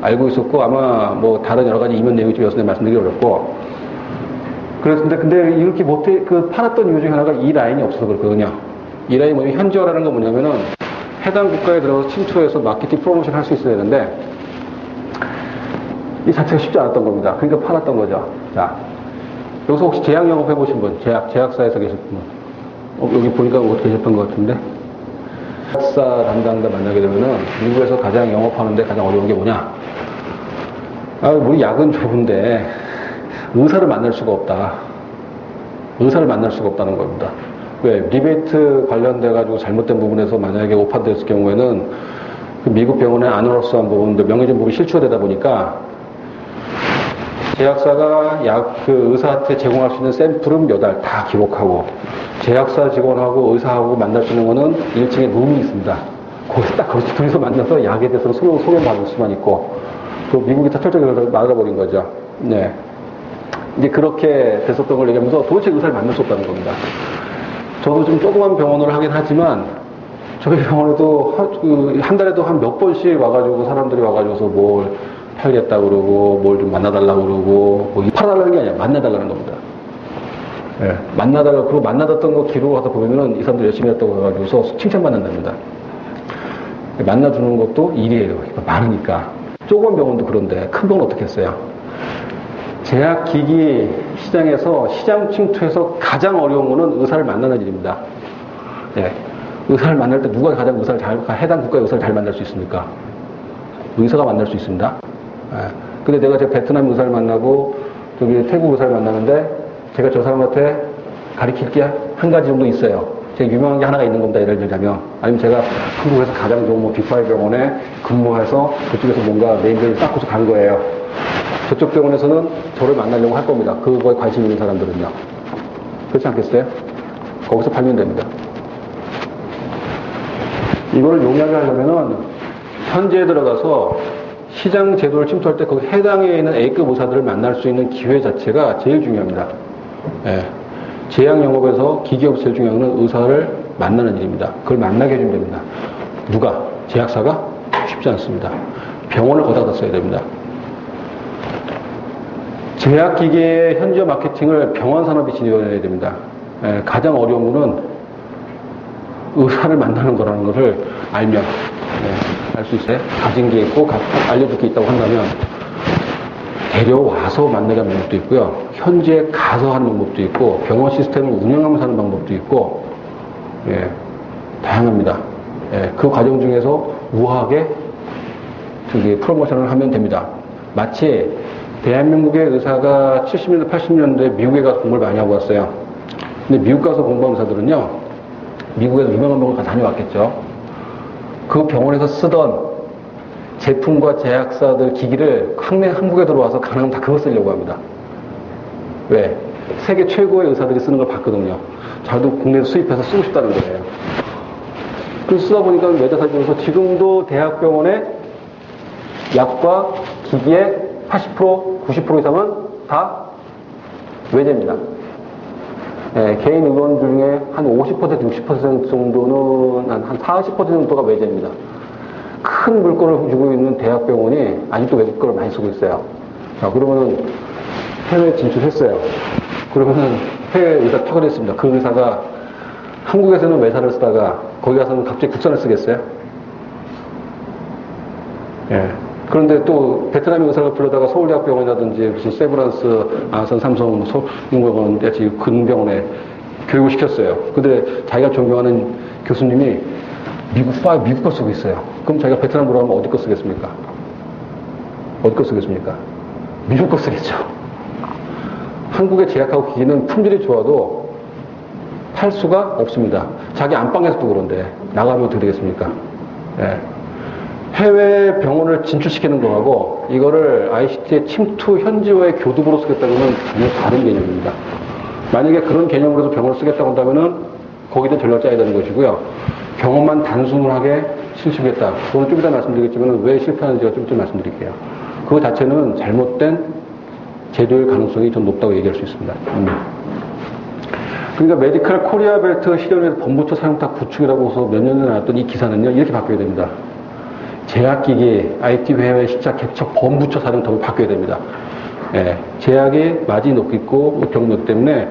알고 있었고 아마 뭐 다른 여러 가지 이면 내용이 좀 여기서 말씀드리기 어렵고 그랬는데 근데 이렇게 팔았던 이유 중에 하나가 이 라인이 없어서 그렇거든요. 이 라인이 뭐냐면 현지화라는 건 뭐냐면은 해당 국가에 들어가서 침투해서 마케팅 프로모션 할 수 있어야 되는데 이 자체가 쉽지 않았던 겁니다. 그러니까 팔았던 거죠. 자, 여기서 혹시 제약 영업 해보신 분, 제약사에서 계셨던 분, 여기 보니까 계셨던 것 같은데 제약사 담당자 만나게 되면은 미국에서 가장 영업하는데 가장 어려운 게 뭐냐? 우리 약은 좋은데 의사를 만날 수가 없다. 의사를 만날 수가 없다는 겁니다. 왜? 리베이트 관련돼가지고 잘못된 부분에서 만약에 오판됐을 경우에는 그 미국 병원에 아노러스한 부분들 명예정보이 실추가 되다 보니까 제약사가 그 의사한테 제공할 수 있는 샘플은 몇 알 다 기록하고 제약사 직원하고 의사하고 만날 수 있는 거는 1층에 룸이 있습니다. 거기서 딱 거기서 둘이서 만나서 약에 대해서 소개받을 수만 있고 그 미국이 다 철저하게 막아버린 거죠. 네. 이제 그렇게 됐었던 걸 얘기하면서 도대체 의사를 만날 수 없다는 겁니다. 저도 좀 조그만 병원을 하긴 하지만 저희 병원에도 한 달에도 한 몇 번씩 와가지고 사람들이 와가지고서 뭘 팔겠다 그러고 뭘 좀 만나달라고 그러고 뭐 팔아달라는 게 아니라 만나달라는 겁니다. 예, 그리고 만나줬던 거 기록을 하다 보면은 이 사람들 열심히 했다고 해가지고서 칭찬받는답니다. 만나주는 것도 일이에요. 많으니까. 조그만 병원도 그런데 큰 병원 어떻게 했어요? 제약기기 시장에서 시장 침투해서 가장 어려운 거는 의사를 만나는 일입니다. 네. 의사를 만날 때 누가 가장 해당 국가의 의사를 잘 만날 수 있습니까? 의사가 만날 수 있습니다. 네. 근데 내가 제가 베트남 의사를 만나고 저기 태국 의사를 만나는데 제가 저 사람한테 가르칠 게 한 가지 정도 있어요. 제가 유명한 게 하나가 있는 겁니다. 예를 들자면. 아니면 제가 한국에서 가장 좋은 빅5 병원에 근무해서 그쪽에서 뭔가 네임밸류 쌓고서 간 거예요. 저쪽 병원에서는 저를 만나려고 할 겁니다. 그거에 관심 있는 사람들은요. 그렇지 않겠어요? 거기서 팔면 됩니다. 이거를 용이하게 하려면은 현지에 들어가서 시장 제도를 침투할 때 거기 해당에 있는 A급 의사들을 만날 수 있는 기회 자체가 제일 중요합니다. 예. 제약 영업에서 기계업 제일 중요한 건 의사를 만나는 일입니다. 그걸 만나게 해주면 됩니다. 누가? 제약사가? 쉽지 않습니다. 병원을 거다다 써야 됩니다. 제약기계의 현지화 마케팅을 병원 산업이 진행해야 됩니다. 예, 가장 어려운 거는 의사를 만나는 거라는 것을 알면 알 수 있어요. 가진 게 있고 알려줄 게 있다고 한다면 데려와서 만나게 하는 방법도 있고요. 현지에 가서 하는 방법도 있고 병원 시스템을 운영하면서 하는 방법도 있고 예, 다양합니다. 예, 그 과정 중에서 우아하게 저기 프로모션을 하면 됩니다. 마치 대한민국의 의사가 70년대, 80년대 미국에 가서 공부를 많이 하고 왔어요. 근데 미국 가서 공부한 의사들은요, 미국에서 유명한 병원 다 다녀왔겠죠. 그 병원에서 쓰던 제품과 제약사들 기기를 한국에 들어와서 가능하면 다 그거 쓰려고 합니다. 왜? 세계 최고의 의사들이 쓰는 걸 봤거든요. 자기도 국내에서 수입해서 쓰고 싶다는 거예요. 그래서 쓰다 보니까 외자살면서 지금도 대학병원의 약과 기기의 80%, 90% 이상은 다 외제입니다. 예, 개인 의원 중에 한 50%, 60% 정도는 한 40% 정도가 외제입니다. 큰 물건을 주고 있는 대학병원이 아직도 외국 거를 많이 쓰고 있어요. 자, 그러면은 해외 진출했어요. 그러면은 해외 의사 턱을 했습니다. 그 의사가 한국에서는 외사를 쓰다가 거기 가서는 갑자기 국산을 쓰겠어요? 예. 그런데 또 베트남 의사를 불러다가 서울대학병원이라든지 무슨 세브란스, 아산, 삼성, 서울병원, 큰 병원에 교육을 시켰어요. 근데 자기가 존경하는 교수님이 미국 거 쓰고 있어요. 그럼 자기가 베트남으로 하면 어디 거 쓰겠습니까? 어디 거 쓰겠습니까? 미국 거 쓰겠죠. 한국의 제약하고 기기는 품질이 좋아도 팔 수가 없습니다. 자기 안방에서도 그런데 나가면 어떻게 되겠습니까? 예. 해외 병원을 진출시키는 거하고 이거를 ICT의 침투 현지화의 교두보로 쓰겠다고는 전혀 다른 개념입니다. 만약에 그런 개념으로 해서 병원을 쓰겠다고 한다면은 거기도 전략 짜야 되는 것이고요. 병원만 단순하게 실시하겠다. 그건 좀 이따 말씀드리겠지만 왜 실패하는지가 좀 말씀드릴게요. 그거 자체는 잘못된 제도의 가능성이 좀 높다고 얘기할 수 있습니다. 그러니까 메디컬 코리아 벨트 실현에서 범부처 사용타 구축이라고 해서 몇 년 전에 나왔던 이 기사는요, 이렇게 바뀌어야 됩니다. 제약기기, IT 해외 시작 개척 범부처 사용탑을 바뀌어야 됩니다. 예, 제약이 마진이 높고 경력 때문에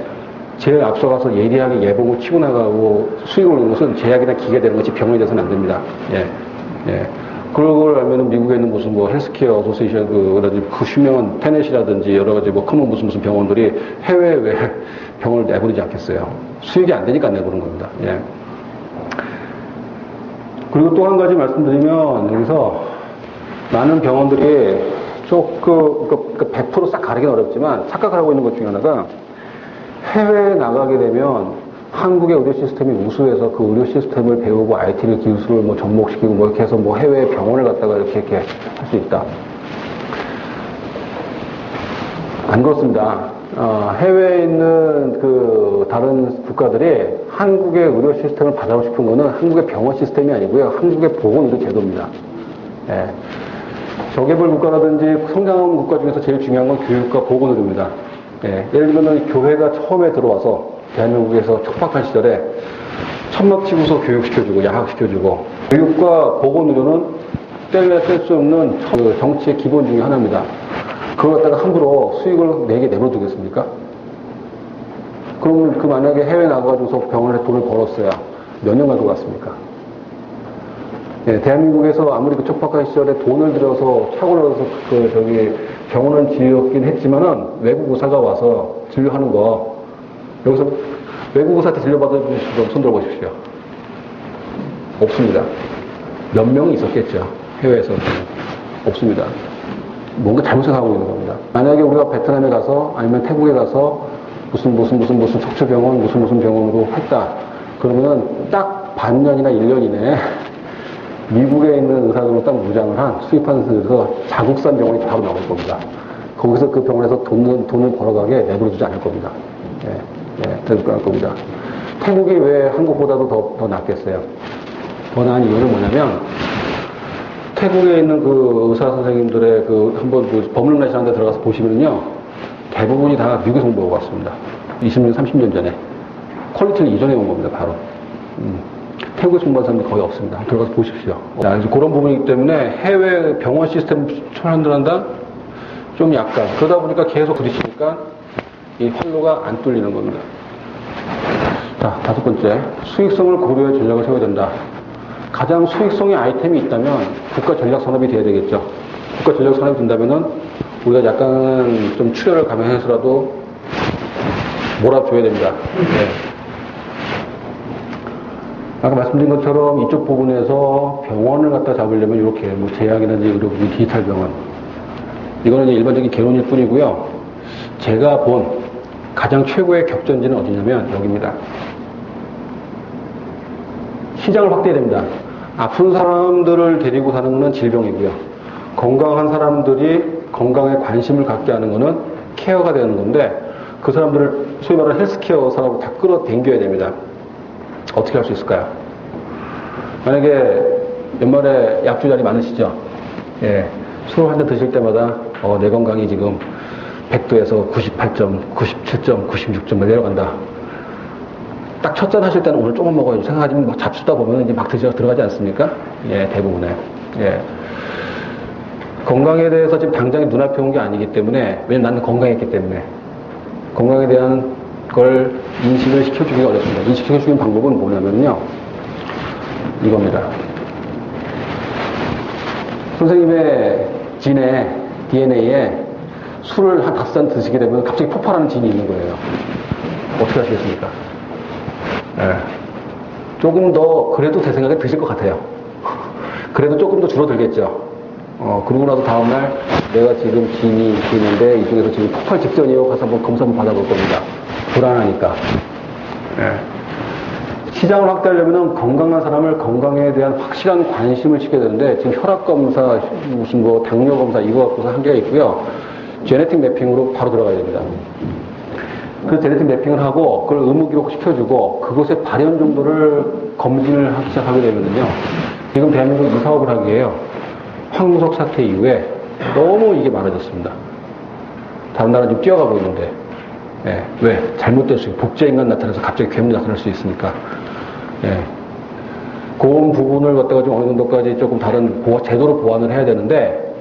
제일 앞서가서 예리하게 예봉을 치고 나가고 수익을 올리는 것은 제약이나 기계가 되는 것이 병원이 돼서는 안 됩니다. 예, 예. 그걸 알면은 미국에 있는 무슨 뭐 헬스케어 어소시에이션 그 유명한 테넷이라든지 여러 가지 뭐 큰 무슨 병원들이 해외에 왜 병원을 내보내지 않겠어요. 수익이 안 되니까 내보는 겁니다. 예. 그리고 또 한 가지 말씀드리면 여기서 많은 병원들이 조금 100% 싹 가리긴 어렵지만 착각을 하고 있는 것 중에 하나가 해외에 나가게 되면 한국의 의료 시스템이 우수해서 그 의료 시스템을 배우고 IT를 기술을 뭐 접목시키고 뭐 이렇게 해서 뭐 해외 병원을 갔다가 이렇게 할 수 있다. 안 그렇습니다. 해외에 있는 그 다른 국가들이 한국의 의료 시스템을 받아오고 싶은 거는 한국의 병원 시스템이 아니고요. 한국의 보건의료 제도입니다. 예. 저개발 국가라든지 성장한 국가 중에서 제일 중요한 건 교육과 보건의료입니다. 예. 예를 들면 교회가 처음에 들어와서 대한민국에서 촉박한 시절에 천막 치고서 교육시켜주고 야학시켜주고 교육과 보건의료는 뗄래야 뗄 수 없는 정치의 기본 중에 하나입니다. 그걸 갖다가 함부로 수익을 내게 내버려두겠습니까? 그러면 그 만약에 해외 나가가지고서 병원에 돈을 벌었어야 몇 년 가지고 갔습니까? 예, 대한민국에서 아무리 그 촉박한 시절에 돈을 들여서 착오를 해서 병원을 지었긴 했지만은 외국 의사가 와서 진료하는 거 여기서 외국 의사한테 진료받아주시면 손 들어보십시오. 없습니다. 몇 명이 있었겠죠. 해외에서. 없습니다. 뭔가 잘못 생각하고 있는 겁니다. 만약에 우리가 베트남에 가서 아니면 태국에 가서 무슨 척추병원 무슨 병원으로 했다. 그러면은 딱 반년이나 1년 이내에 미국에 있는 의사들로 딱 무장을 한 수입한 데서 자국산 병원이 바로 나올 겁니다. 거기서 그 병원에서 돈을 벌어가게 내버려두지 않을 겁니다. 내버려두지 않을 겁니다. 태국이 왜 한국보다도 더 낫겠어요? 더 나은 이유는 뭐냐면 태국에 있는 그 의사 선생님들의 한번 법률라이션한 데 들어가서 보시면요. 대부분이 다 미국에서 공부하고 왔습니다. 20년, 30년 전에. 퀄리티를 이전해 온 겁니다, 바로. 태국에서 공부한 사람들 거의 없습니다. 들어가서 보십시오. 자, 그런 부분이기 때문에 해외 병원 시스템 초년들한다? 좀 약간. 그러다 보니까 계속 부딪히니까 이 활로가 안 뚫리는 겁니다. 자, 5번째. 수익성을 고려해 전략을 세워야 된다. 가장 수익성의 아이템이 있다면 국가 전략 산업이 돼야 되겠죠. 국가 전략 산업이 된다면은 우리가 약간 좀 출혈을 감행해서라도 몰아줘야 됩니다. 네. 아까 말씀드린 것처럼 이쪽 부분에서 병원을 갖다 잡으려면 이렇게 뭐 제약이라든지 의료부분 디지털 병원 이거는 이제 일반적인 개론일 뿐이고요. 제가 본 가장 최고의 격전지는 어디냐면 여기입니다. 시장을 확대해야 됩니다. 아픈 사람들을 데리고 사는 것은 질병이고요. 건강한 사람들이 건강에 관심을 갖게 하는 것은 케어가 되는 건데 그 사람들을 소위 말하는 헬스케어 사람으로 다 끌어당겨야 됩니다. 어떻게 할 수 있을까요? 만약에 연말에 약주 자리 많으시죠? 예. 술 한 잔 드실 때마다 내 건강이 지금 100도에서 98점, 97점, 96점 내려간다. 딱 첫 잔 하실 때는 오늘 조금 먹어야지 생각하지만 막 잡수다 보면 이제 막 들어가지 않습니까? 예, 대부분에. 예. 건강에 대해서 지금 당장에 눈앞에 온 게 아니기 때문에, 왜냐면 나는 건강했기 때문에. 건강에 대한 걸 인식을 시켜주기가 어렵습니다. 인식시켜주는 방법은 뭐냐면요. 이겁니다. 선생님의 진에, DNA에 술을 한 5잔 드시게 되면 갑자기 폭발하는 진이 있는 거예요. 어떻게 하시겠습니까? 예. 조금 더, 그래도 제 생각에 드실 것 같아요. 그래도 조금 더 줄어들겠죠. 그러고 나서 다음날 내가 지금 진이 있는데 이 중에서 지금 폭발 직전이요. 가서 한번 검사 한번 받아볼 겁니다. 불안하니까. 예. 시장을 확대하려면 건강한 사람을 건강에 대한 확실한 관심을 시켜야 되는데 지금 혈압검사, 무슨 뭐 당뇨검사 이거 갖고서 한계가 있고요. 제네틱 매핑으로 바로 들어가야 됩니다. 그 제네틱 매핑을 하고 그걸 의무기록 시켜주고 그것의 발현 정도를 검진을 하기 시작하게 되면요. 지금 대한민국 이 사업을 하기 위해요. 황무석 사태 이후에 너무 이게 많아졌습니다. 다른 나라 지금 뛰어가고 있는데, 예, 왜? 잘못될 수 있고, 복제인간 나타나서 갑자기 괴물이 나타날 수 있으니까, 예. 그런 부분을 갖다가 좀 어느 정도까지 조금 다른 제도로 보완을 해야 되는데,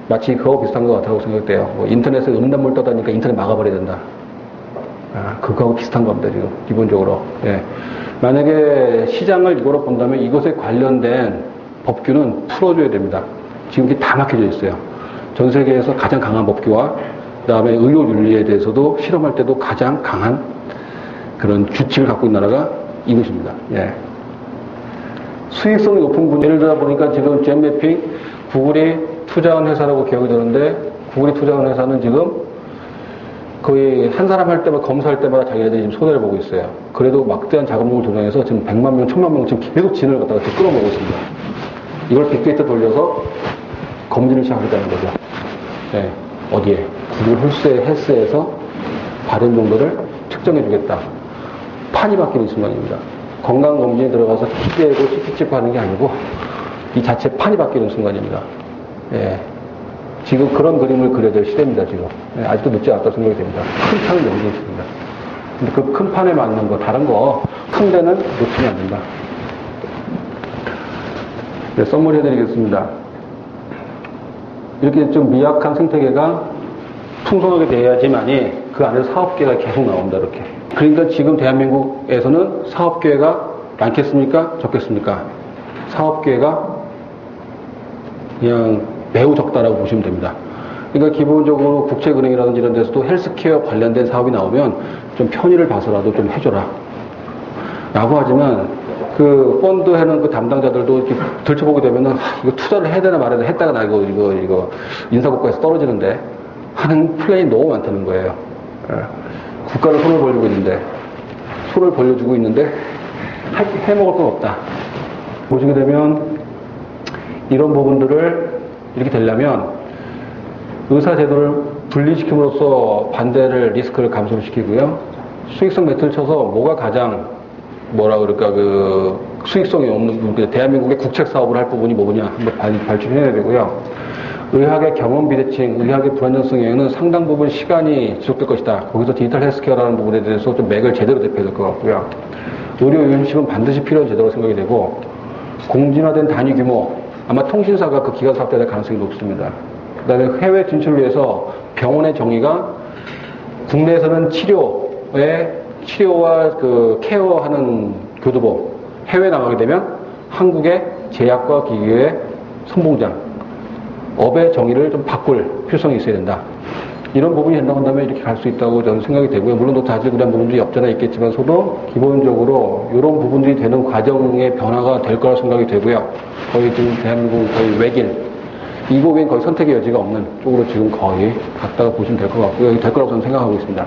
마치 그거 비슷한 것 같다고 생각돼요. 뭐 인터넷에 음란물 떠다니까 인터넷 막아버려야 된다. 그거하고 비슷한 겁니다, 지금, 기본적으로. 예. 만약에 시장을 이거로 본다면 이것에 관련된 법규는 풀어줘야 됩니다. 지금 이게 다 막혀져 있어요. 전 세계에서 가장 강한 법규와 그 다음에 의료윤리에 대해서도 실험할 때도 가장 강한 그런 규칙을 갖고 있는 나라가 이것입니다. 예. 수익성이 높은 분, 예를 들어 보니까 지금 젠매핑, 구글이 투자한 회사라고 기억이 드는데, 구글이 투자한 회사는 지금 거의 한 사람 할 때마다, 검사할 때마다 자기네들이 지금 손해를 보고 있어요. 그래도 막대한 자금력을 조정해서 지금 100만 명, 1000만 명 지금 계속 진을 갖다가 끌어모으고 있습니다. 이걸 빅데이터 돌려서 검진을 시작하겠다는 거죠. 네. 어디에? 구글 헬스에서 발현 정도를 측정해주겠다. 판이 바뀌는 순간입니다. 건강검진에 들어가서 키대고 찍찍 하는 게 아니고 이 자체 판이 바뀌는 순간입니다. 예. 지금 그런 그림을 그려야 될 시대입니다, 지금. 예, 아직도 늦지 않았다고 생각이 됩니다. 큰 판을 연기해 있습니다. 근데 그 큰 판에 맞는 거, 다른 거, 큰 데는 놓치면 안 된다. 네, 선물 해드리겠습니다. 이렇게 좀 미약한 생태계가 풍성하게 돼야지만이 그 안에서 사업계가 계속 나온다, 이렇게. 그러니까 지금 대한민국에서는 사업계가 많겠습니까? 적겠습니까? 사업계가 그냥 매우 적다라고 보시면 됩니다. 그러니까 기본적으로 국책은행이라든지 이런 데서도 헬스케어 관련된 사업이 나오면 좀 편의를 봐서라도 좀 해줘라. 라고 하지만 그 펀드 해놓은 그 담당자들도 이렇게 들춰보게 되면은 이거 투자를 해야 되나 말아야 되나 했다가 나 이거 인사고과에서 떨어지는데 하는 플레이 너무 많다는 거예요. 예. 국가는 손을 벌리고 있는데 손을 벌려주고 있는데 해먹을 건 없다. 보시게 되면 이런 부분들을 이렇게 되려면 의사제도를 분리시킴으로써 반대를 리스크를 감소시키고요. 수익성 매트를 쳐서 뭐가 가장 뭐라 그럴까 그 수익성이 없는 대한민국의 국책 사업을 할 부분이 뭐냐 한번 발표해야 되고요. 의학의 경험 비대칭, 의학의 불안정성에는 상당 부분 시간이 지속될 것이다. 거기서 디지털 헬스케어라는 부분에 대해서 좀 맥을 제대로 대표해야 될 것 같고요. 의료 유연식은 반드시 필요한 제도로 생각이 되고 공진화된 단위 규모, 아마 통신사가 그 기관 사업될 가능성이 높습니다. 그 다음에 해외 진출을 위해서 병원의 정의가 국내에서는 치료와 그 케어하는 교두보, 해외 나가게 되면 한국의 제약과 기계의 선봉장, 업의 정의를 좀 바꿀 필요성이 있어야 된다. 이런 부분이 된다고 한다면 이렇게 갈 수 있다고 저는 생각이 되고요. 물론 또 다질구리한 부분들이 없잖아 있겠지만서도 기본적으로 이런 부분들이 되는 과정의 변화가 될 거라 생각이 되고요. 거의 지금 대한민국 거의 외길, 이거 외엔 거의 선택의 여지가 없는 쪽으로 지금 거의 갔다가 보시면 될 것 같고요. 될 거라고 저는 생각하고 있습니다.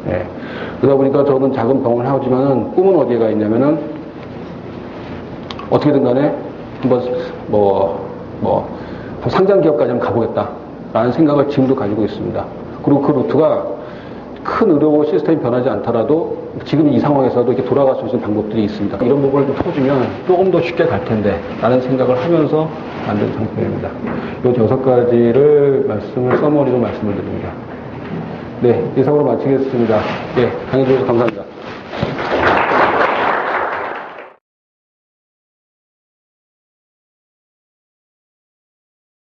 예. 그러다 보니까 저는 작은 병원을 하지만은 꿈은 어디에 가 있냐면은 어떻게든 간에 한번 상장 기업까지 한번 가보겠다라는 생각을 지금도 가지고 있습니다. 그리고 그 루트가 큰 의료 시스템이 변하지 않더라도 지금 이 상황에서도 이렇게 돌아갈 수 있는 방법들이 있습니다. 이런 부분을 좀 터주면 조금 더 쉽게 갈 텐데 라는 생각을 하면서 만든 상품입니다. 이 6가지를 서머리로 말씀을 드립니다. 네, 이상으로 마치겠습니다. 예, 강의해 주셔서 감사합니다.